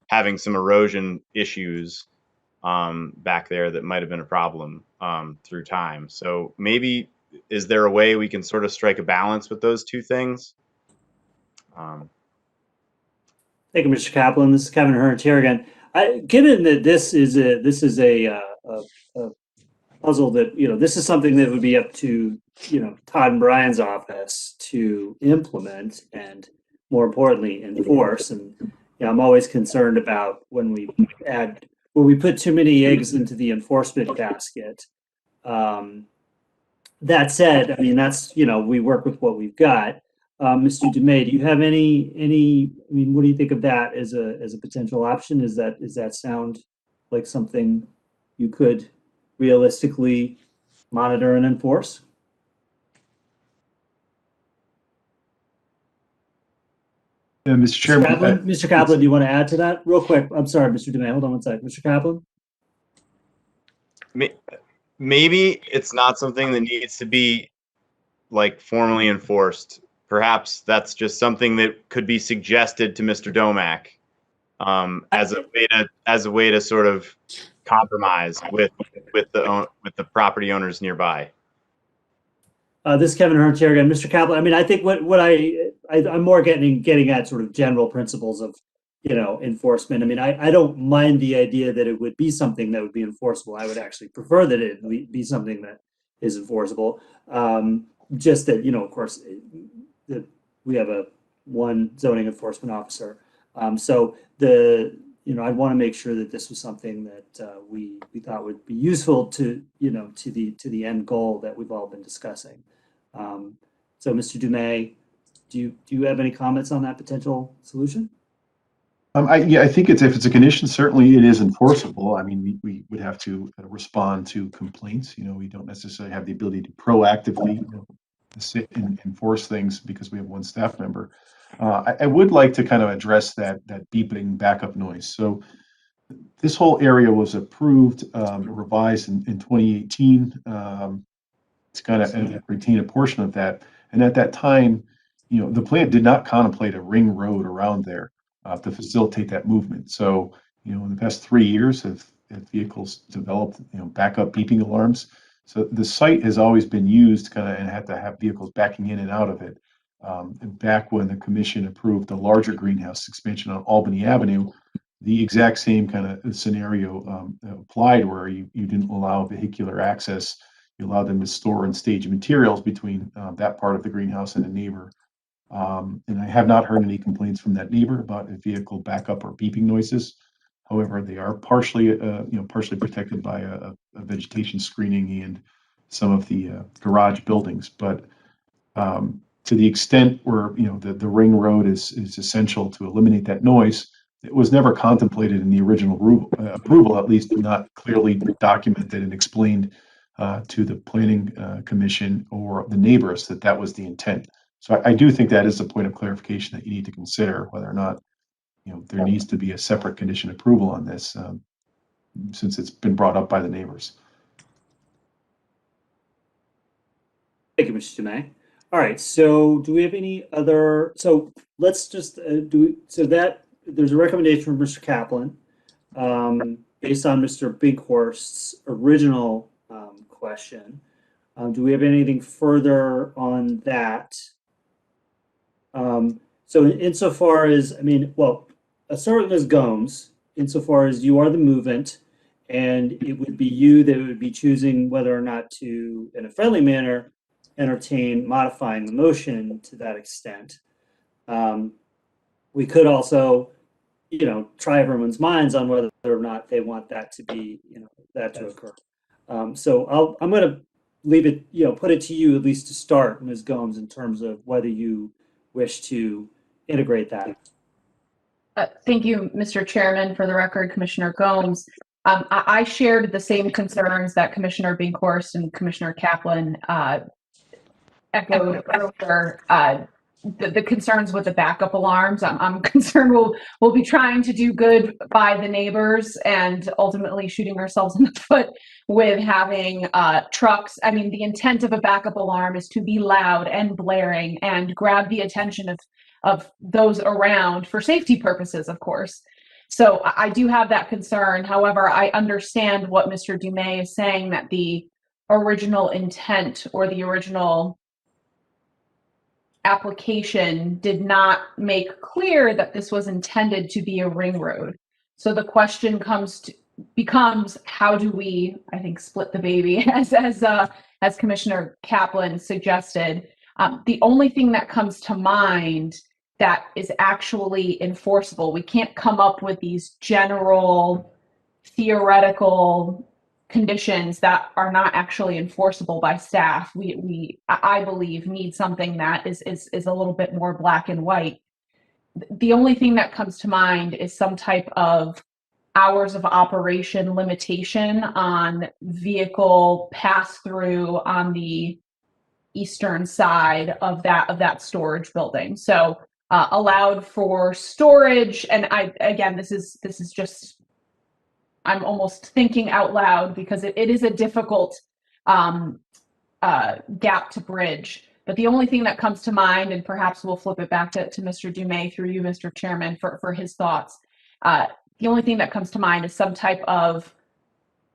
having some erosion issues back there that might have been a problem through time. So maybe, is there a way we can sort of strike a balance with those two things? Thank you, Mr. Kaplan. This is Kevin Hearn here again. Given that this is a puzzle that this is something that would be up to Todd and Brian's office to implement and, more importantly, enforce. And I'm always concerned about when we put too many eggs into the enforcement basket. That said, that's we work with what we've got. Mr. Dumais, do you have any? What do you think of that as a potential option? Does that sound like something you could realistically monitor and enforce? Mr. Chairman. Mr. Kaplan, do you want to add to that real quick? I'm sorry, Mr. Dumais. Hold on one second. Mr. Kaplan? maybe it's not something that needs to be like formally enforced. Perhaps that's just something that could be suggested to Mr. Domak as a way to sort of compromise with the property owners nearby. This is Kevin Hearn, Chair again. Mr. Kaplan, I mean, I think what I'm more getting at sort of general principles of, enforcement. I mean, I don't mind the idea that it would be something that would be enforceable. I would actually prefer that it be something that is enforceable. Just that, of course, that we have one zoning enforcement officer. So I'd want to make sure that this was something that we thought would be useful to the end goal that we've all been discussing. So, Mr. Dumais, do you have any comments on that potential solution? I think if it's a condition, certainly it is enforceable. I mean, we would have to respond to complaints. We don't necessarily have the ability to proactively sit and enforce things because we have one staff member. I would like to kind of address that beeping backup noise. So this whole area was approved, revised in 2018. It's kind of retain a portion of that. And at that time, the plan did not contemplate a ring road around there to facilitate that movement. So, in the past 3 years, have vehicles developed, backup beeping alarms. So the site has always been used and had to have vehicles backing in and out of it. And back when the commission approved the larger greenhouse expansion on Albany Avenue, the exact same kind of scenario applied, where you didn't allow vehicular access. You allowed them to store and stage materials between that part of the greenhouse and a neighbor. And I have not heard any complaints from that neighbor about a vehicle backup or beeping noises. However, they are partially protected by a vegetation screening and some of the garage buildings. But to the extent where the ring road is essential to eliminate that noise, it was never contemplated in the original approval, at least not clearly documented and explained to the planning commission or the neighbors that was the intent. So I do think that is a point of clarification that you need to consider, whether or not there needs to be a separate condition approval on this, since it's been brought up by the neighbors. Thank you, Mr. Dumais. All right, so do we have any other, so let's just there's a recommendation from Mr. Kaplan based on Mr. Binkhorst's original question. Do we have anything further on that? So insofar as, I'll start with Ms. Gomes, insofar as you are the movant, and it would be you that would be choosing whether or not to, in a friendly manner, entertain modifying the motion to that extent. We could also, try everyone's minds on whether or not they want that to be, that to occur. So I'm going to leave it, put it to you at least to start, Ms. Gomes, in terms of whether you wish to integrate that. Thank you, Mr. Chairman. For the record, Commissioner Gomes. I shared the same concerns that Commissioner Binkhorst and Commissioner Kaplan echoed earlier. The concerns with the backup alarms. I'm concerned we'll be trying to do good by the neighbors and ultimately shooting ourselves in the foot with having trucks. I mean, the intent of a backup alarm is to be loud and blaring and grab the attention of those around for safety purposes, of course. So I do have that concern. However, I understand what Mr. Dumais is saying, that the original intent or the original application did not make clear that this was intended to be a ring road. So the question becomes how do we, I think, split the baby as Commissioner Kaplan suggested. The only thing that comes to mind that is actually enforceable, we can't come up with these general theoretical conditions that are not actually enforceable by staff. I believe, need something that is a little bit more black and white. The only thing that comes to mind is some type of hours of operation limitation on vehicle pass through on the eastern side of that storage building. So allowed for storage, and this is just, I'm almost thinking out loud because it is a difficult gap to bridge. But the only thing that comes to mind, and perhaps we'll flip it back to Mr. Dumais through you, Mr. Chairman, for his thoughts. The only thing that comes to mind is some type of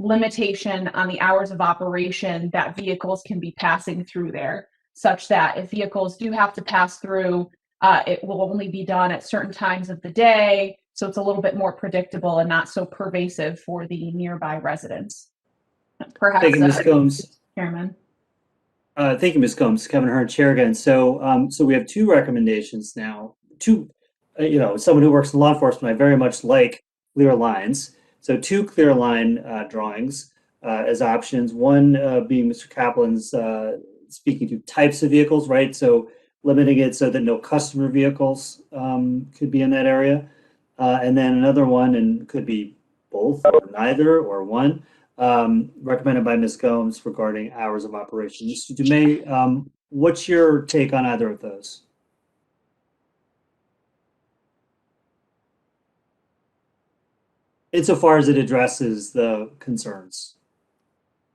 limitation on the hours of operation that vehicles can be passing through there, such that if vehicles do have to pass through, it will only be done at certain times of the day. So it's a little bit more predictable and not so pervasive for the nearby residents. Perhaps, Thank you, Ms. Combs. Chairman. Thank you, Ms. Combs. Kevin Hearn, Chair again. So we have two recommendations now. Someone who works in law enforcement, I very much like clear lines. So two clear line drawings as options. One being Mr. Kaplan's speaking to types of vehicles, right? So limiting it so that no customer vehicles could be in that area. And then another one, and could be both or neither or one, recommended by Ms. Gomes regarding hours of operation. Mr. Dumais, what's your take on either of those? Insofar as it addresses the concerns.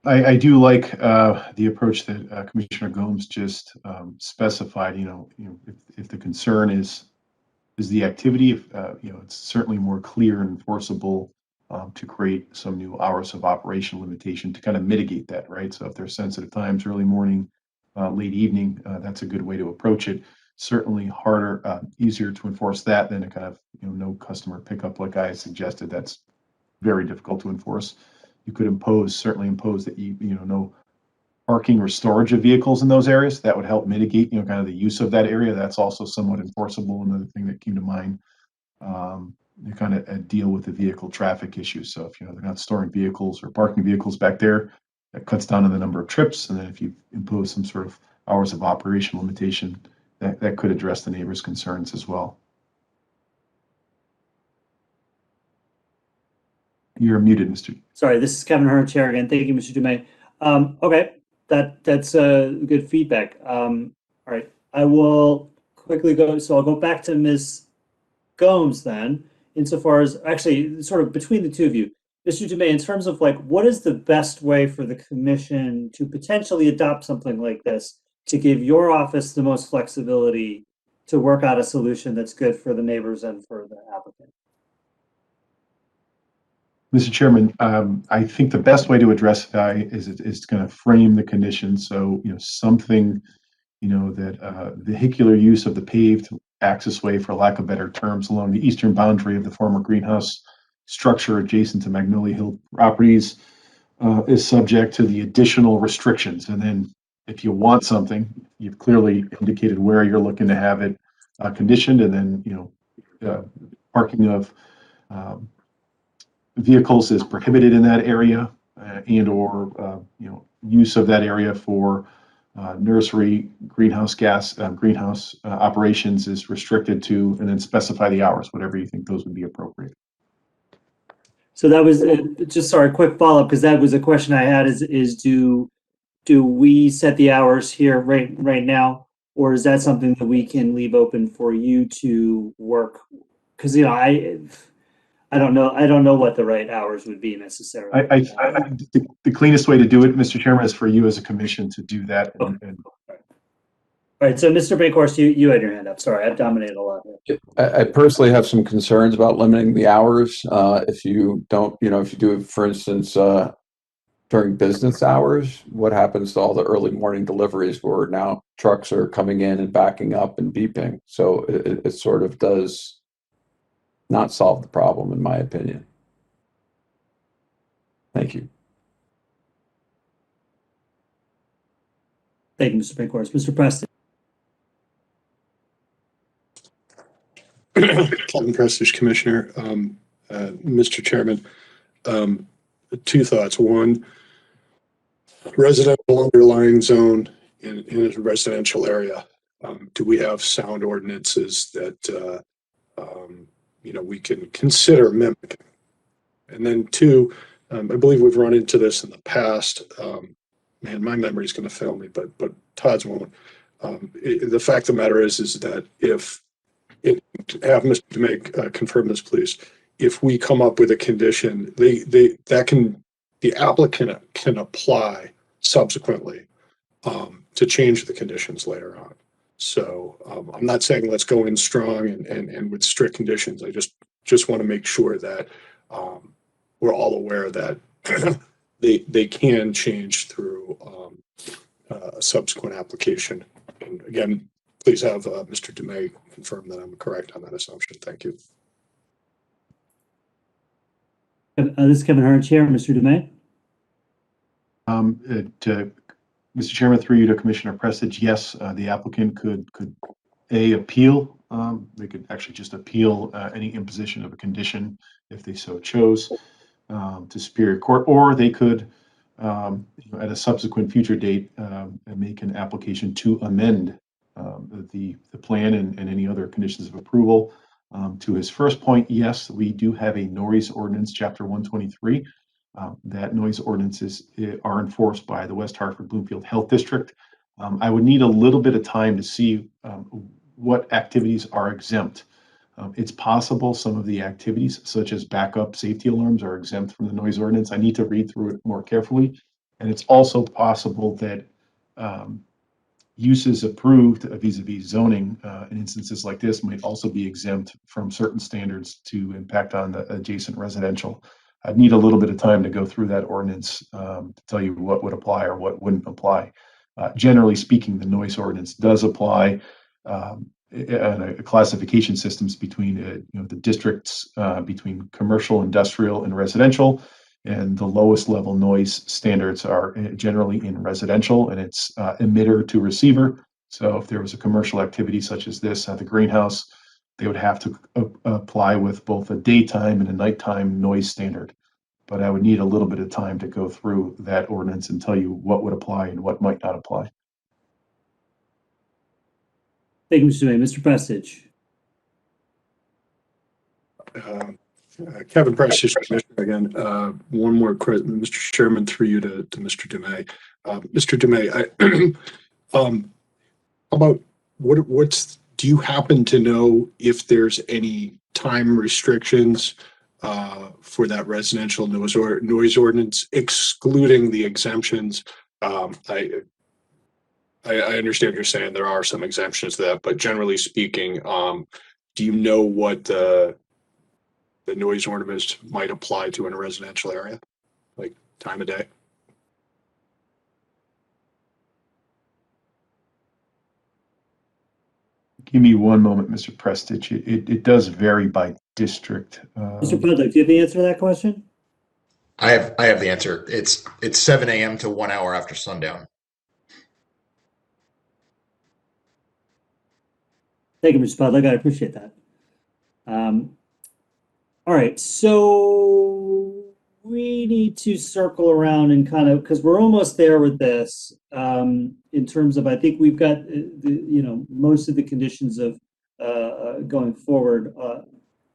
I do like the approach that Commissioner Gomes just specified. If the concern is the activity, it's certainly more clear and enforceable to create some new hours of operation limitation to kind of mitigate that, right? So if there's sensitive times, early morning, late evening, that's a good way to approach it. Certainly harder, easier to enforce that than a kind of no customer pickup like I suggested. That's very difficult to enforce. You could certainly impose that no parking or storage of vehicles in those areas. That would help mitigate kind of the use of that area. That's also somewhat enforceable. Another thing that came to mind, you kind of deal with the vehicle traffic issues. So if they're not storing vehicles or parking vehicles back there, that cuts down on the number of trips. And then if you impose some sort of hours of operation limitation, that could address the neighbors' concerns as well. You're muted, Mr. Sorry, this is Kevin Hearn, Chair again. Thank you, Mr. Dumais. Okay, that's good feedback. All right, I will quickly go. So I'll go back to Ms. Gomes then, insofar as actually sort of between the two of you, Mr. Dumais, in terms of what is the best way for the commission to potentially adopt something like this to give your office the most flexibility to work out a solution that's good for the neighbors and for the applicant? Mr. Chairman, I think the best way to address that is going to frame the conditions. So, something, that vehicular use of the paved accessway, for lack of better terms, along the eastern boundary of the former greenhouse structure adjacent to Magnolia Hill properties is subject to the additional restrictions. And then if you want something, you've clearly indicated where you're looking to have it conditioned, and then, parking of vehicles is prohibited in that area, and or use of that area for nursery greenhouse operations is restricted to, and then specify the hours, whatever you think those would be appropriate. So that was just, sorry, quick follow-up, because that was a question I had, is do we set the hours here right now, or is that something that we can leave open for you to work? Because I don't know what the right hours would be necessarily. The cleanest way to do it, Mr. Chairman, is for you as a commission to do that. All right, so Mr. Bankhorst, you had your hand up. Sorry, I've dominated a lot here. I personally have some concerns about limiting the hours. If you don't, if you do it, for instance, during business hours, what happens to all the early morning deliveries where now trucks are coming in and backing up and beeping? So it sort of does not solve the problem, in my opinion. Thank you. Thank you, Mr. Bankhorst. Mr. Preston. Kevin Prestige, Commissioner. Mr. Chairman, two thoughts. One, residential underlying zone in a residential area. Do we have sound ordinances that we can consider mimicking? And then two, I believe we've run into this in the past. Man, my memory is going to fail me, but Todd's won't. The fact of the matter is that have Mr. Dumais confirm this, please. If we come up with a condition, the applicant can apply subsequently to change the conditions later on. So I'm not saying let's go in strong and with strict conditions. I just want to make sure that we're all aware that they can change through a subsequent application. And again, please have Mr. Dumay confirm that I'm correct on that assumption. Thank you. This is Kevin Hart, Chair. Mr. Dumay? Mr. Chairman, through you to Commissioner Prestidge, yes, the applicant could appeal. They could actually just appeal any imposition of a condition if they so chose to Superior Court, or they could, at a subsequent future date, make an application to amend the plan and any other conditions of approval. To his first point, yes, we do have a noise ordinance, Chapter 123. That noise ordinances are enforced by the West Hartford Bloomfield Health District. I would need a little bit of time to see what activities are exempt. It's possible some of the activities, such as backup safety alarms, are exempt from the noise ordinance. I need to read through it more carefully. And it's also possible that uses approved vis-a-vis zoning in instances like this might also be exempt from certain standards to impact on the adjacent residential. I'd need a little bit of time to go through that ordinance to tell you what would apply or what wouldn't apply. Generally speaking, the noise ordinance does apply classification systems between the districts between commercial, industrial, and residential. And the lowest level noise standards are generally in residential, and it's emitter to receiver. So if there was a commercial activity such as this at the greenhouse, they would have to apply with both a daytime and a nighttime noise standard. But I would need a little bit of time to go through that ordinance and tell you what would apply and what might not apply. Thank you, Mr. Dumay. Mr. Prestidge. Kevin Prestidge, Commissioner again. One more question, Mr. Chairman, through you to Mr. Dumay. Mr. Dumay, do you happen to know if there's any time restrictions for that residential noise ordinance, excluding the exemptions? I understand you're saying there are some exemptions to that, but generally speaking, do you know what the noise ordinance might apply to in a residential area, like time of day? Give me one moment, Mr. Prestidge. It does vary by district. Mr. Pudlick, do you have the answer to that question? I have the answer. It's 7 a.m. to 1 hour after sundown. Thank you, Mr. Pudlick. I appreciate that. All right, so we need to circle around and kind of, because we're almost there with this, in terms of, I think we've got most of the conditions of going forward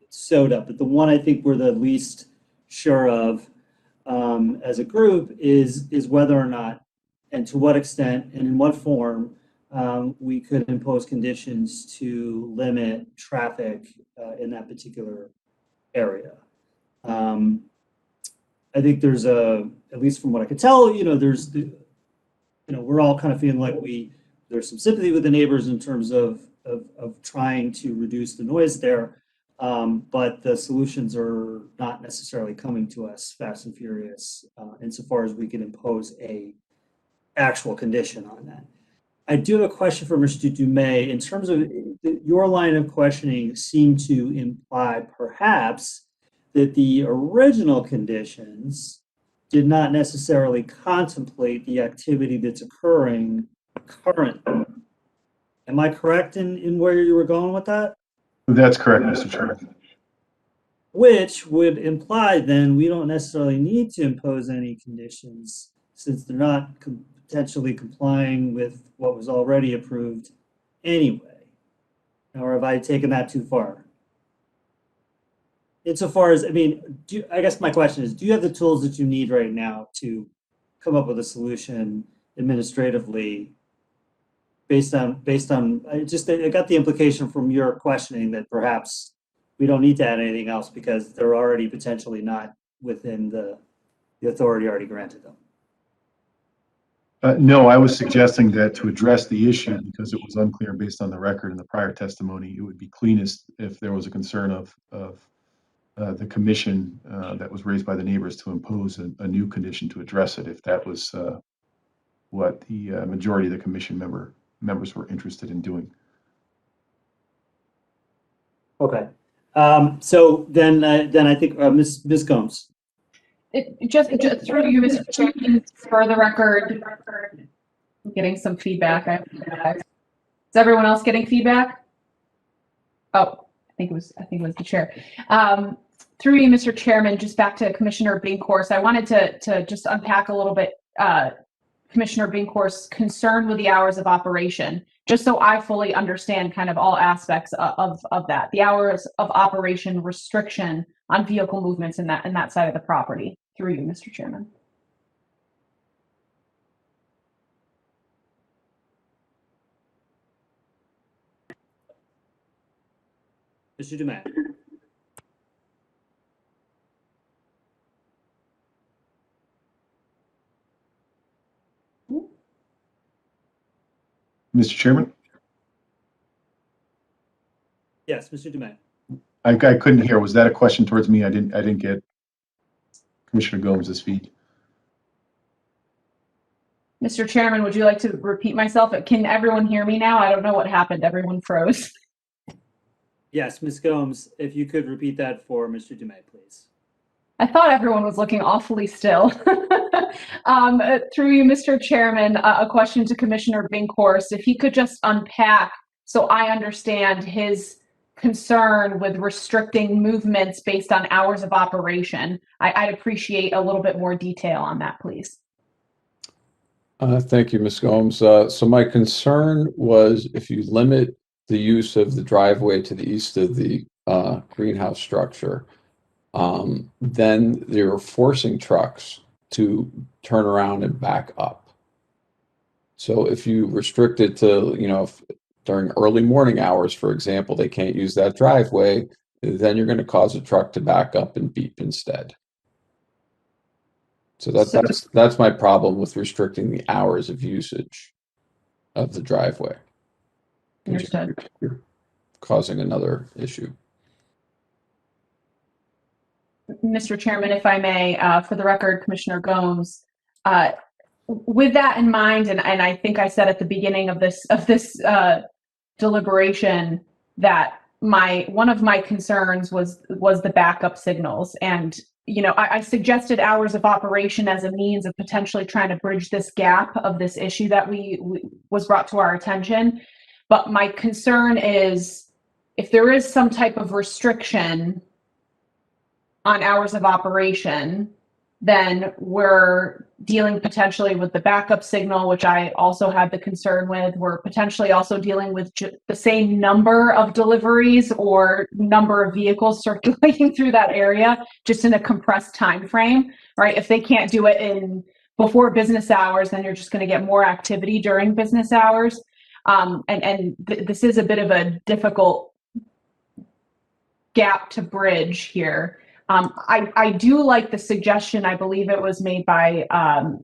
sewed up, but the one I think we're the least sure of as a group is whether or not, and to what extent, and in what form we could impose conditions to limit traffic in that particular area. I think there's at least from what I could tell, we're all kind of feeling like there's some sympathy with the neighbors in terms of trying to reduce the noise there, but the solutions are not necessarily coming to us fast and furious insofar as we can impose a actual condition on that. I do have a question for Mr. Dumay. In terms of your line of questioning seemed to imply perhaps that the original conditions did not necessarily contemplate the activity that's occurring currently. Am I correct in where you were going with that? That's correct, Mr. Chairman. Which would imply then we don't necessarily need to impose any conditions since they're not potentially complying with what was already approved anyway. Or have I taken that too far? Insofar as, I guess my question is, do you have the tools that you need right now to come up with a solution administratively based on, I got the implication from your questioning that perhaps we don't need to add anything else because they're already potentially not within the authority already granted them. No, I was suggesting that to address the issue, because it was unclear based on the record and the prior testimony, it would be cleanest if there was a concern of the commission that was raised by the neighbors to impose a new condition to address it, if that was what the majority of the commission members were interested in doing. Okay. So then I think Ms. Gomes. Just through you, Mr. Chairman, for the record, I'm getting some feedback. Is everyone else getting feedback? Oh, I think it was the chair. Through you, Mr. Chairman, just back to Commissioner Binkhorst, I wanted to just unpack a little bit Commissioner Binkhorst's concern with the hours of operation, just so I fully understand kind of all aspects of that. The hours of operation restriction on vehicle movements in that side of the property. Through you, Mr. Chairman. Mr. Dumais. Mr. Chairman? Yes, Mr. Dumais. I couldn't hear. Was that a question towards me? I didn't get Commissioner Gomes's feed. Mr. Chairman, would you like to repeat myself? Can everyone hear me now? I don't know what happened. Everyone froze. Yes, Ms. Gomes, if you could repeat that for Mr. Dumais, please. I thought everyone was looking awfully still. Through you, Mr. Chairman, a question to Commissioner Binkhorst. If he could just unpack so I understand his concern with restricting movements based on hours of operation. I'd appreciate a little bit more detail on that, please. Thank you, Ms. Gomes. So my concern was if you limit the use of the driveway to the east of the greenhouse structure, then you're forcing trucks to turn around and back up. So if you restrict it to, if during early morning hours, for example, they can't use that driveway, then you're going to cause a truck to back up and beep instead. So that's my problem with restricting the hours of usage of the driveway. Understood. You're causing another issue. Mr. Chairman, if I may, for the record, Commissioner Gomes, with that in mind, and I think I said at the beginning of this deliberation that one of my concerns was the backup signals, and I suggested hours of operation as a means of potentially trying to bridge this gap of this issue that was brought to our attention. But my concern is if there is some type of restriction on hours of operation, then we're dealing potentially with the backup signal, which I also had the concern with. We're potentially also dealing with the same number of deliveries or number of vehicles circulating through that area, just in a compressed time frame, right? If they can't do it before business hours, then you're just going to get more activity during business hours. This is a bit of a difficult gap to bridge here. I do like the suggestion, I believe it was made by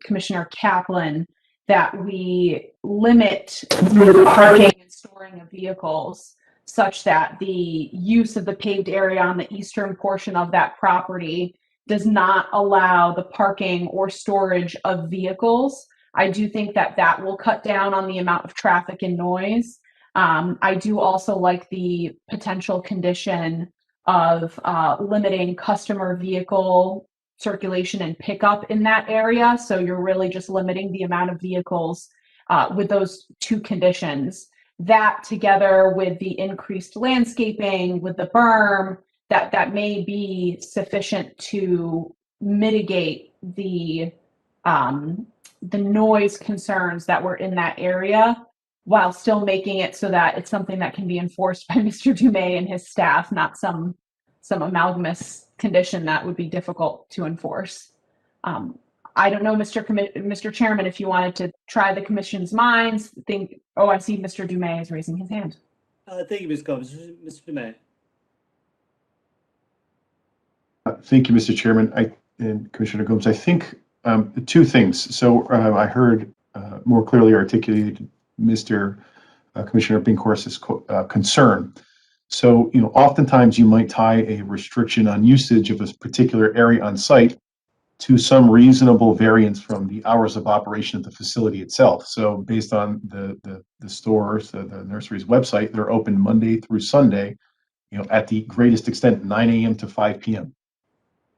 Commissioner Kaplan, that we limit the parking and storing of vehicles such that the use of the paved area on the eastern portion of that property does not allow the parking or storage of vehicles. I do think that will cut down on the amount of traffic and noise. I do also like the potential condition of limiting customer vehicle circulation and pickup in that area. So you're really just limiting the amount of vehicles with those two conditions. That together with the increased landscaping, with the berm, that may be sufficient to mitigate the noise concerns that were in that area, while still making it so that it's something that can be enforced by Mr. Dumais and his staff, not some amalgamous condition that would be difficult to enforce. I don't know, Mr. Chairman, if you wanted to try the commission's minds. I see Mr. Dumais is raising his hand. Thank you, Ms. Gomes. Mr. Dumais. Thank you, Mr. Chairman and Commissioner Gomes. I think two things. So I heard more clearly articulated Mr. Commissioner Binkhorst's concern. So, oftentimes you might tie a restriction on usage of a particular area on site to some reasonable variance from the hours of operation of the facility itself. So based on the stores, the nursery's website, they're open Monday through Sunday, at the greatest extent, 9 a.m. to 5 p.m.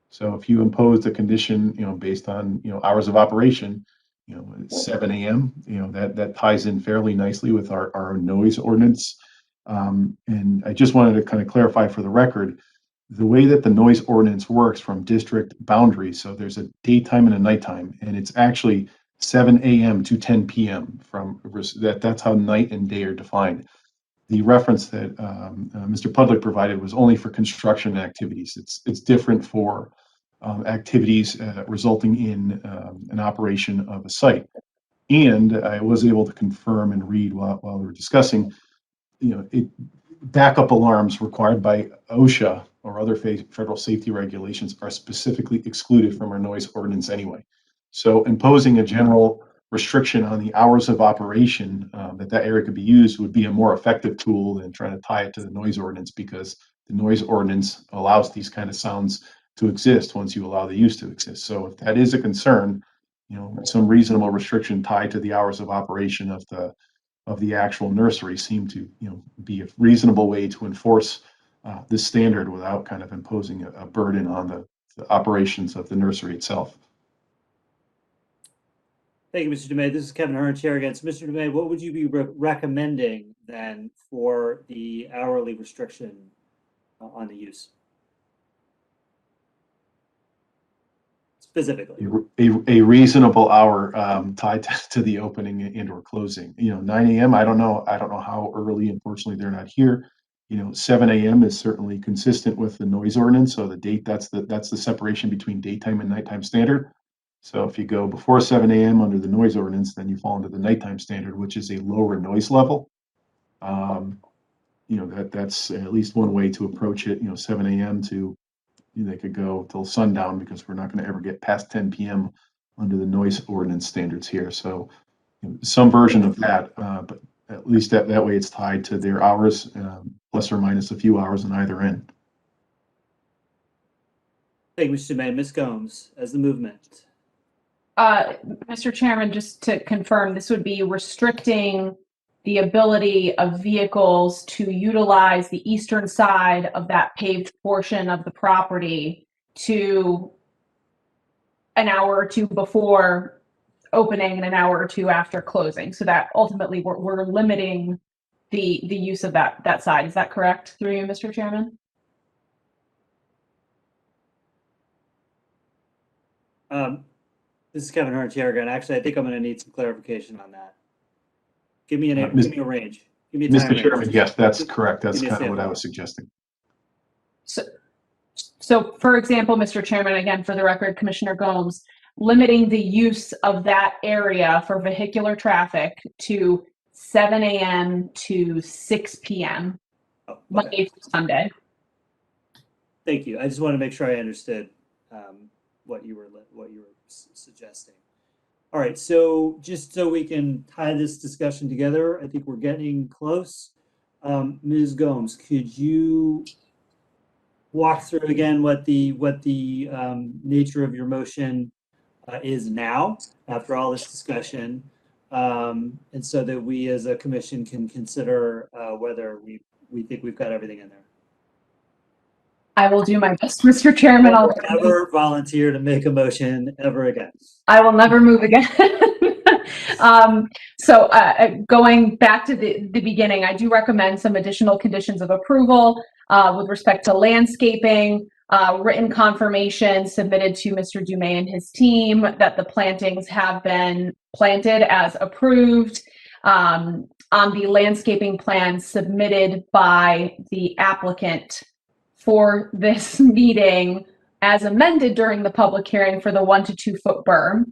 So if you impose a condition, based on, hours of operation, 7 a.m., that ties in fairly nicely with our noise ordinance. And I just wanted to kind of clarify for the record, the way that the noise ordinance works from district boundaries. So there's a daytime and a nighttime, and it's actually 7 a.m. to 10 p.m. That's how night and day are defined. The reference that Mr. Pudlick provided was only for construction activities. It's different for activities resulting in an operation of a site. And I was able to confirm and read while we were discussing, backup alarms required by OSHA or other federal safety regulations are specifically excluded from our noise ordinance anyway. So imposing a general restriction on the hours of operation that area could be used would be a more effective tool than trying to tie it to the noise ordinance, because the noise ordinance allows these kind of sounds to exist once you allow the use to exist. So if that is a concern, some reasonable restriction tied to the hours of operation of the actual nursery seem to be a reasonable way to enforce this standard without kind of imposing a burden on the operations of the nursery itself. Thank you, Mr. DeMay. This is Kevin Hearn, Chair again. So, Mr. DeMay, what would you be recommending then for the hourly restriction on the use? Specifically, a reasonable hour tied to the opening and or closing. 9 a.m. I don't know how early. Unfortunately, they're not here. 7 a.m. is certainly consistent with the noise ordinance. So the date, that's the separation between daytime and nighttime standard. So if you go before 7 a.m. under the noise ordinance, then you fall into the nighttime standard, which is a lower noise level. That's at least one way to approach it. 7 a.m. to they could go till sundown, because we're not going to ever get past 10 p.m. under the noise ordinance standards here. So some version of that, but at least that way it's tied to their hours, plus or minus a few hours on either end. Thank you, Mr. DeMay. Ms. Gomes, as the movement. Mr. Chairman, just to confirm, this would be restricting the ability of vehicles to utilize the eastern side of that paved portion of the property to an hour or two before opening and an hour or two after closing. So that ultimately we're limiting the use of that side. Is that correct through you, Mr. Chairman? This is Kevin Hearn, Chair again. Actually, I think I'm going to need some clarification on that. Give me a range. Give me a time Mr. Chairman, range. Yes, that's correct. That's kind of what I was suggesting. So, for example, Mr. Chairman, again, for the record, Commissioner Gomes, limiting the use of that area for vehicular traffic to 7 a.m. to 6 p.m. Monday through Sunday. Thank you. I just want to make sure I understood what you were suggesting. All right, so just so we can tie this discussion together, I think we're getting close. Ms. Gomes, could you walk through again what the nature of your motion is now after all this discussion, and so that we as a commission can consider whether we think we've got everything in there? I will do my best, Mr. Chairman. I'll never volunteer to make a motion ever again. I will never move again. So going back to the beginning, I do recommend some additional conditions of approval with respect to landscaping, written confirmation submitted to Mr. Dumais and his team that the plantings have been planted as approved on the landscaping plan submitted by the applicant for this meeting as amended during the public hearing for the 1 to 2 foot berm.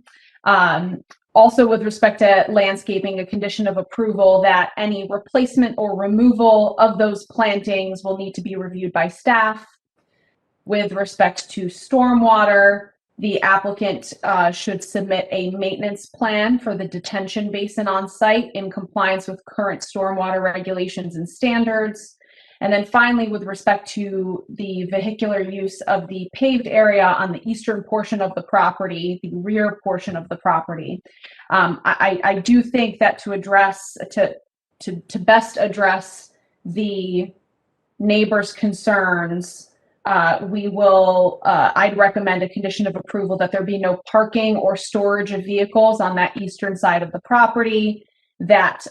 Also, with respect to landscaping, a condition of approval that any replacement or removal of those plantings will need to be reviewed by staff. With respect to stormwater, the applicant should submit a maintenance plan for the detention basin on site in compliance with current stormwater regulations and standards. And then finally, with respect to the vehicular use of the paved area on the eastern portion of the property, the rear portion of the property, I do think that to best address the neighbors' concerns, I'd recommend a condition of approval that there be no parking or storage of vehicles on that eastern side of the property, that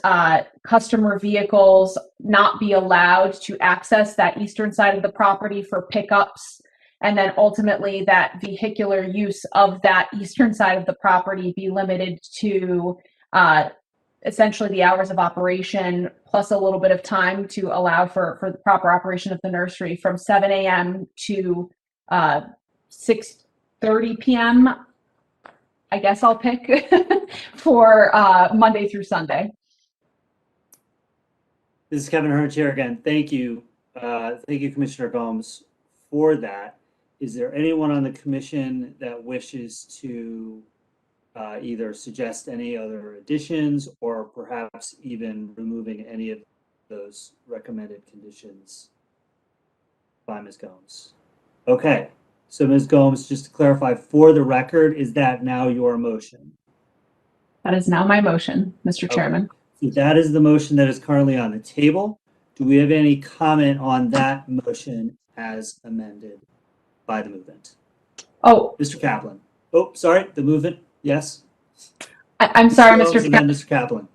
customer vehicles not be allowed to access that eastern side of the property for pickups, and then ultimately that vehicular use of that eastern side of the property be limited to essentially the hours of operation plus a little bit of time to allow for the proper operation of the nursery from 7 a.m. to 6:30 p.m. I guess I'll pick for Monday through Sunday. This is Kevin Hearn here again. Thank you. Thank you, Commissioner Gomes, for that. Is there anyone on the commission that wishes to either suggest any other additions or perhaps even removing any of those recommended conditions by Ms. Gomes? Okay, so Ms. Gomes, just to clarify for the record, is that now your motion? That is now my motion, Mr. Chairman. So that is the motion that is currently on the table. Do we have any comment on that motion as amended by the movement? Oh, Mr. Kaplan. Oh, sorry, the movement. Yes. I'm sorry, Mr. Chairman. Mr. Kaplan.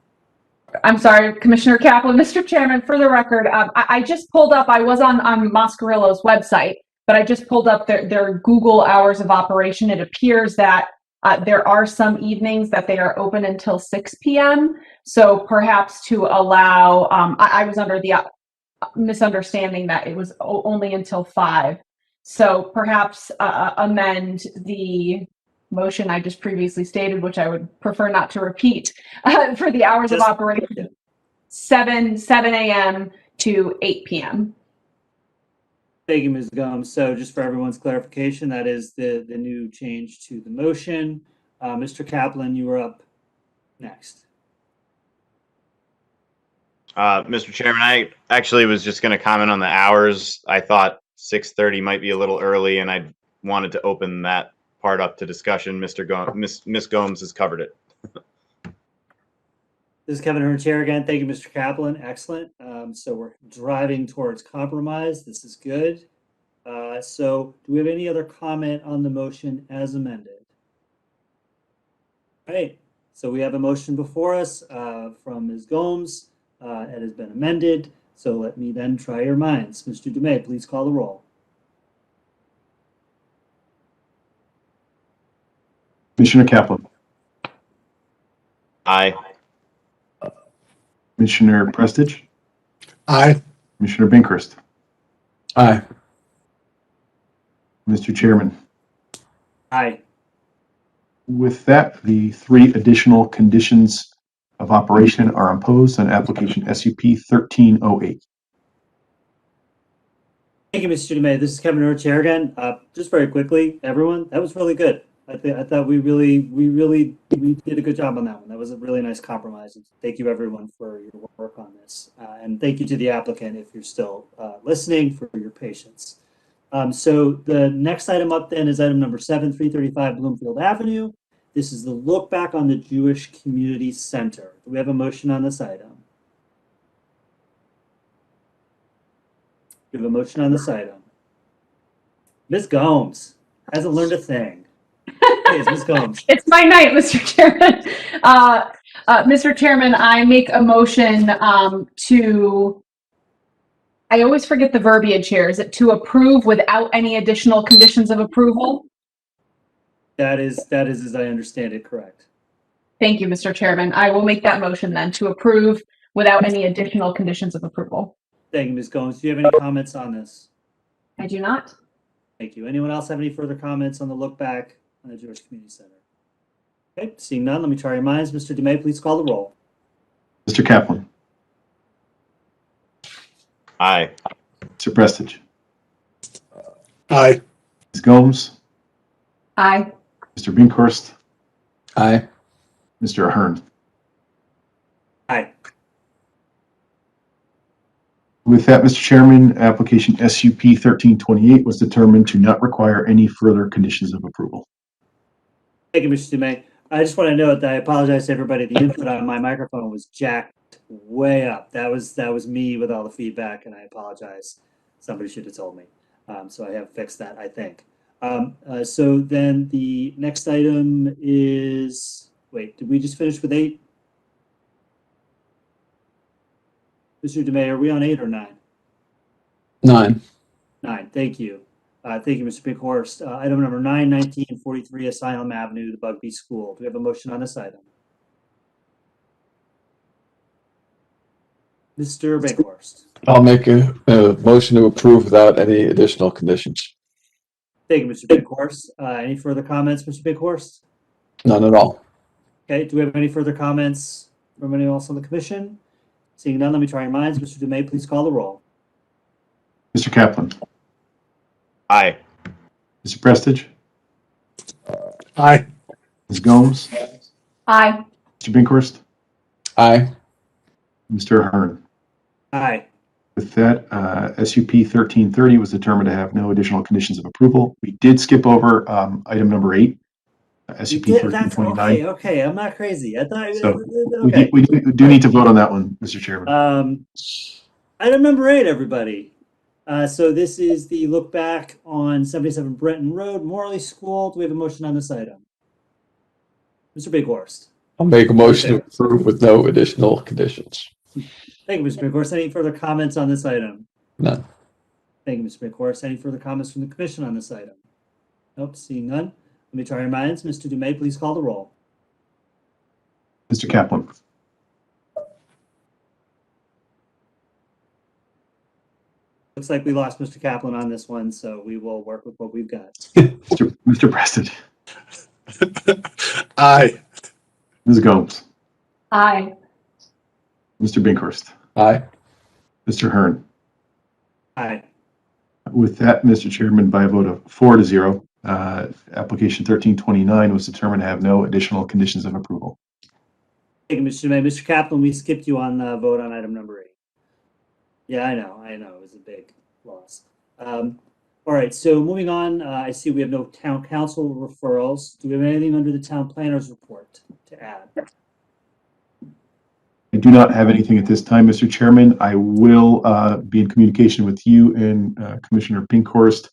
I'm sorry, Commissioner Kaplan. Mr. Chairman, for the record, I just pulled up, I was on Moscarillo's website, but I just pulled up their Google hours of operation. It appears that there are some evenings that they are open until 6 p.m. So perhaps to allow, I was under the misunderstanding that it was only until 5. So perhaps amend the motion I just previously stated, which I would prefer not to repeat, for the hours of operation, 7 a.m. to 8 p.m. Thank you, Ms. Gomes. So just for everyone's clarification, that is the new change to the motion. Mr. Kaplan, you are up next. Mr. Chairman, I actually was just going to comment on the hours. I thought 6:30 might be a little early, and I wanted to open that part up to discussion. Ms. Gomes has covered it. This is Kevin Hearn, Chair again. Thank you, Mr. Kaplan. Excellent. So we're driving towards compromise. This is good. So do we have any other comment on the motion as amended? All right. So we have a motion before us from Ms. Gomes. It has been amended. So let me then try your minds. Mr. Dumais, please call the roll. Commissioner Kaplan. Aye. Commissioner Prestige. Aye. Commissioner Binkhurst. Aye. Mr. Chairman. Aye. With that, the 3 additional conditions of operation are imposed on application SUP 1308. Thank you, Mr. Dumais. This is Kevin Hearn, Chair again. Just very quickly, everyone, that was really good. I thought we did a good job on that one. That was a really nice compromise. And thank you, everyone, for your work on this. And thank you to the applicant, if you're still listening, for your patience. So the next item up then is item number 7, 335 Bloomfield Avenue. This is the look back on the Jewish Community Center. Do we have a motion on this item? We have a motion on this item. Ms. Gomes hasn't learned a thing. Please, Ms. Gomes. It's my night, Mr. Chairman. Mr. Chairman, I make a motion to, I always forget the verbiage here. Is it to approve without any additional conditions of approval? That is, as I understand it, correct. Thank you, Mr. Chairman. I will make that motion then to approve without any additional conditions of approval. Thank you, Ms. Gomes. Do you have any comments on this? I do not. Thank you. Anyone else have any further comments on the look back on the Jewish Community Center? Okay, seeing none, let me try your minds. Mr. Dumais, please call the roll. Mr. Kaplan. Aye. Mr. Prestige. Aye. Ms. Gomes. Aye. Mr. Binkhorst, Aye. Mr. Ahern. Aye. With that, Mr. Chairman, application SUP 1328 was determined to not require any further conditions of approval. Thank you, Mr. Dumais. I just want to note that I apologize to everybody. The input on my microphone was jacked way up. That was me with all the feedback, and I apologize. Somebody should have told me. So I have fixed that, I think. So then the next item is, wait, did we just finish with 8? Mr. Dumais, are we on 8 or 9? 9. 9, thank you. Thank you, Mr. Binkhorst. Item number 9, 1943 Asylum Avenue, the Bugby School. Do we have a motion on this item? Mr. Binkhorst. I'll make a motion to approve without any additional conditions. Thank you, Mr. Binkhorst. Any further comments, Mr. Binkhorst? None at all. Okay, do we have any further comments from anyone else on the commission? Seeing none, let me try your minds. Mr. Dumais, please call the roll. Mr. Kaplan. Aye. Mr. Prestige. Aye. Ms. Gomes. Aye. Mr. Binkhorst. Aye. Mr. Ahern. Aye. With that, SUP 1330 was determined to have no additional conditions of approval. We did skip over item number 8, SUP That's 1329. okay. I'm not crazy. I thought. So Okay. we do need to vote on that one, Mr. Chairman. Item number 8, everybody. So this is the look back on 77 Brenton Road, Morley School. Do we have a motion on this item? Mr. Binkhorst. I'll make a motion to approve with no additional conditions. Thank you, Mr. Binkhorst. Any further comments on this item? None. Thank you, Mr. Binkhorst. Any further comments from the commission on this item? Nope, seeing none. Let me try your minds. Mr. Dumais, please call the roll. Mr. Kaplan. Looks like we lost Mr. Kaplan on this one, so we will work with what we've got. Mr. Prestige. Aye. Ms. Gomes. Aye. Mr. Binkhorst. Aye. Mr. Ahern. Aye. With that, Mr. Chairman, by a vote of 4-0, application 1329 was determined to have no additional conditions of approval. Thank you, Mr. Dumais. Mr. Kaplan, we skipped you on the vote on item number 8. Yeah, I know. It was a big loss. All right, so moving on, I see we have no town council referrals. Do we have anything under the town planner's report to add? I do not have anything at this time, Mr. Chairman. I will be in communication with you and Commissioner Binkhorst,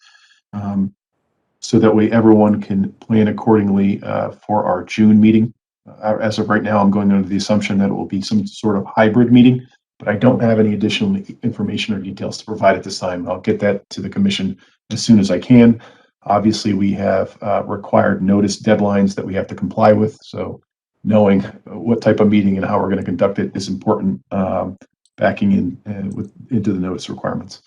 so that way everyone can plan accordingly for our June meeting. As of right now, I'm going under the assumption that it will be some sort of hybrid meeting, but I don't have any additional information or details to provide at this time. I'll get that to the commission as soon as I can. Obviously, we have required notice deadlines that we have to comply with, so knowing what type of meeting and how we're going to conduct it is important, backing into the notice requirements.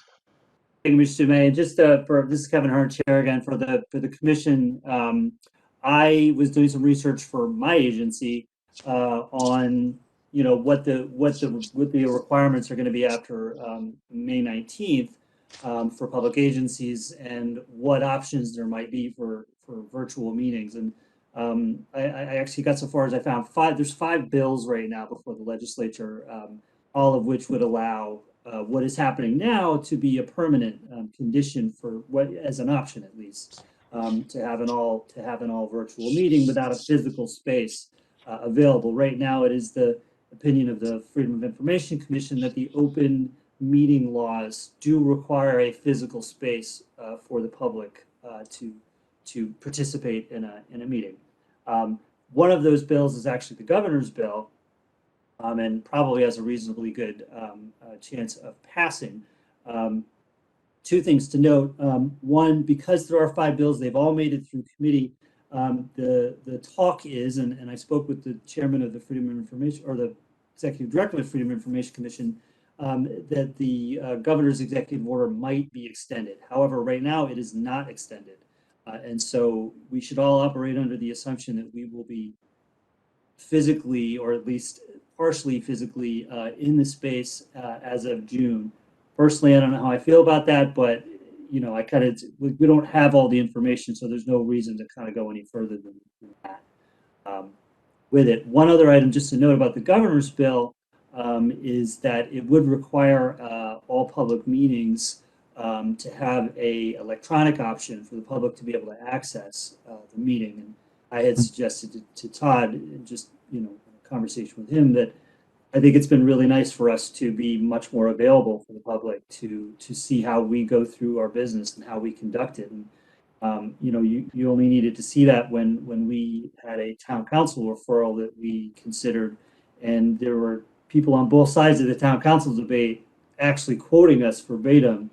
Thank you, Mr. Dumais. Just for this is Kevin Ahern, chair again for the commission. I was doing some research for my agency on what the requirements are going to be after May 19th for public agencies and what options there might be for virtual meetings. And I actually got so far as I found there's 5 bills right now before the legislature, all of which would allow what is happening now to be a permanent condition for what, as an option at least, to have an all virtual meeting without a physical space available. Right now, it is the opinion of the Freedom of Information Commission that the open meeting laws do require a physical space for the public to participate in a meeting. One of those bills is actually the governor's bill, and probably has a reasonably good chance of passing. 2 things to note. One, because there are 5 bills, they've all made it through committee. The talk is, and I spoke with the chairman of the Freedom of Information, or the executive director of the Freedom of Information Commission, that the governor's executive order might be extended. However, right now it is not extended. And so we should all operate under the assumption that we will be physically, or at least partially physically, in the space as of June. Personally, I don't know how I feel about that, but you know, we don't have all the information, so there's no reason to kind of go any further than that with it. One other item just to note about the governor's bill is that it would require all public meetings to have a electronic option for the public to be able to access the meeting. And I had suggested to Todd, just, you know, in a conversation with him, that I think it's been really nice for us to be much more available for the public to see how we go through our business and how we conduct it. And you know, you only needed to see that when we had a town council referral that we considered, and there were people on both sides of the town council debate actually quoting us verbatim,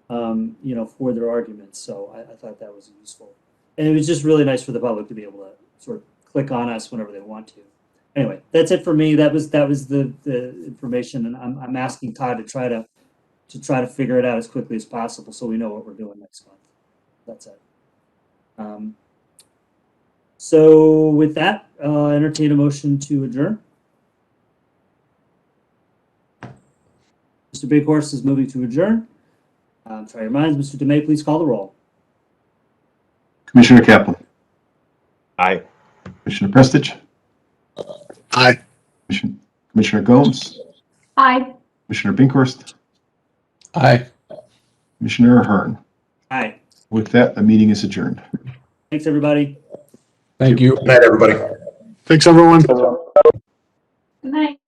you know, for their arguments. So I thought that was useful, and it was just really nice for the public to be able to sort of click on us whenever they want to. Anyway, that's it for me. That was the information, and I'm asking Todd to try to figure it out as quickly as possible so we know what we're doing next month. That's it. So with that, entertain a motion to adjourn. Mr. Bighorse is moving to adjourn. Try your minds. Mr. DeMay, please call the roll. Commissioner Kaplan. Aye. Commissioner Prestich. Aye. Commissioner Gomes. Aye. Commissioner Binkhorst. Aye. Commissioner Ahern. Aye. With that, the meeting is adjourned. Thanks, everybody. Thank you. Good night, everybody. Thanks, everyone. Good night.